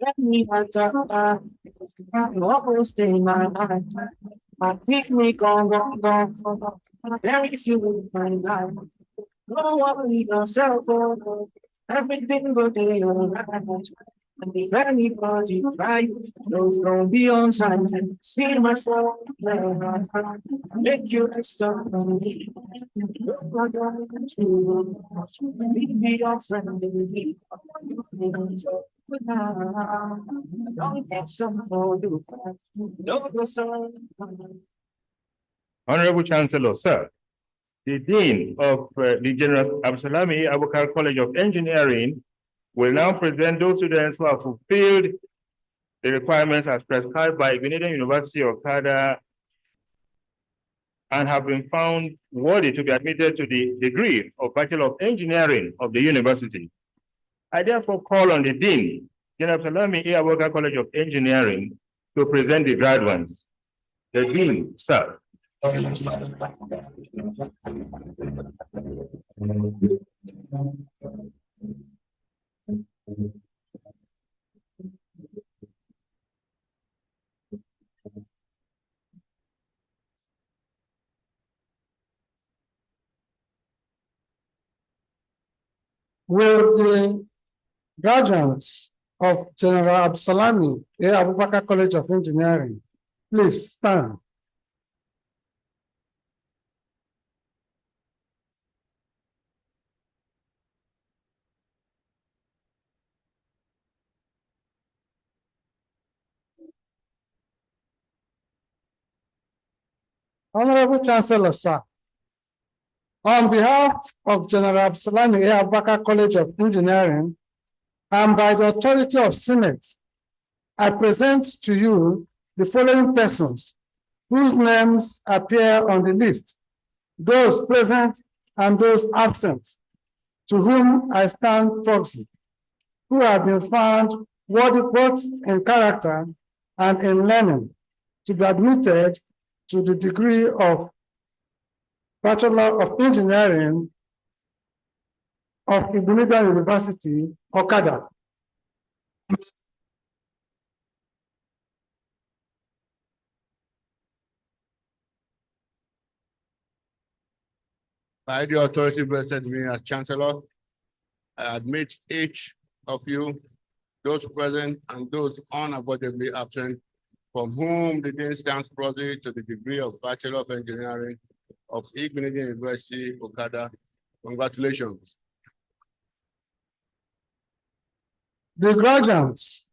Let me what will stay my life. I pick me go. There is you in my life. No worry yourself, everything will be alright. And if anybody try, those gon' be on side. See my phone, make you stop me. Be your friend, don't get some for you. Don't go so. Honorable Chancellor, sir, the Dean of the General Absalami Abubakar College of Engineering will now present those students who have fulfilled the requirements as prescribed by Igbinedion University of Canada and have been found worthy to be admitted to the degree of Bachelor of Engineering of the university. I therefore call on the Dean, General Absalami Abubakar College of Engineering, to present the graduates. The Dean, sir. Will the graduates of General Absalami Abubakar College of Engineering please stand? Honorable Chancellor, sir, on behalf of General Absalami Abubakar College of Engineering and by the authority of Senate, I present to you the following persons whose names appear on the list, those present and those absent, to whom I stand proxy, who have been found worthy both in character and in learning to be admitted to the degree of Bachelor of Engineering of Igbinedion University, Okada. By the authority vested in me as Chancellor, I admit each of you, those present and those unavoidably absent, from whom the Dean stands proxy to the degree of Bachelor of Engineering of Igbinedion University, Okada. Congratulations. The graduates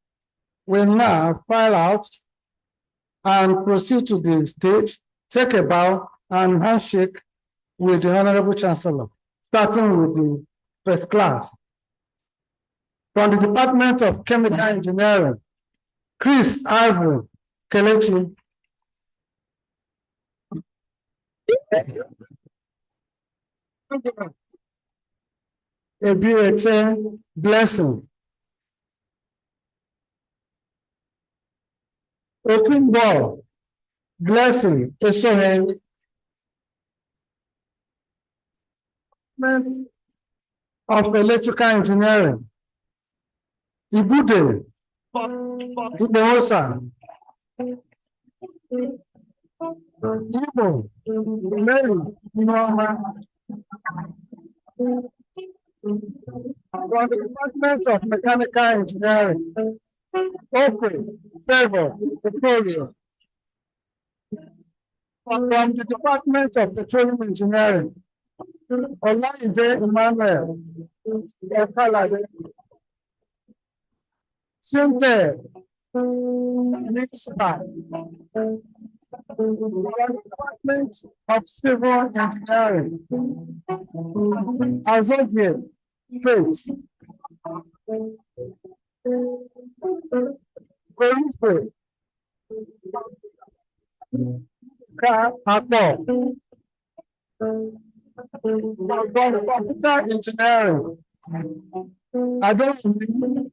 will now file out and proceed to the stage, take a bow and handshake with the Honorable Chancellor, starting with the first class. From the Department of Chemical Engineering, Chris Ivory Kelechi. Ebirete Blessing. Okunbo Blessing Esohen. Of Electrical Engineering, Ibude Ibehosa, Ibo Mary Inoma. From the Department of Mechanical Engineering, Okay, Favor Victoria. From the Department of Petroleum Engineering, Olaide Emmanuel Okalade. Sinte Nixpa. Department of Civil Engineering, Azogie Faith. Verife Ka Apo. Computer engineering. I don't mean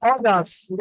others.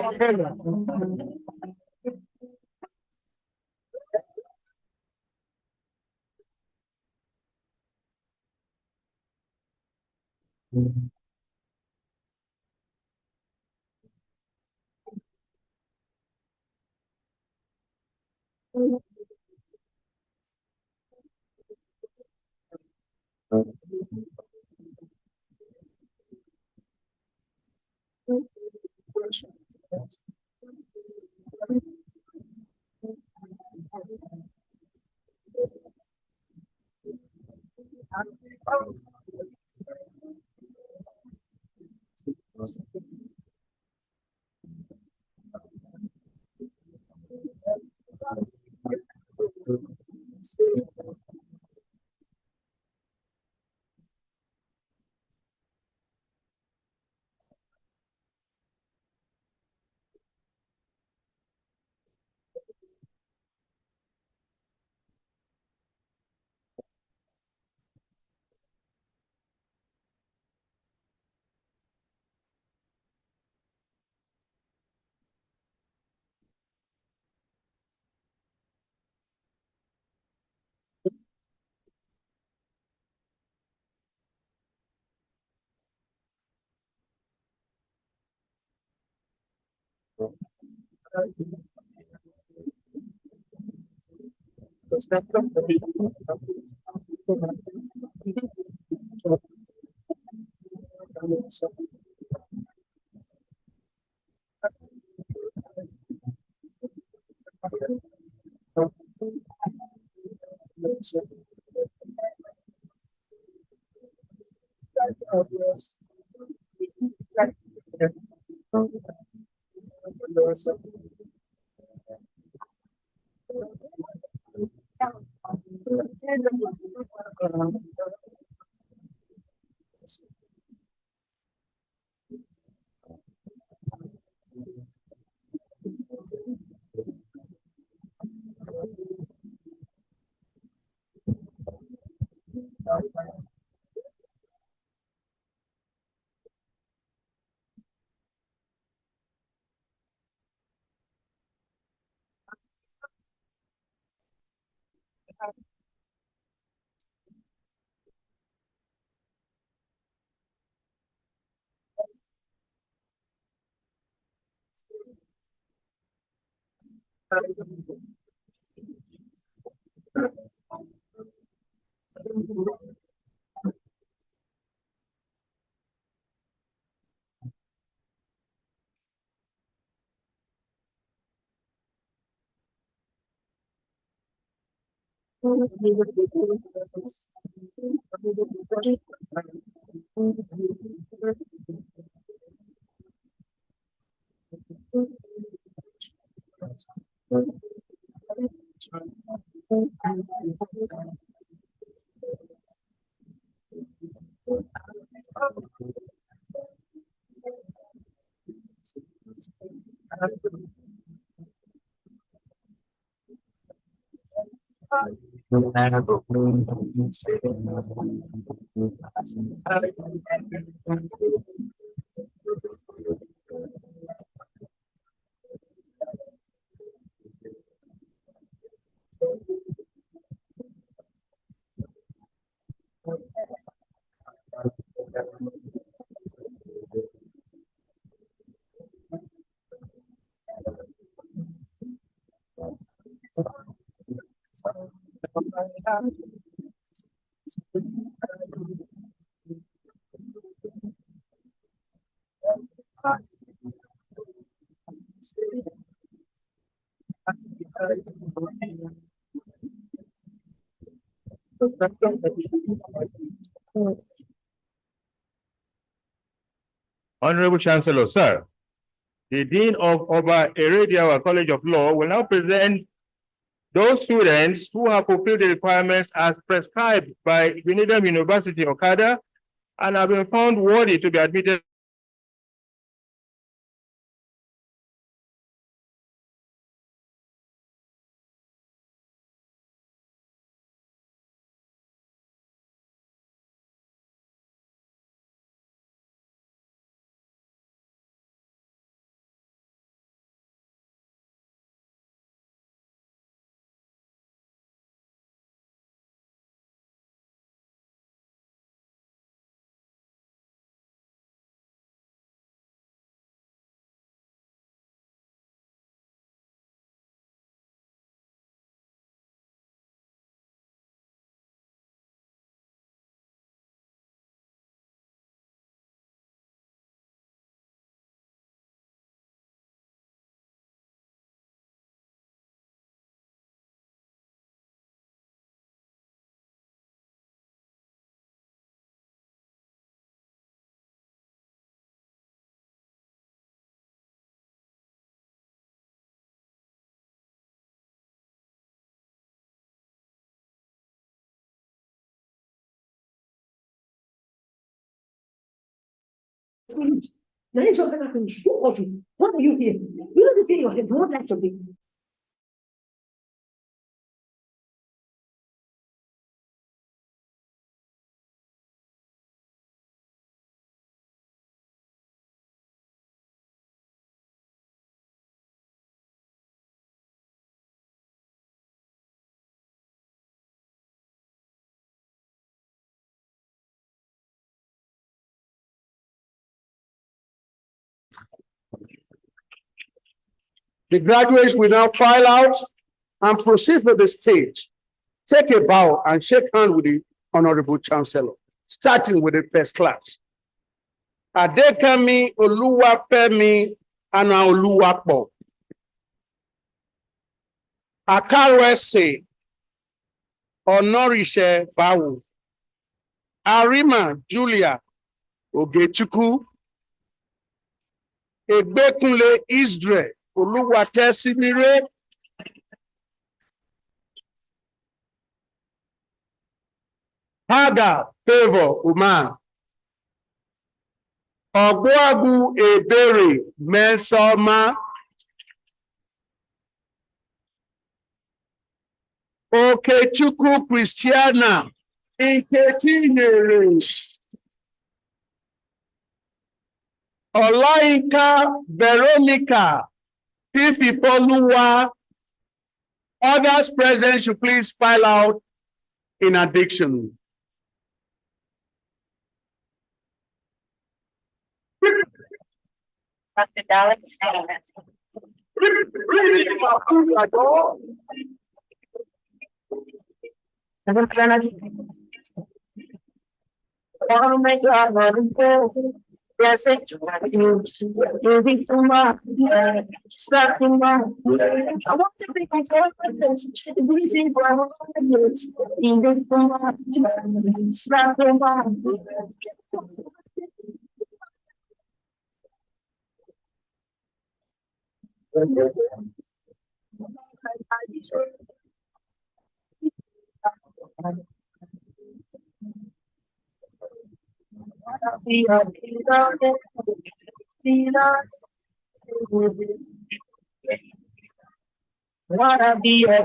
Honorable Chancellor, sir, the Dean of Oba Erediawa College of Law will now present those students who have fulfilled the requirements as prescribed by Igbinedion University, Okada, and have been found worthy to be admitted What are you here? You don't feel your head. Don't like to be. The graduates will now file out and proceed to the stage. Take a bow and shake hands with the Honorable Chancellor, starting with the first class. Adekami Oluwafemi Anaoluwapo. Akarese Honorishe Bawu. Arima Julia Ogechukwu. Egbekunle Israel Oluwatesimire. Haga Favor Uman. Ogbuagu Ebere Mensoma. Okechukwu Christiana Nketinyere. Olayinka Veronica Fifipoluwa. Others present should please file out in addiction. Yes, it's moving too much. Stop too much. I want to be controlled by this. Breathing for minutes. Eating too much. Stop too much. Wanna be a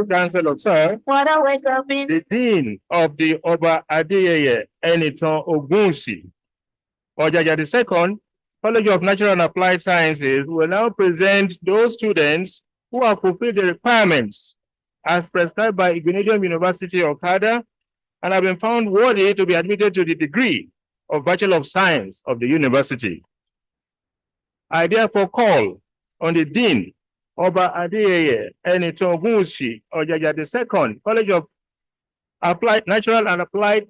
Chancellor, sir, the Dean of the Oba Adeyeye Enitan Ogunsi, Ojaja II, College of Natural and Applied Sciences, will now present those students who have fulfilled the requirements as prescribed by Igbinedion University, Okada, and have been found worthy to be admitted to the degree of Bachelor of Science of the university. I therefore call on the Dean Oba Adeyeye Enitan Ogunsi, Ojaja II, College of Natural and Applied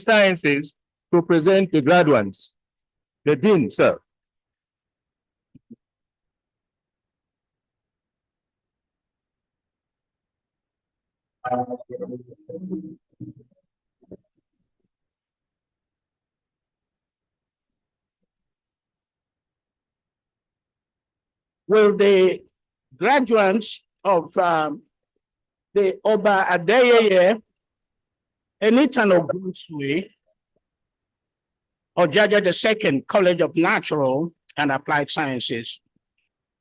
Sciences, to present the graduates. The Dean, sir. Will the graduates of the Oba Adeyeye Enitan Ogunsi Ojaja II College of Natural and Applied Sciences,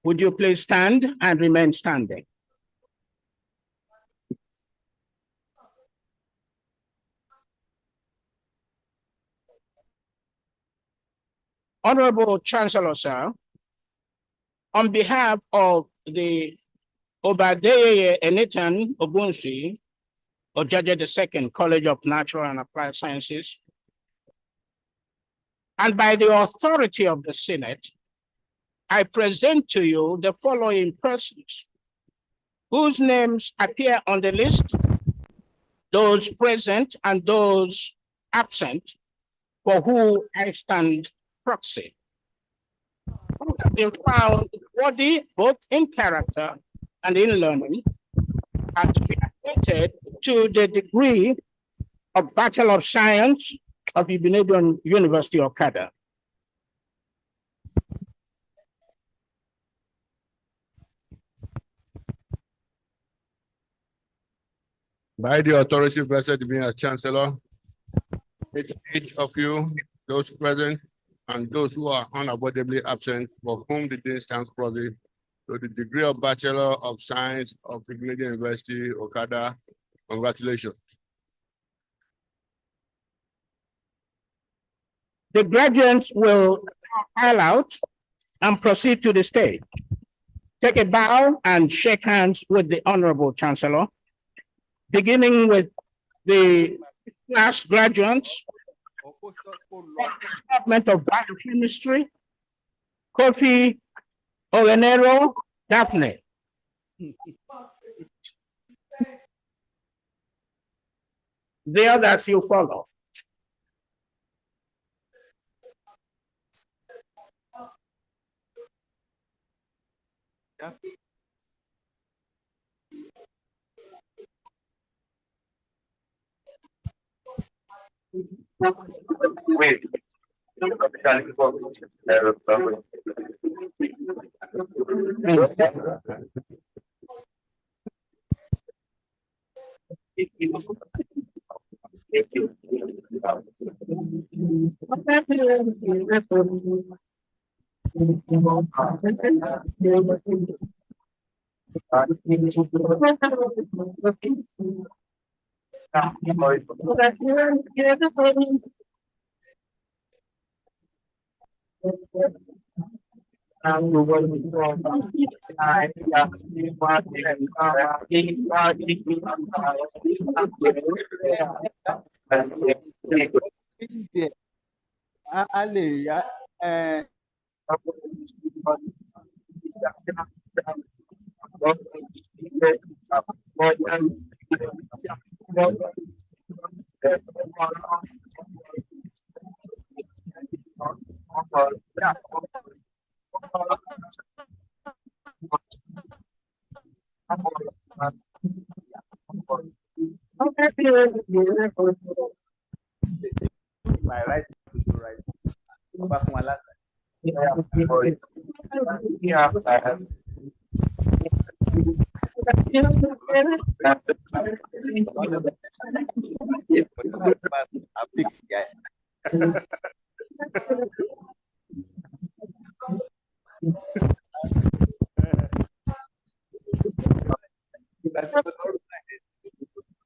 would you please stand and remain standing? Honorable Chancellor, sir, on behalf of the Oba Adeyeye Enitan Ogunsi Ojaja II College of Natural and Applied Sciences, and by the authority of the Senate, I present to you the following persons whose names appear on the list, those present and those absent, for who I stand proxy, who have been found worthy both in character and in learning, and to be admitted to the degree of Bachelor of Science of Igbinedion University, Okada. By the authority vested in me as Chancellor, each of you, those present and those who are unavoidably absent, for whom the dean stands proxy, to the degree of Bachelor of Science of Igbinedion University, Okada, congratulations. The graduates will file out and proceed to the stage. Take a bow and shake hands with the Honorable Chancellor, beginning with the class graduates Department of Biochemistry, Kofi Olenero Daphne. The others you follow. Wait. My right to do right. Back one last a big guy.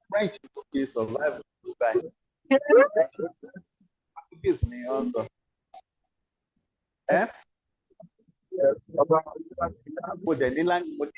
French is survival. Gives me also. Put the Nilang, put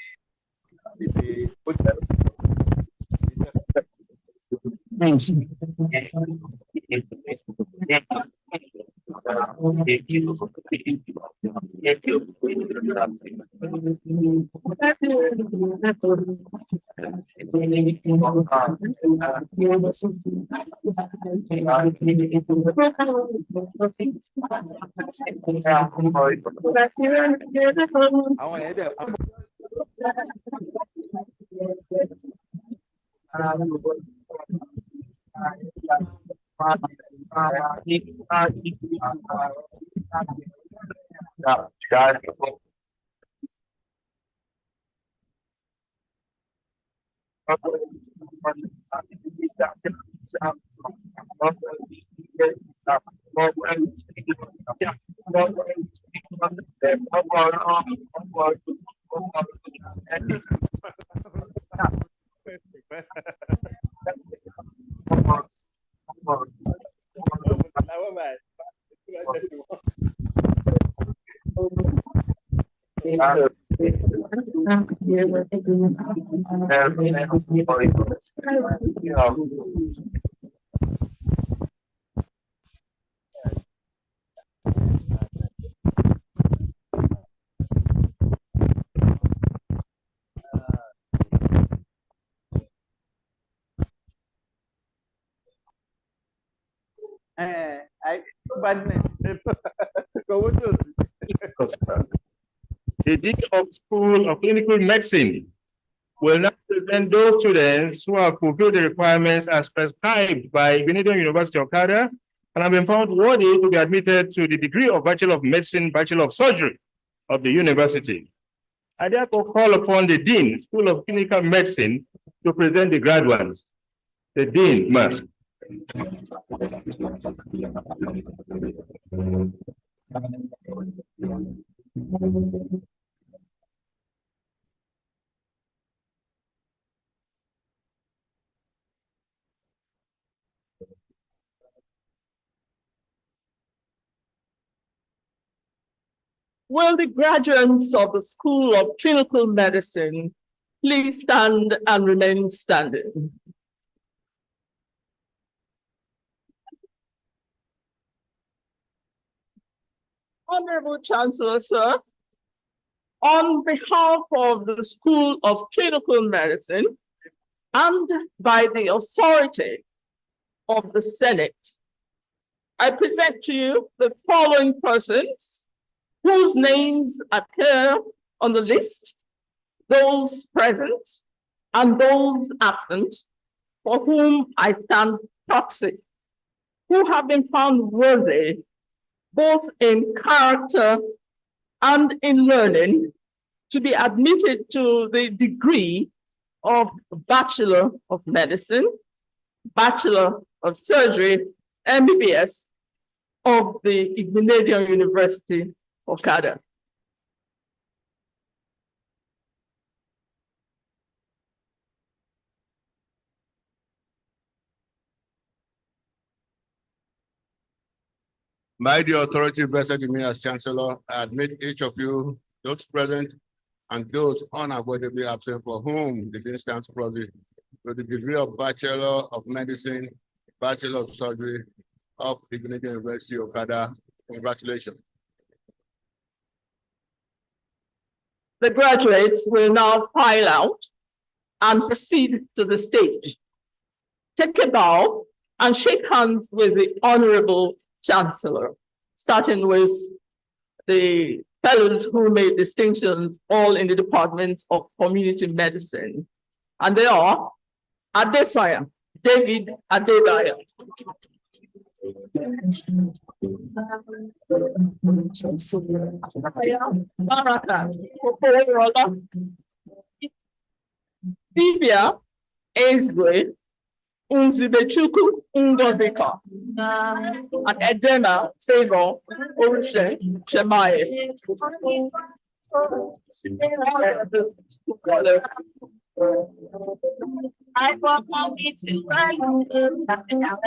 badness. The Dean of School of Clinical Medicine will now present those students who have fulfilled the requirements as prescribed by Igbinedion University of Canada and have been found worthy to be admitted to the degree of Bachelor of Medicine, Bachelor of Surgery of the university. I therefore call upon the Dean, School of Clinical Medicine, to present the graduates. The Dean, ma'am. Will the graduates of the School of Clinical Medicine please stand and remain standing? Honorable Chancellor, sir, on behalf of the School of Clinical Medicine and by the authority of the Senate, I present to you the following persons whose names appear on the list, those present and those absent, for whom I stand proxy, who have been found worthy, both in character and in learning, to be admitted to the degree of Bachelor of Medicine, Bachelor of Surgery, MBBS of the Igbinedion University of Canada. By the authority vested in me as Chancellor, I admit each of you, those present and those unavoidably absent, for whom the Dean stands proxy, with the degree of Bachelor of Medicine, Bachelor of Surgery of the Igbinedion University of Canada. Congratulations. The graduates will now file out and proceed to the stage. Take a bow and shake hands with the Honorable Chancellor, starting with the fellows who made distinctions all in the Department of Community Medicine. And they are Adesanya, David Adebayo. Barakat, Bibia Ezwe, Unzibechukwu Ngozika, and Edema Sego Orishe Shemaye. I want me to write hospitality.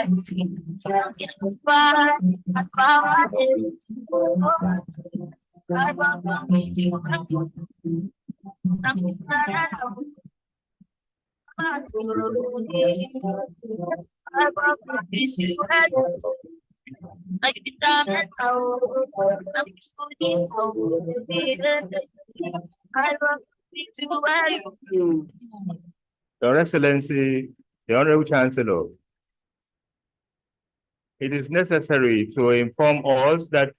I want me to Your Excellency, the Honorable Chancellor, it is necessary to inform us that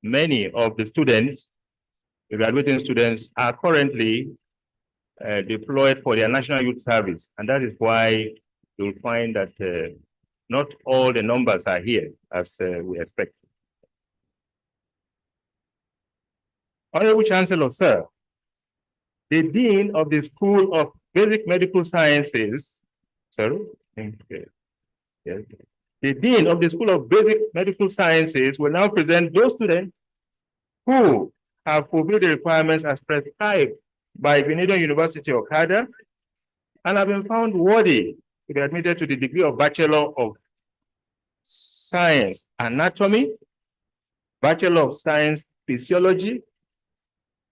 many of the students, the graduating students, are currently deployed for their National Youth Service. And that is why you'll find that not all the numbers are here as we expect. Honorable Chancellor, sir, the Dean of the School of Basic Medical Sciences, sorry, yes. The Dean of the School of Basic Medical Sciences will now present those students who have fulfilled the requirements as prescribed by Igbinedion University of Canada and have been found worthy to be admitted to the degree of Bachelor of Science Anatomy, Bachelor of Science Physiology,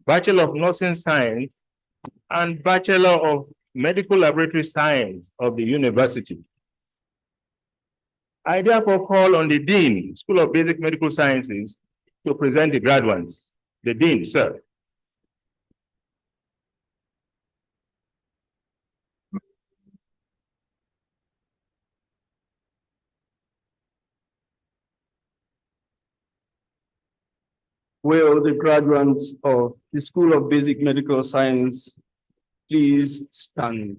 Bachelor of Nursing Science, and Bachelor of Medical Laboratory Science of the university. I therefore call on the Dean, School of Basic Medical Sciences, to present the graduates. The Dean, sir. Will the graduates of the School of Basic Medical Science please stand?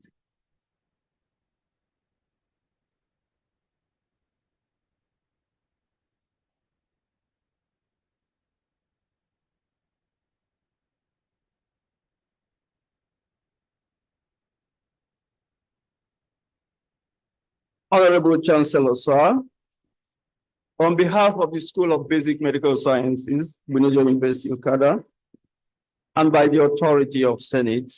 Honorable Chancellor, sir, on behalf of the School of Basic Medical Sciences, Igbinedion University, Okada, and by the authority of Senate,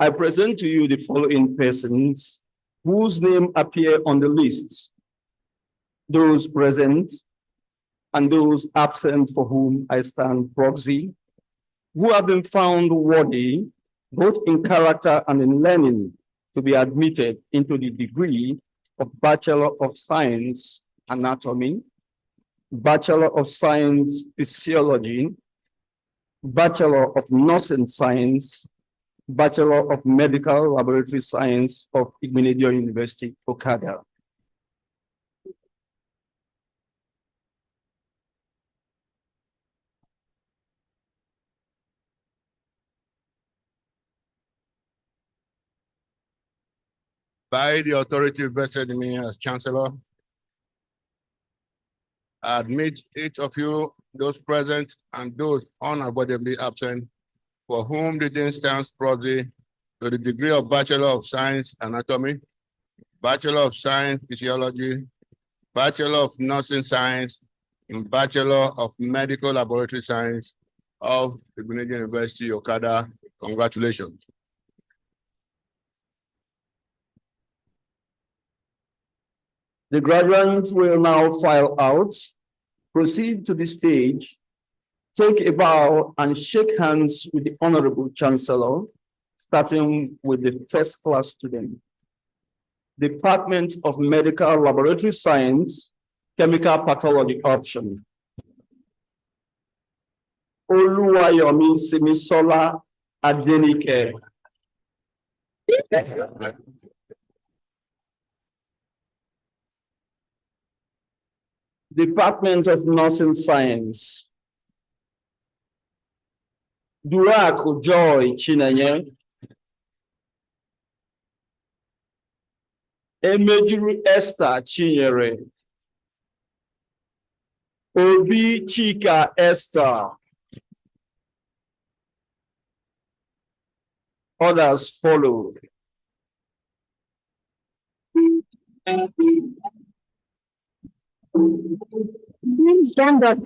I present to you the following persons whose name appear on the list, those present and those absent for whom I stand proxy, who have been found worthy, both in character and in learning, to be admitted into the degree of Bachelor of Science, Anatomy, Bachelor of Science, Physiology, Bachelor of Nursing Science, Bachelor of Medical Laboratory Science of Igbinedion University, Okada. By the authority vested in me as Chancellor, I admit each of you, those present and those unavoidably absent, for whom the dean stands proxy to the degree of Bachelor of Science Anatomy, Bachelor of Science Physiology, Bachelor of Nursing Science, and Bachelor of Medical Laboratory Science of Igbinedion University, Okada. Congratulations. The graduates will now file out, proceed to the stage, take a bow and shake hands with the Honorable Chancellor, starting with the first class student. Department of Medical Laboratory Science, Chemical Pathology option. Oluwayomi Simisola Adenike. Department of Nursing Science. Duraku Joy Chinenye. Emejuru Esther Chinyere. Obi Chika Esther. Others follow. Stand up.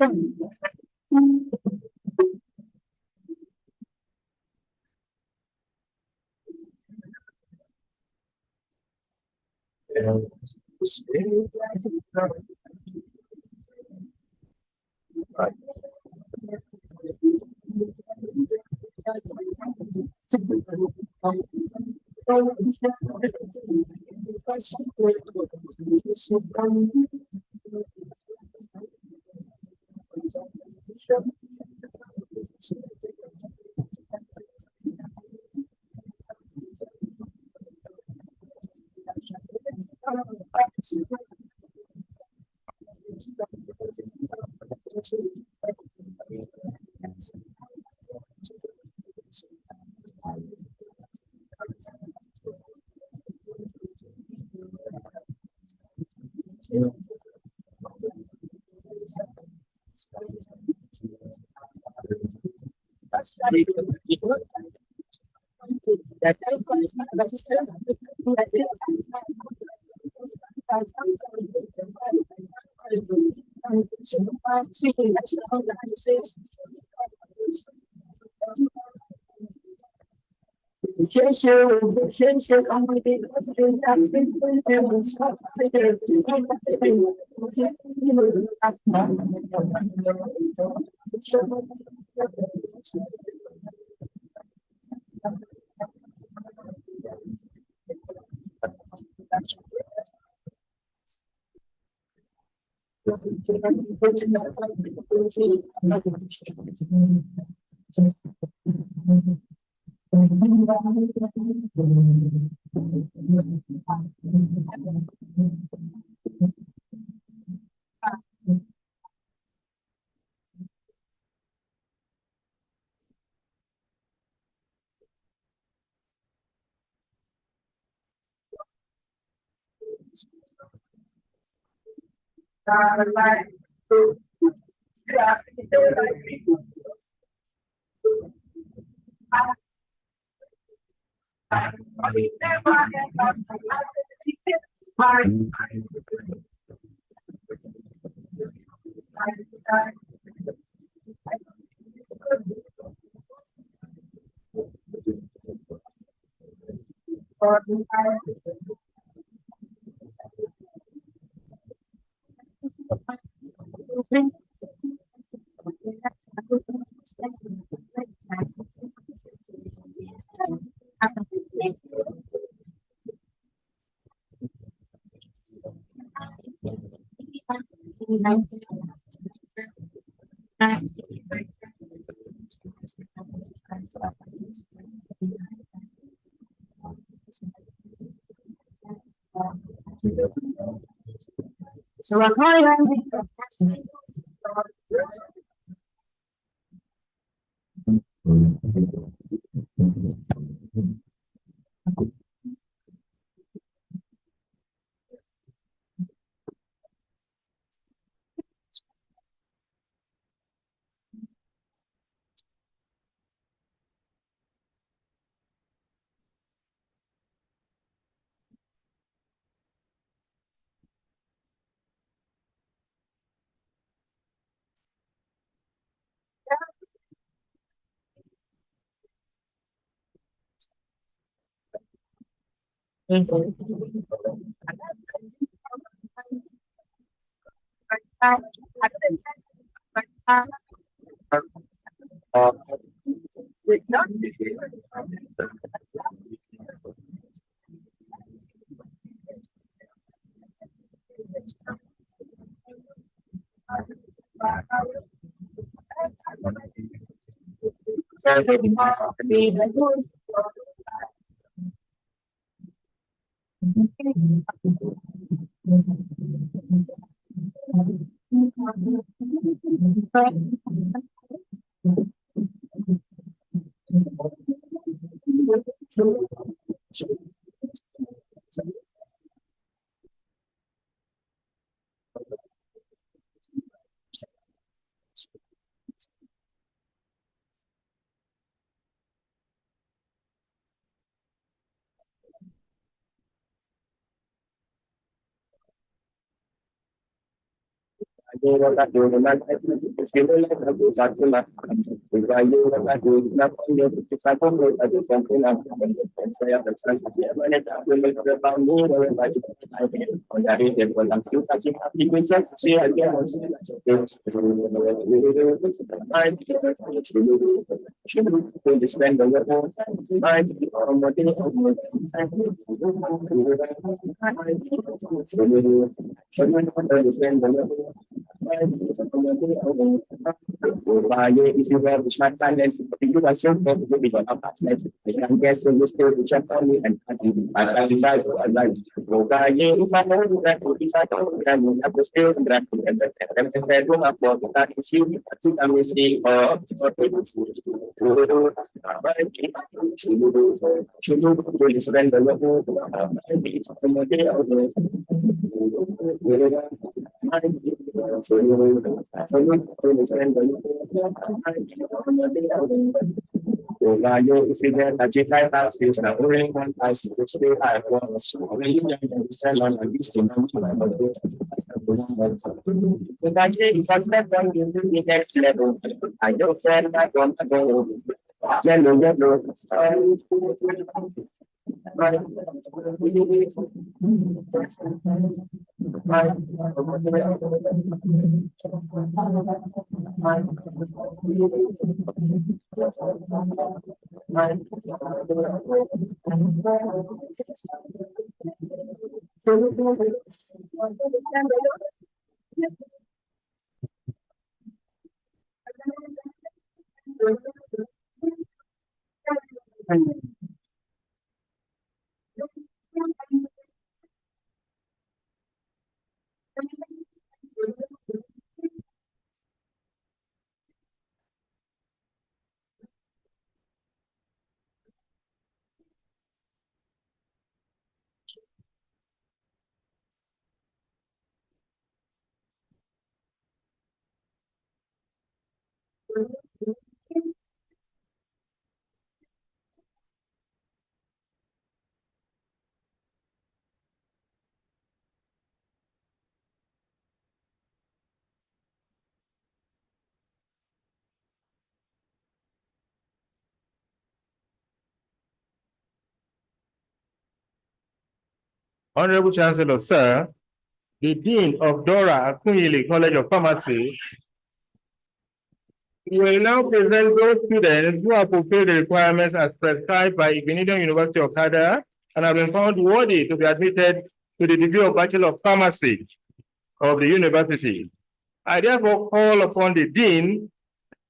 So we're calling Honorable Chancellor, sir, the Dean of Dora Akunyili College of Pharmacy will now present those students who have fulfilled the requirements as prescribed by Igbinedion University of Canada and have been found worthy to be admitted to the degree of Bachelor of Pharmacy of the university. I therefore call upon the Dean,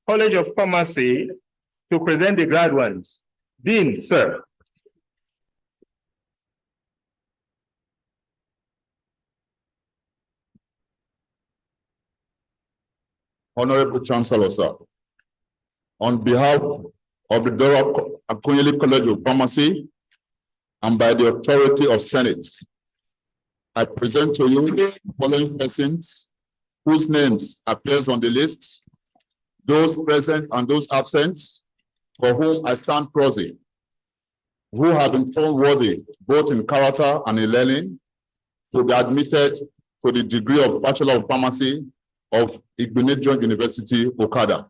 College of Pharmacy, to present the graduates. Dean, sir. Honorable Chancellor, sir, on behalf of the Dora Akunyili College of Pharmacy and by the authority of Senate, I present to you the following persons whose names appears on the list, those present and those absent, for whom I stand proxy, who have been found worthy, both in character and in learning, to be admitted to the degree of Bachelor of Pharmacy of Igbinedion University, Okada.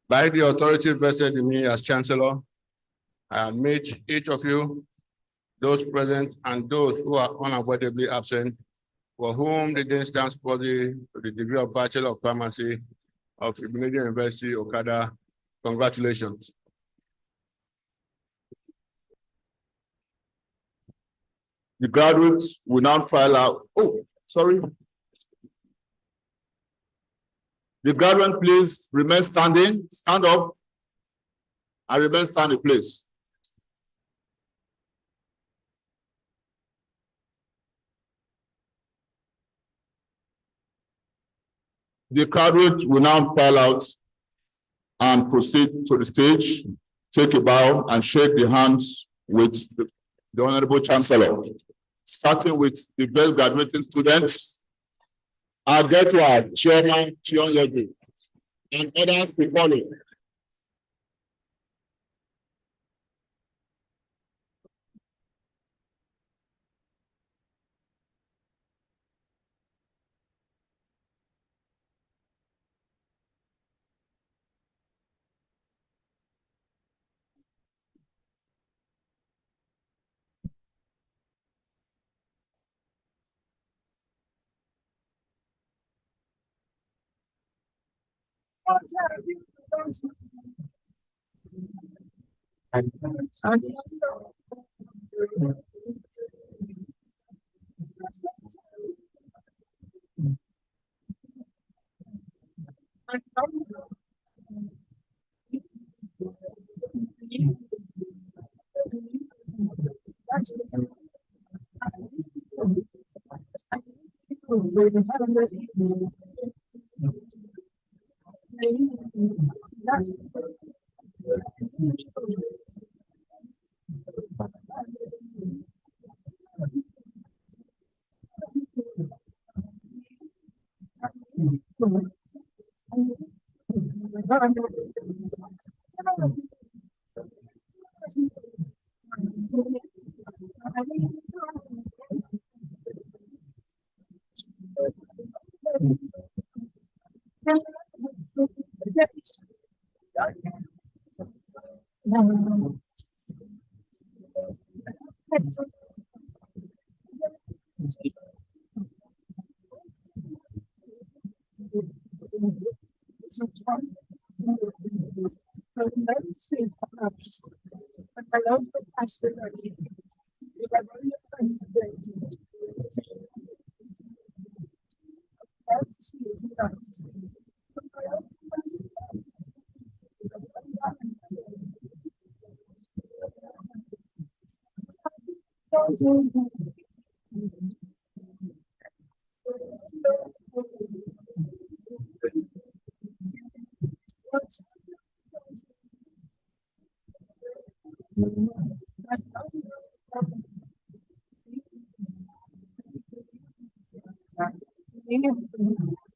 By the authority vested in me as Chancellor, I admit each of you, those present and those who are unavoidably absent, for whom the Dean stands worthy to the degree of Bachelor of Pharmacy of Igbinedion University, Okada. Congratulations. The graduates will now file out. Oh, sorry. The graduate, please remain standing, stand up, and remain standing, please. The graduate will now file out and proceed to the stage, take a bow, and shake the hands with the Honorable Chancellor. Starting with the best graduating students, I'll get to our Chairman, Chion Yogi, and others to follow.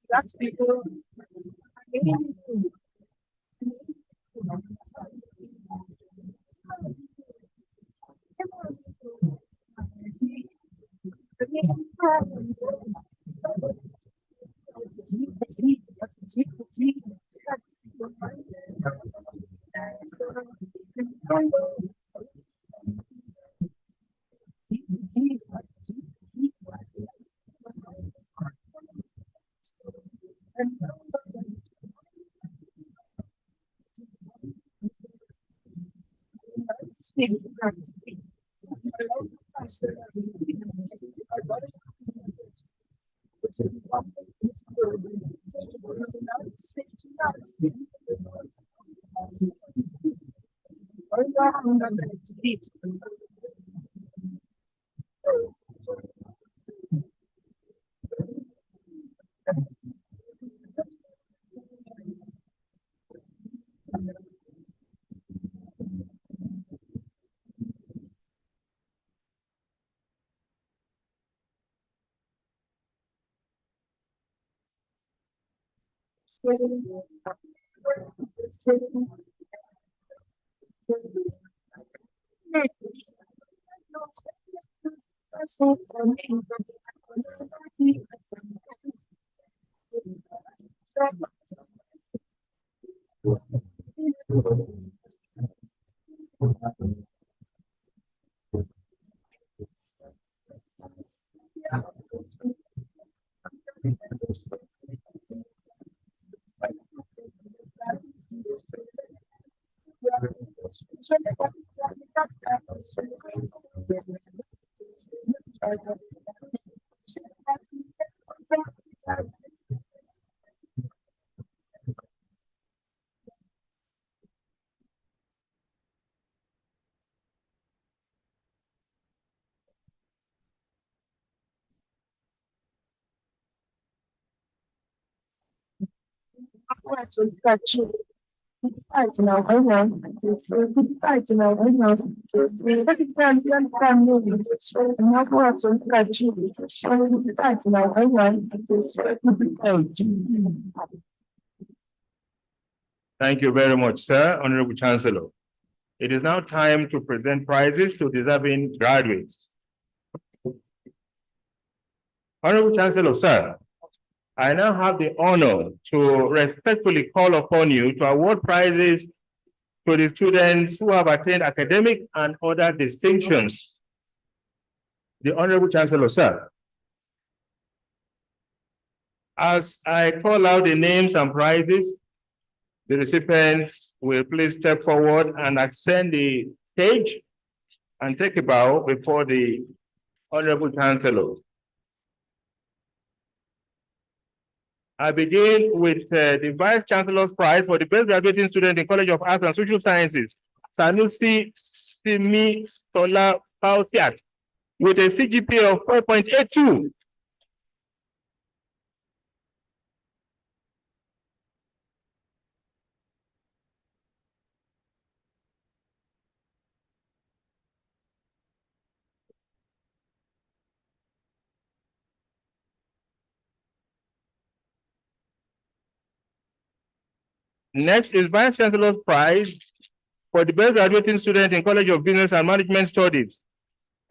That's people. Thank you very much, sir, Honorable Chancellor. It is now time to present prizes to deserving graduates. Honorable Chancellor, sir, I now have the honor to respectfully call upon you to award prizes to the students who have attained academic and other distinctions. The Honorable Chancellor, sir. As I call out the names and prizes, the recipients will please step forward and ascend the stage and take a bow before the Honorable Chancellor. I begin with the Vice Chancellor's Prize for the best graduating student in College of Arts and Social Sciences, Sanusi Simi Sola Pausiat, with a CGPA of 4.82. Next is Vice Chancellor's Prize for the best graduating student in College of Business and Management Studies,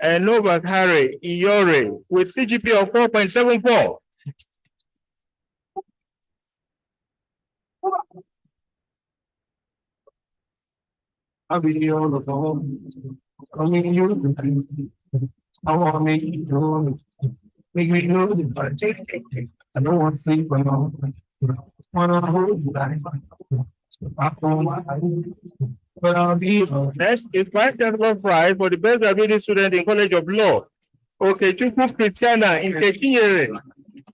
Nova Harry Iyore, with CGPA of 4.74. I'll be on the phone. I mean, you. I want to make you know. Make me know that I don't want to sleep when I'm. Next is Vice Chancellor Prize for the best graduating student in College of Law. Okay, Chukwu Christiana in Kechinyere,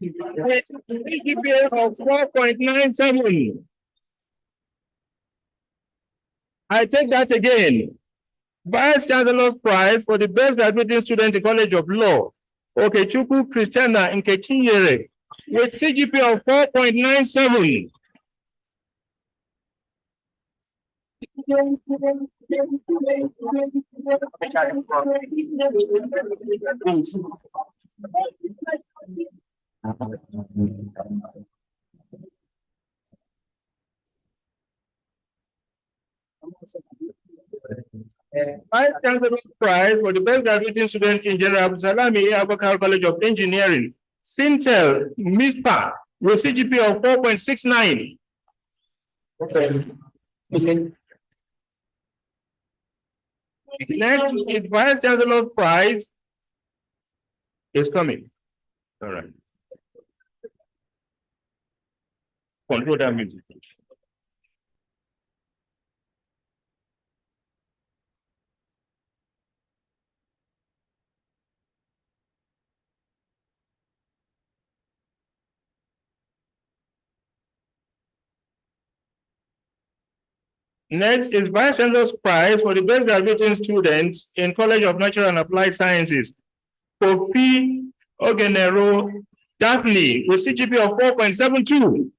with CGPA of 4.97. I take that again. Vice Chancellor's Prize for the best graduating student in College of Law. Okay, Chukwu Christiana in Kechinyere, with CGPA of 4.97. Vice Chancellor's Prize for the best graduating student in General Salami Abubakar College of Engineering, Sintel MISPA, with CGPA of 4.69. Okay. Next is Vice Chancellor's Prize is coming. All right. Control that music. Next is Vice Chancellor's Prize for the best graduating students in College of Natural and Applied Sciences. Kofi Ogenero Daphne with CGP of 4.72.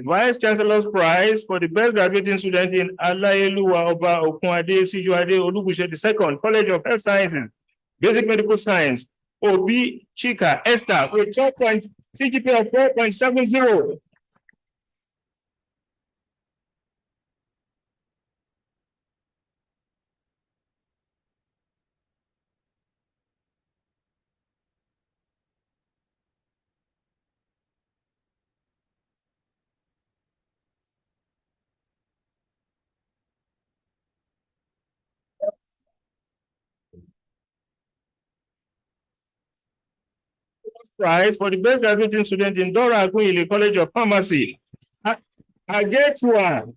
Vice Chancellor's Prize for the best graduating student in Alayeluwa Oba Okunade Sijuade Olubushe II, College of Health Sciences, Basic Medical Science, Obi Chika Esther with CGP of 4.70. Prize for the best graduating student in Dora Agunyili College of Pharmacy. Agetua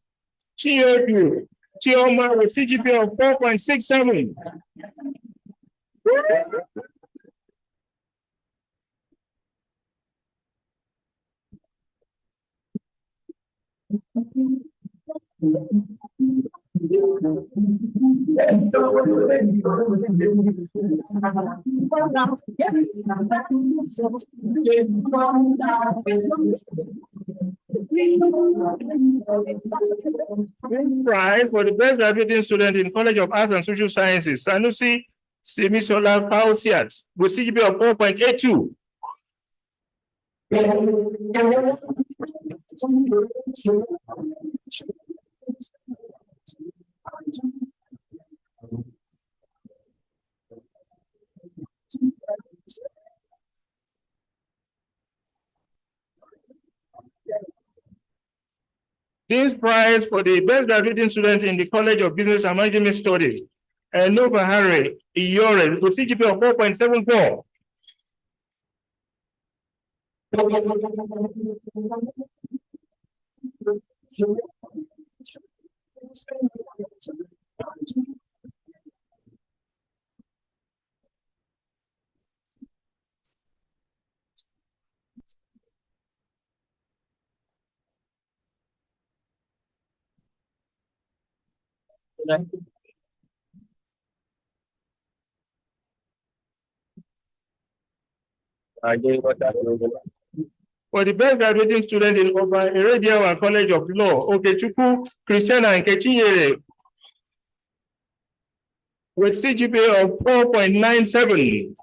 Chiodu Chioma with CGP of 4.67. Prize for the best graduating student in College of Arts and Social Sciences, Sanusi Simisola Fausiat with CGP of 4.82. This prize for the best graduating student in the College of Business and Management Studies, Nova Harry Iyore with CGP of 4.74. For the best graduating student in Oba Herediawa College of Law, Okechukwu Christiana Nkechinyere with CGPA of 4.97.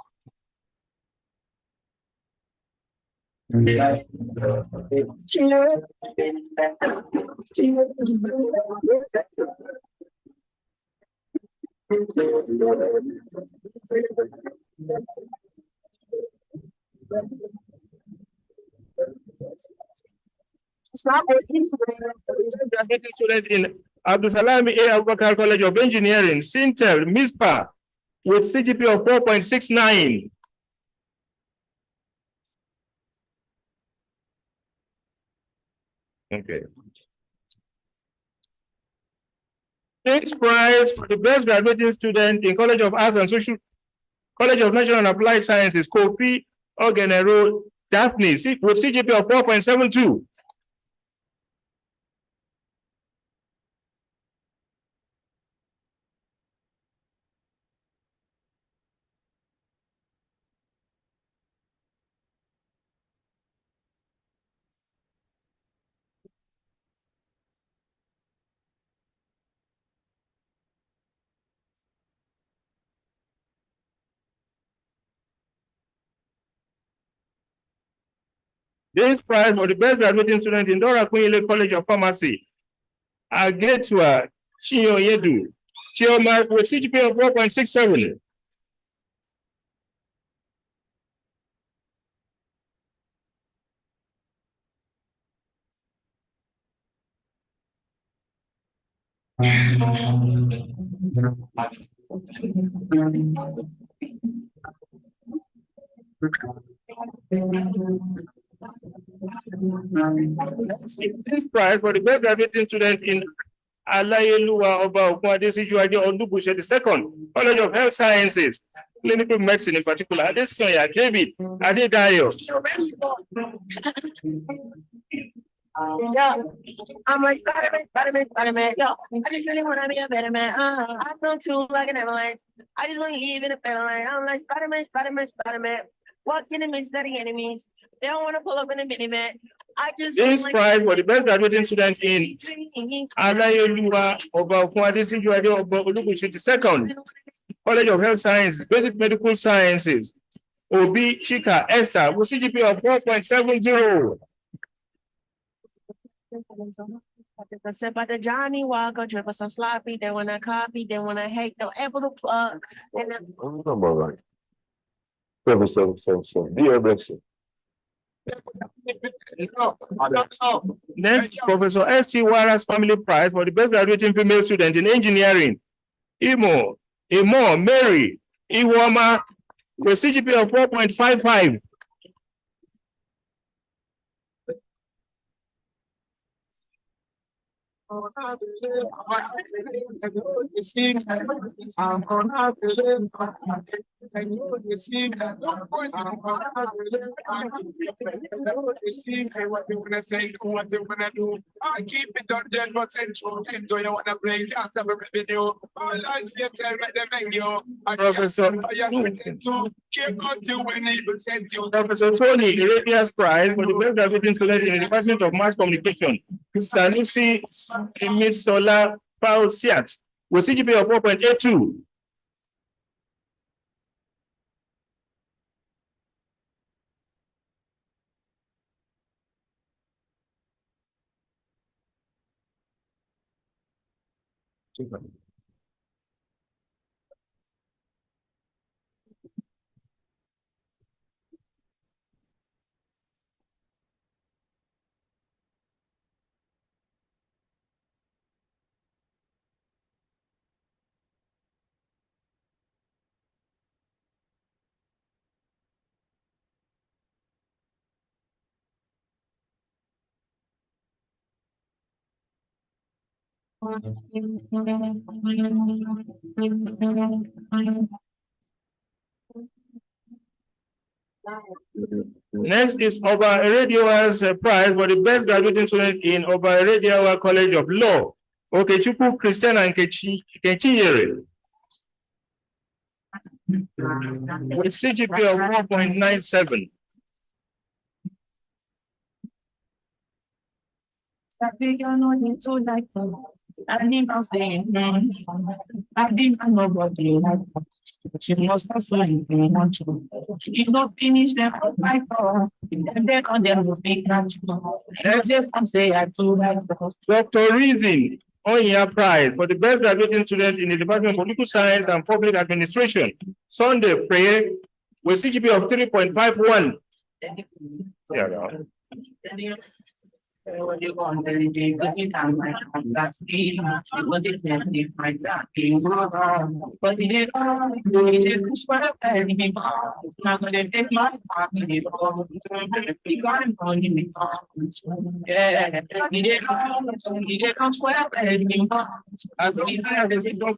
Graduating student in Abdusalami A. Abubakar College of Engineering, Sintel, MISPA, with CGP of 4.69. Okay. Next prize for the best graduating student in College of Arts and Social, College of Natural and Applied Sciences, Kofi Ogenero Daphne, with CGP of 4.72. This prize for the best graduating student in Dora Agunyili College of Pharmacy, Agretua Chioyedu, Chioma with CGPA of 4.67. This prize for the best graduating student in Alayeluwa Oba Okunadesijuade Ondubushe II, College of Health Sciences, Clinical Medicine in particular, Adesoya David Adedayo. Yeah, I'm like Spider-Man, yo. I just really want to be a better man. I don't choose like an avalanche. I just want to live in a better line. I'm like Spider-Man. Walking amidst the enemies. They don't want to pull up in a minivan. I just This prize for the best graduating student in Alayeluwa Oba Okunadesijuade Oba Olubushe II, College of Health Sciences, Basic Medical Sciences, Obi Chika Esther, with CGPA of 4.70. But the Johnny Walker drip us some sloppy. They want to copy. They want to hate. Don't ever the plug. Next, Professor S.T. Wara's Family Prize for the best graduating female student in engineering. Imo Mary Iwama with CGPA of 4.55. Professor Tony Arabia's Prize for the best graduating student in the Department of Mass Communication. Sanusi Emisola Pausiat with CGPA of 4.82. Next is Oba Erediowa's prize for the best graduating student in Oba Erediowa College of Law. Okechukwu Christian and Kechinyere with CGPA of 1.97. I didn't nobody like she must have fun want to. If not finish them my thoughts, and then on them will be natural. Just come say I do like Dr. Reason Onya Prize for the best graduating student in the Department of Political Science and Public Administration. Sunday Prayer with CGPA of 3.51. What you want to do, that's the what it is like that. But it is what I'm not going to take my party.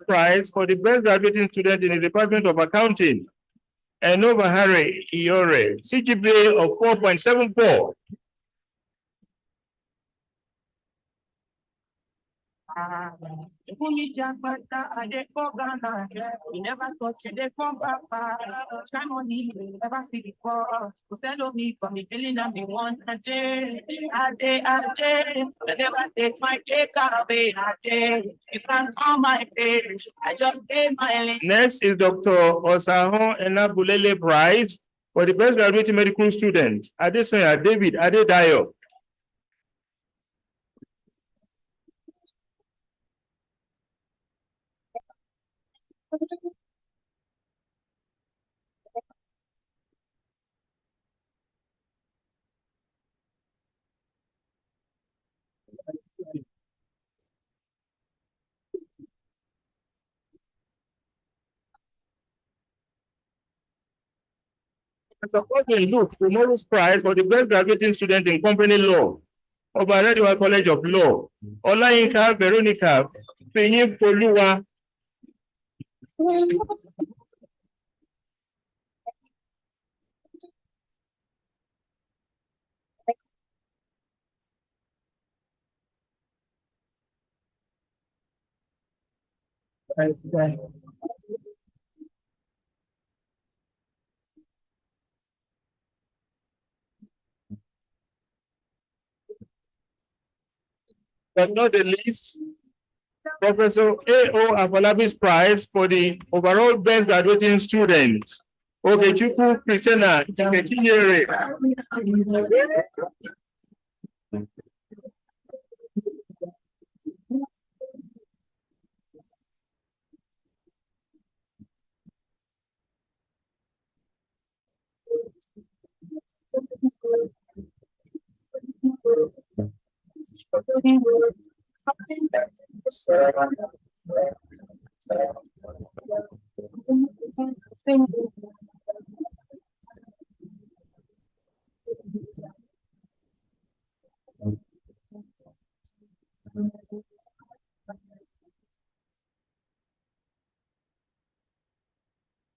Prize for the best graduating student in the Department of Accounting. And over Harry Iore, CGPA of 4.74. You never thought you'd come back. Time on you never see before. Sell me from the feeling of the one a day. I never take my cake away. You can't call my face. I just gave my lane. Next is Dr. Osahon Enabulele Prize for the best graduating medical student. Adesoya David Adedayo. Supporting look tomorrow's prize for the best graduating student in company law. Obalediwa College of Law. Olayinka Veronica Pinyin Poluwa. But not the least, Professor A.O. Afolabi's prize for the overall best graduating student. Okechukwu Christina Nkechinyere.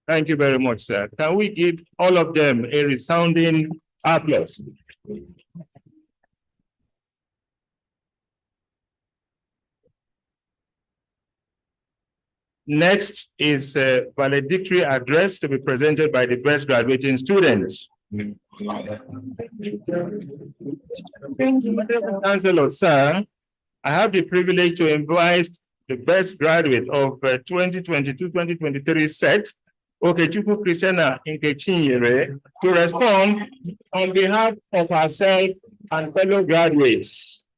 Thank you very much, sir. Can we give all of them a resounding applause? Next is a valedictory address to be presented by the best graduating students. Chancellor, sir, I have the privilege to invite the best graduate of 2022-2023 set, Okechukwu Christina Nkechinyere, to respond on behalf of herself and fellow graduates.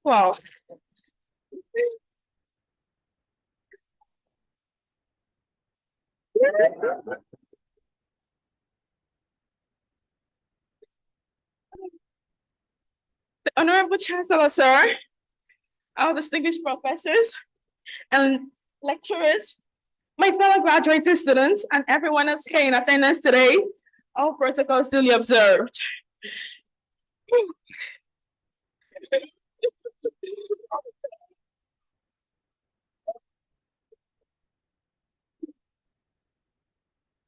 Wow. The Honorable Chancellor, sir, our distinguished professors and lecturers, my fellow graduating students, and everyone else here in attendance today, all protocols duly observed.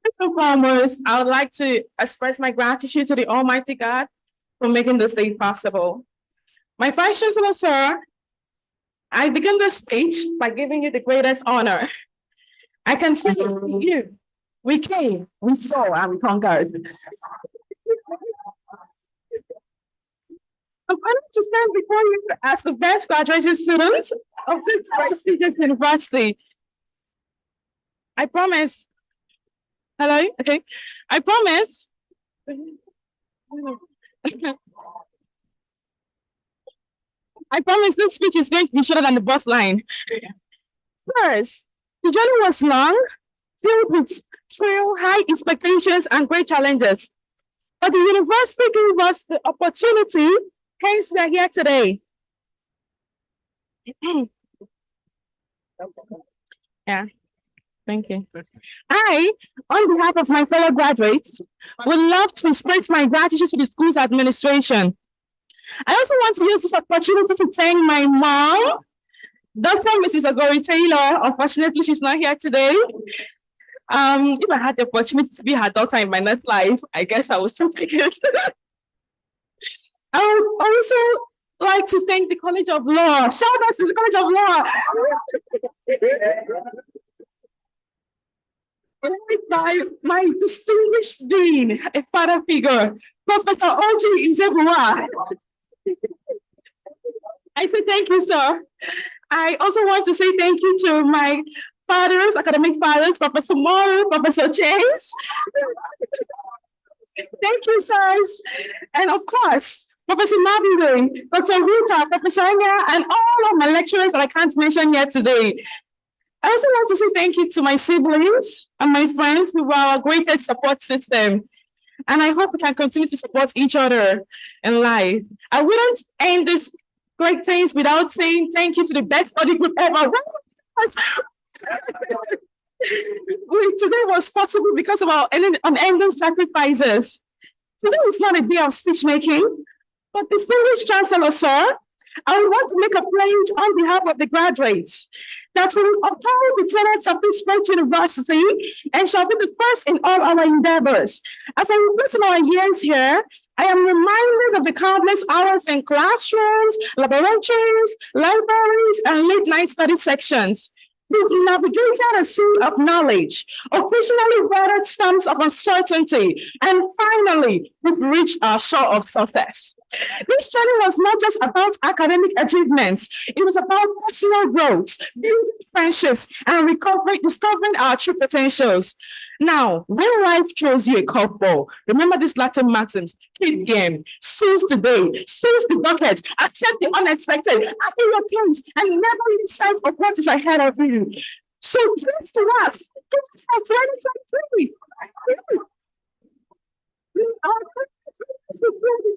First and foremost, I would like to express my gratitude to the Almighty God for making this day possible. My Vice Chancellor, sir, I begin this speech by giving you the greatest honor. I can see you. We came, we saw, and we conquered. I'm honored to stand before you as the best graduation students of this prestigious university. I promise. Hello? Okay. I promise. I promise this speech is going to be shorter than the bus line. First, the journey was long, filled with thrill, high expectations, and great challenges. But the university gave us the opportunity, hence we are here today. Yeah, Thank you. I, on behalf of my fellow graduates, would love to express my gratitude to the school's administration. I also want to use this opportunity to thank my mom, Dr. Mrs. Ogori Taylor. Unfortunately, she's not here today. If I had the opportunity to be her daughter in my next life, I guess I would still take it. I would also like to thank the College of Law. Shout out to the College of Law. By my distinguished dean, a father figure, Professor Oji Izebua. I say thank you, sir. I also want to say thank you to my fathers, academic fathers, Professor Moore, Professor James. Thank you, sirs. And of course, Professor Marvin, Dr. Rita, Professor Anya, and all of my lecturers that I can't mention here today. I also want to say thank you to my siblings and my friends who were our greatest support system. And I hope we can continue to support each other in life. I wouldn't end this great things without saying thank you to the best study group ever. Today was possible because of our unending sacrifices. Today is not a day of speech making, but distinguished Chancellor, sir, I would want to make a pledge on behalf of the graduates that we will uphold the tenets of this great university and shall be the first in all our endeavors. As I reflect on our years here, I am reminded of the countless hours in classrooms, laboratories, libraries, and late-night study sections. We've navigated a sea of knowledge, occasionally weathered storms of uncertainty, and finally, we've reached our shore of success. This journey was not just about academic achievements, it was about personal growth, building friendships, and discovering our true potentials. Now, when life throws you a curveball, remember these Latin maxims: keep game, seize the day, seize the bucket, accept the unexpected, happy your plans, and never lose sight of what is ahead of you. So thanks to us, give us our 2023.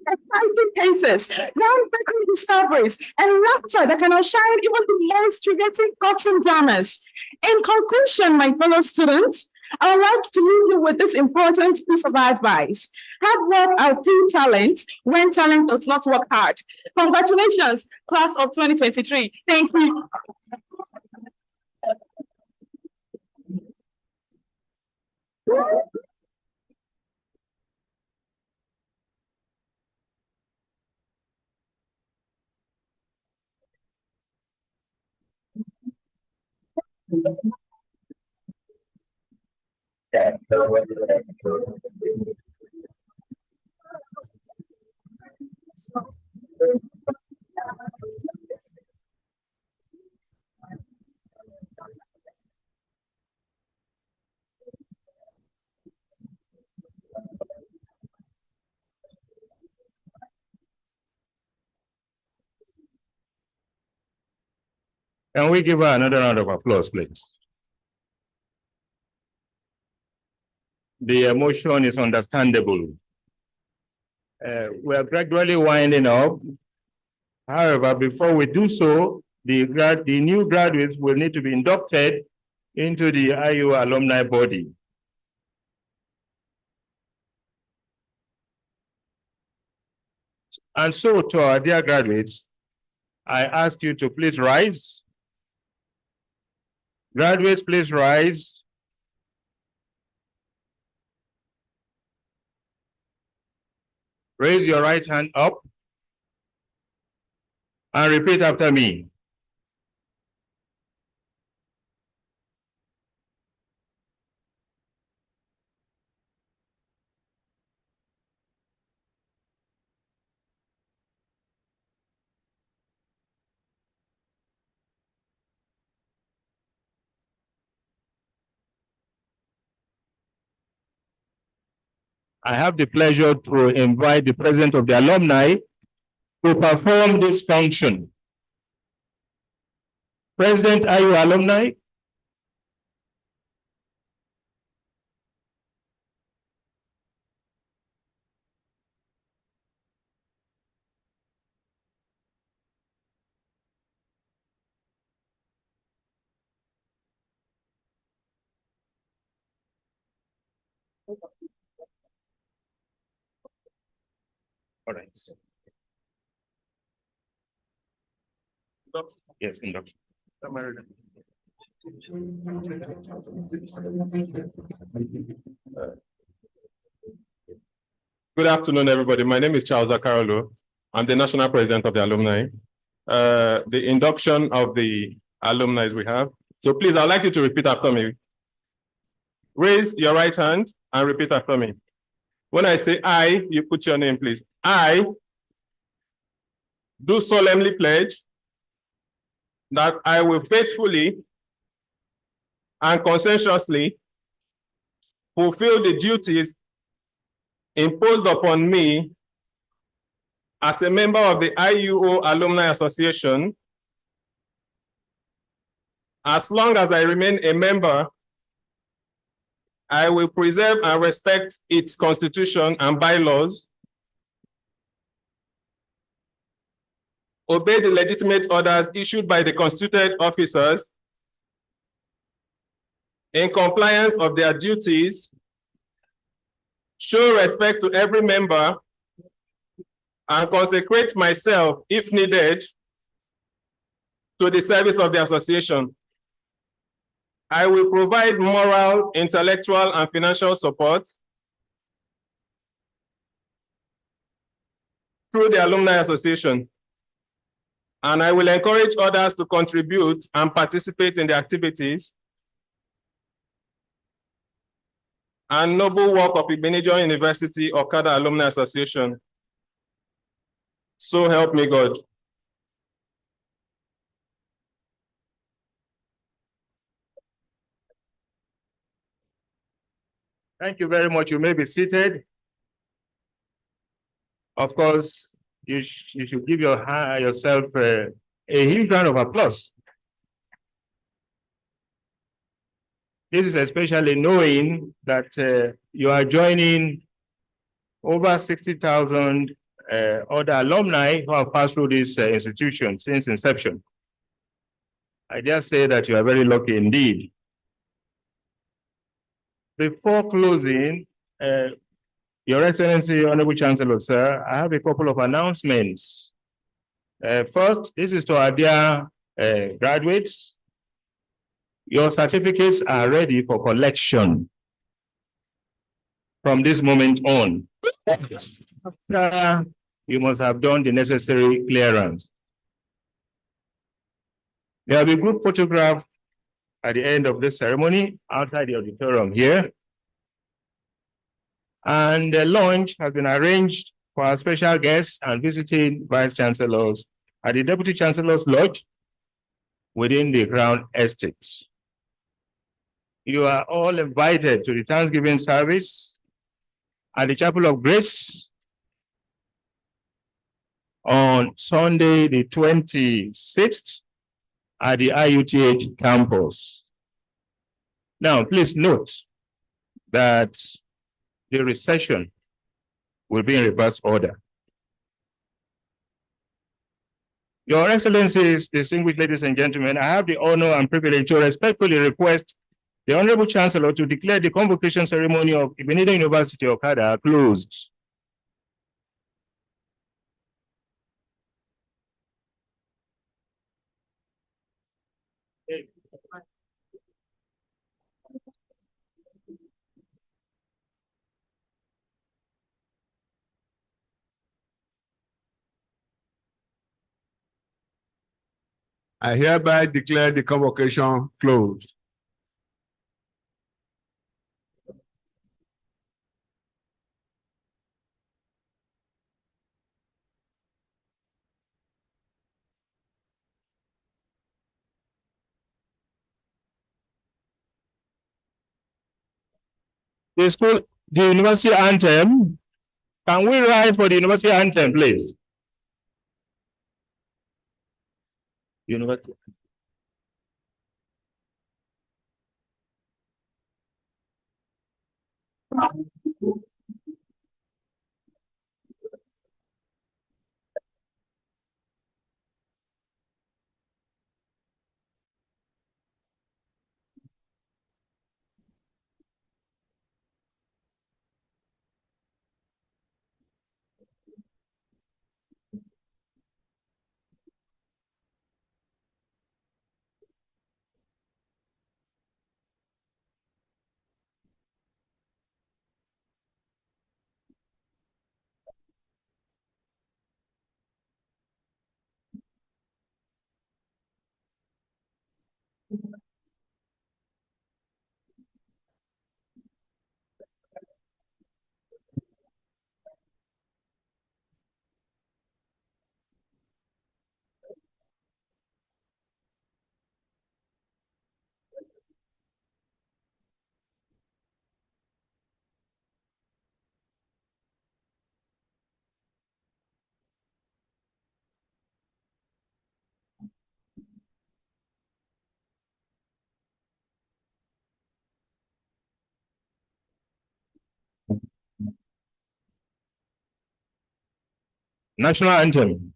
Exciting cases, groundbreaking discoveries, and laughter that can outshine even the most riveting courtroom dramas. In conclusion, my fellow students, I would like to leave you with this important piece of advice. Hard work outdo talent when talent does not work hard. Congratulations, class of 2023. Thank you. Can we give her another round of applause, please? The emotion is understandable. We are gradually winding up. However, before we do so, the new graduates will need to be inducted into the IU alumni body. And so, to our dear graduates, I ask you to please rise. Graduates, please rise. Raise your right hand up and repeat after me. I have the pleasure to invite the president of the alumni to perform this function. President, are you alumni? All right. Yes, induction. Good afternoon, everybody. My name is Charles Akarolo. I'm the national president of the alumni. The induction of the alumni we have. So please, I'd like you to repeat after me. Raise your right hand and repeat after me. When I say I, you put your name, please. I do solemnly pledge that I will faithfully and conscientiously fulfill the duties imposed upon me as a member of the IUO Alumni Association, as long as I remain a member. I will preserve and respect its constitution and bylaws, obey the legitimate orders issued by the constituted officers in compliance of their duties, show respect to every member, and consecrate myself, if needed, to the service of the association. I will provide moral, intellectual, and financial support through the Alumni Association, and I will encourage others to contribute and participate in the activities and noble work of Igbinedion University Okada Alumni Association. So help me God. Thank you very much. You may be seated. Of course, you should give yourself a huge round of applause. This is especially knowing that you are joining over 60,000 other alumni who have passed through this institution since inception. I dare say that you are very lucky indeed. Before closing, Your Excellency, Honorable Chancellor, sir, I have a couple of announcements. First, this is to our dear graduates. Your certificates are ready for collection from this moment on. You must have done the necessary clearance. There will be a group photograph at the end of this ceremony outside the auditorium here. And the lunch has been arranged for our special guests and visiting vice chancellors at the Deputy Chancellor's Lodge within the Crown Estate. You are all invited to the Thanksgiving service at the Chapel of Grace on Sunday, the 26th at the IUTH campus. Now, please note that the recession will be in reverse order. Your Excellencies, distinguished ladies and gentlemen, I have the honor and privilege to respectfully request the Honorable Chancellor to declare the convocation ceremony of Igbinedion University Okada closed. I hereby declare the convocation closed. The university anthem. Can we rise for the university anthem, please? University. National anthem.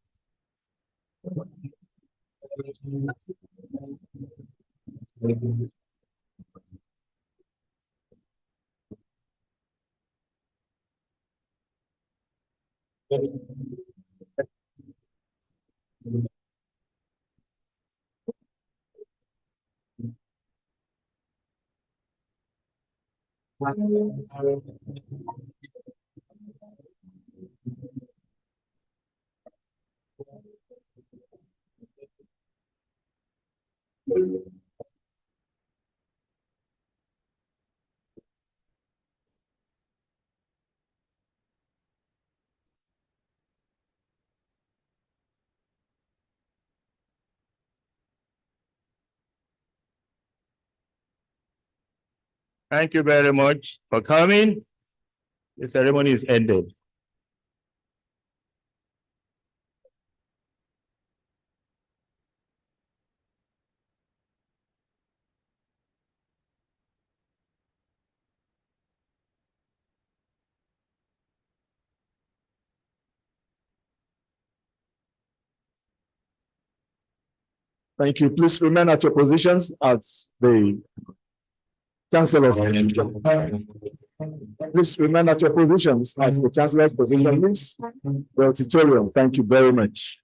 Thank you very much for coming. The ceremony is ended. Thank you. Please remain at your positions as the Chancellor. Please remain at your positions as the Chancellor's position leaves the auditorium. Thank you very much.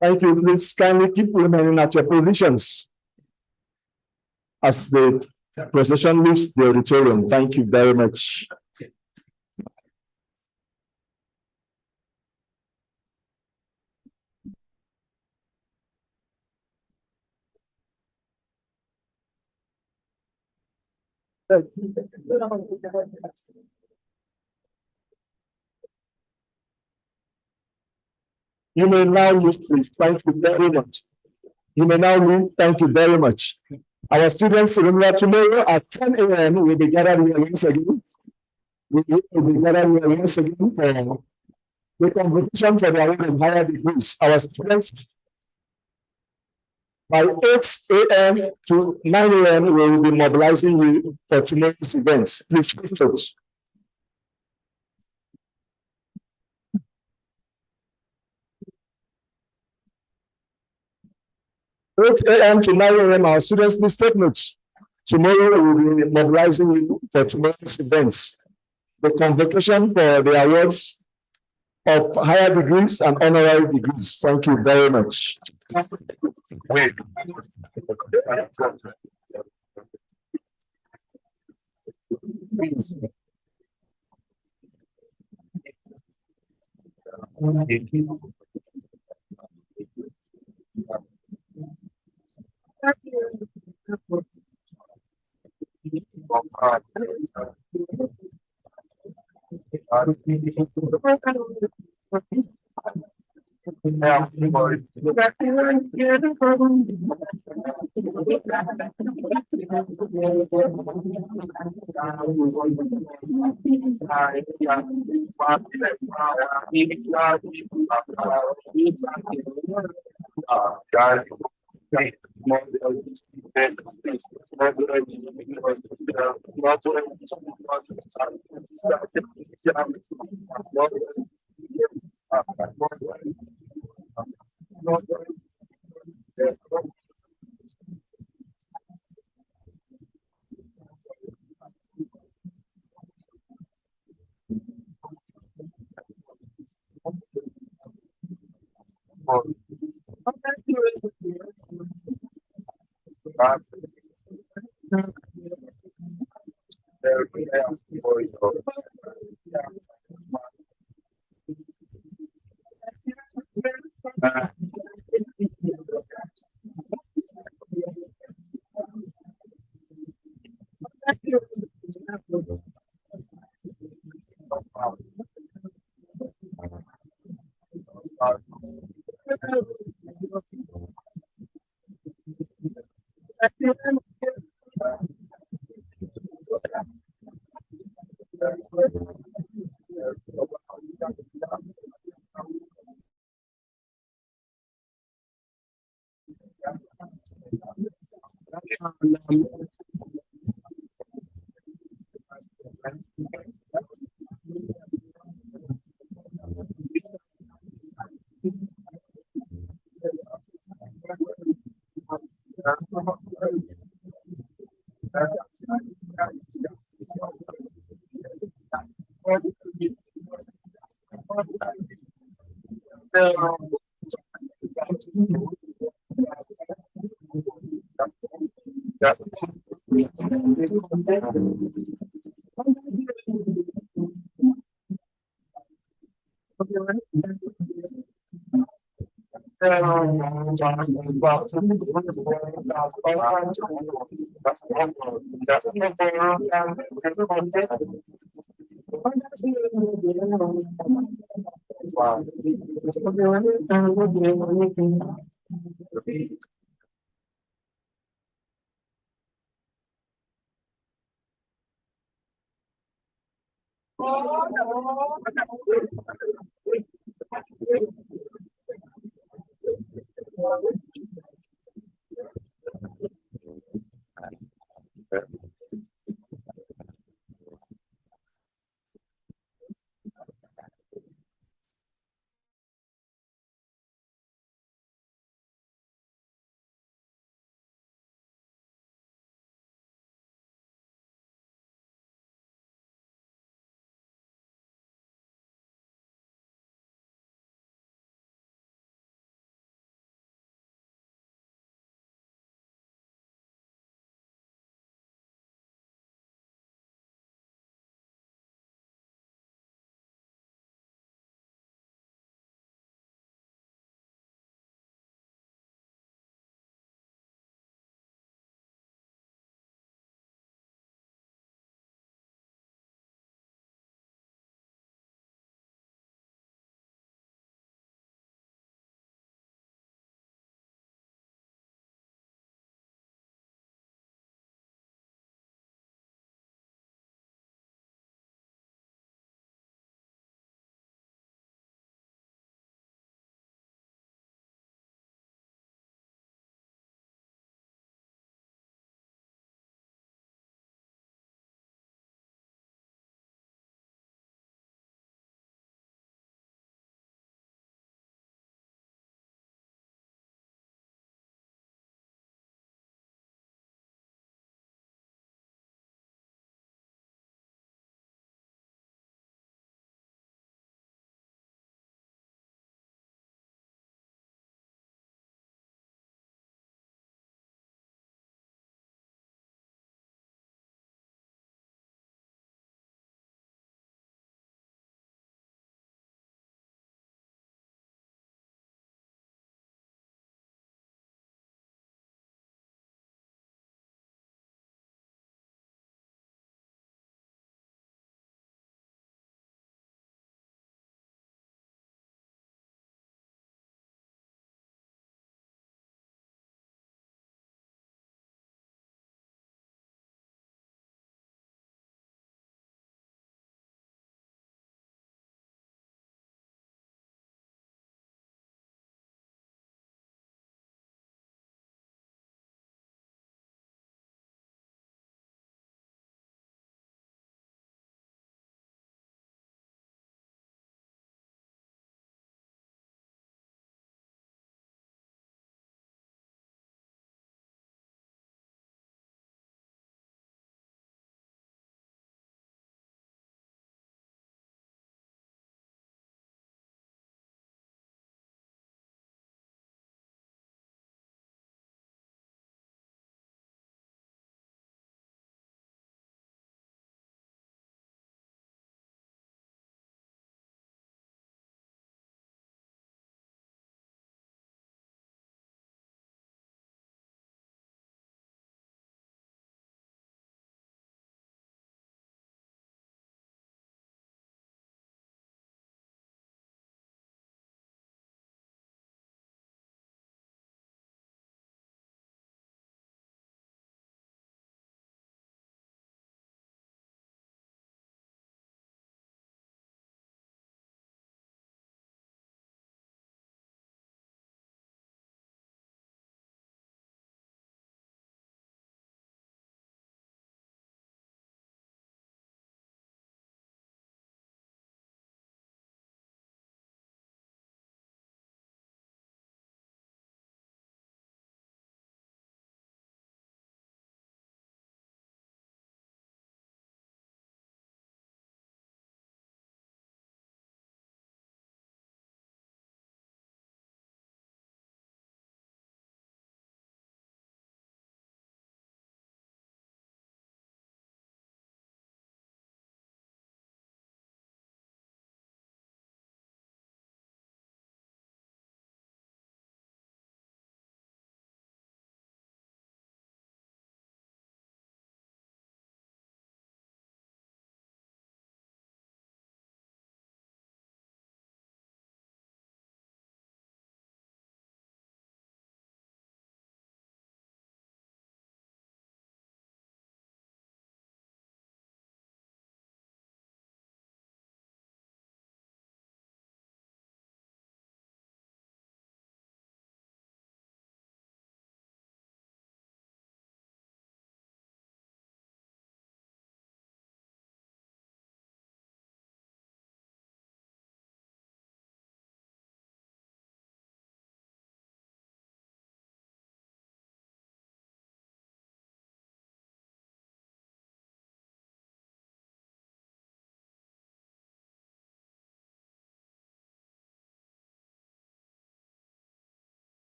Thank you. Please kindly keep remaining at your positions as the procession leaves the auditorium. Thank you very much. You may now leave, please. Thank you very much. You may now leave. Thank you very much. Our students, remember, tomorrow at 10 a.m. we'll be gathered here once again. We will be gathered here once again for the convocation for the award of higher degrees. Our students, by 8 a.m. to 9 a.m. we will be mobilizing you for tomorrow's events. Please keep touch. To 9 a.m. our students, please take notes. Tomorrow we will be mobilizing you for tomorrow's events. The convocation for the awards of higher degrees and honorary degrees. Thank you very much.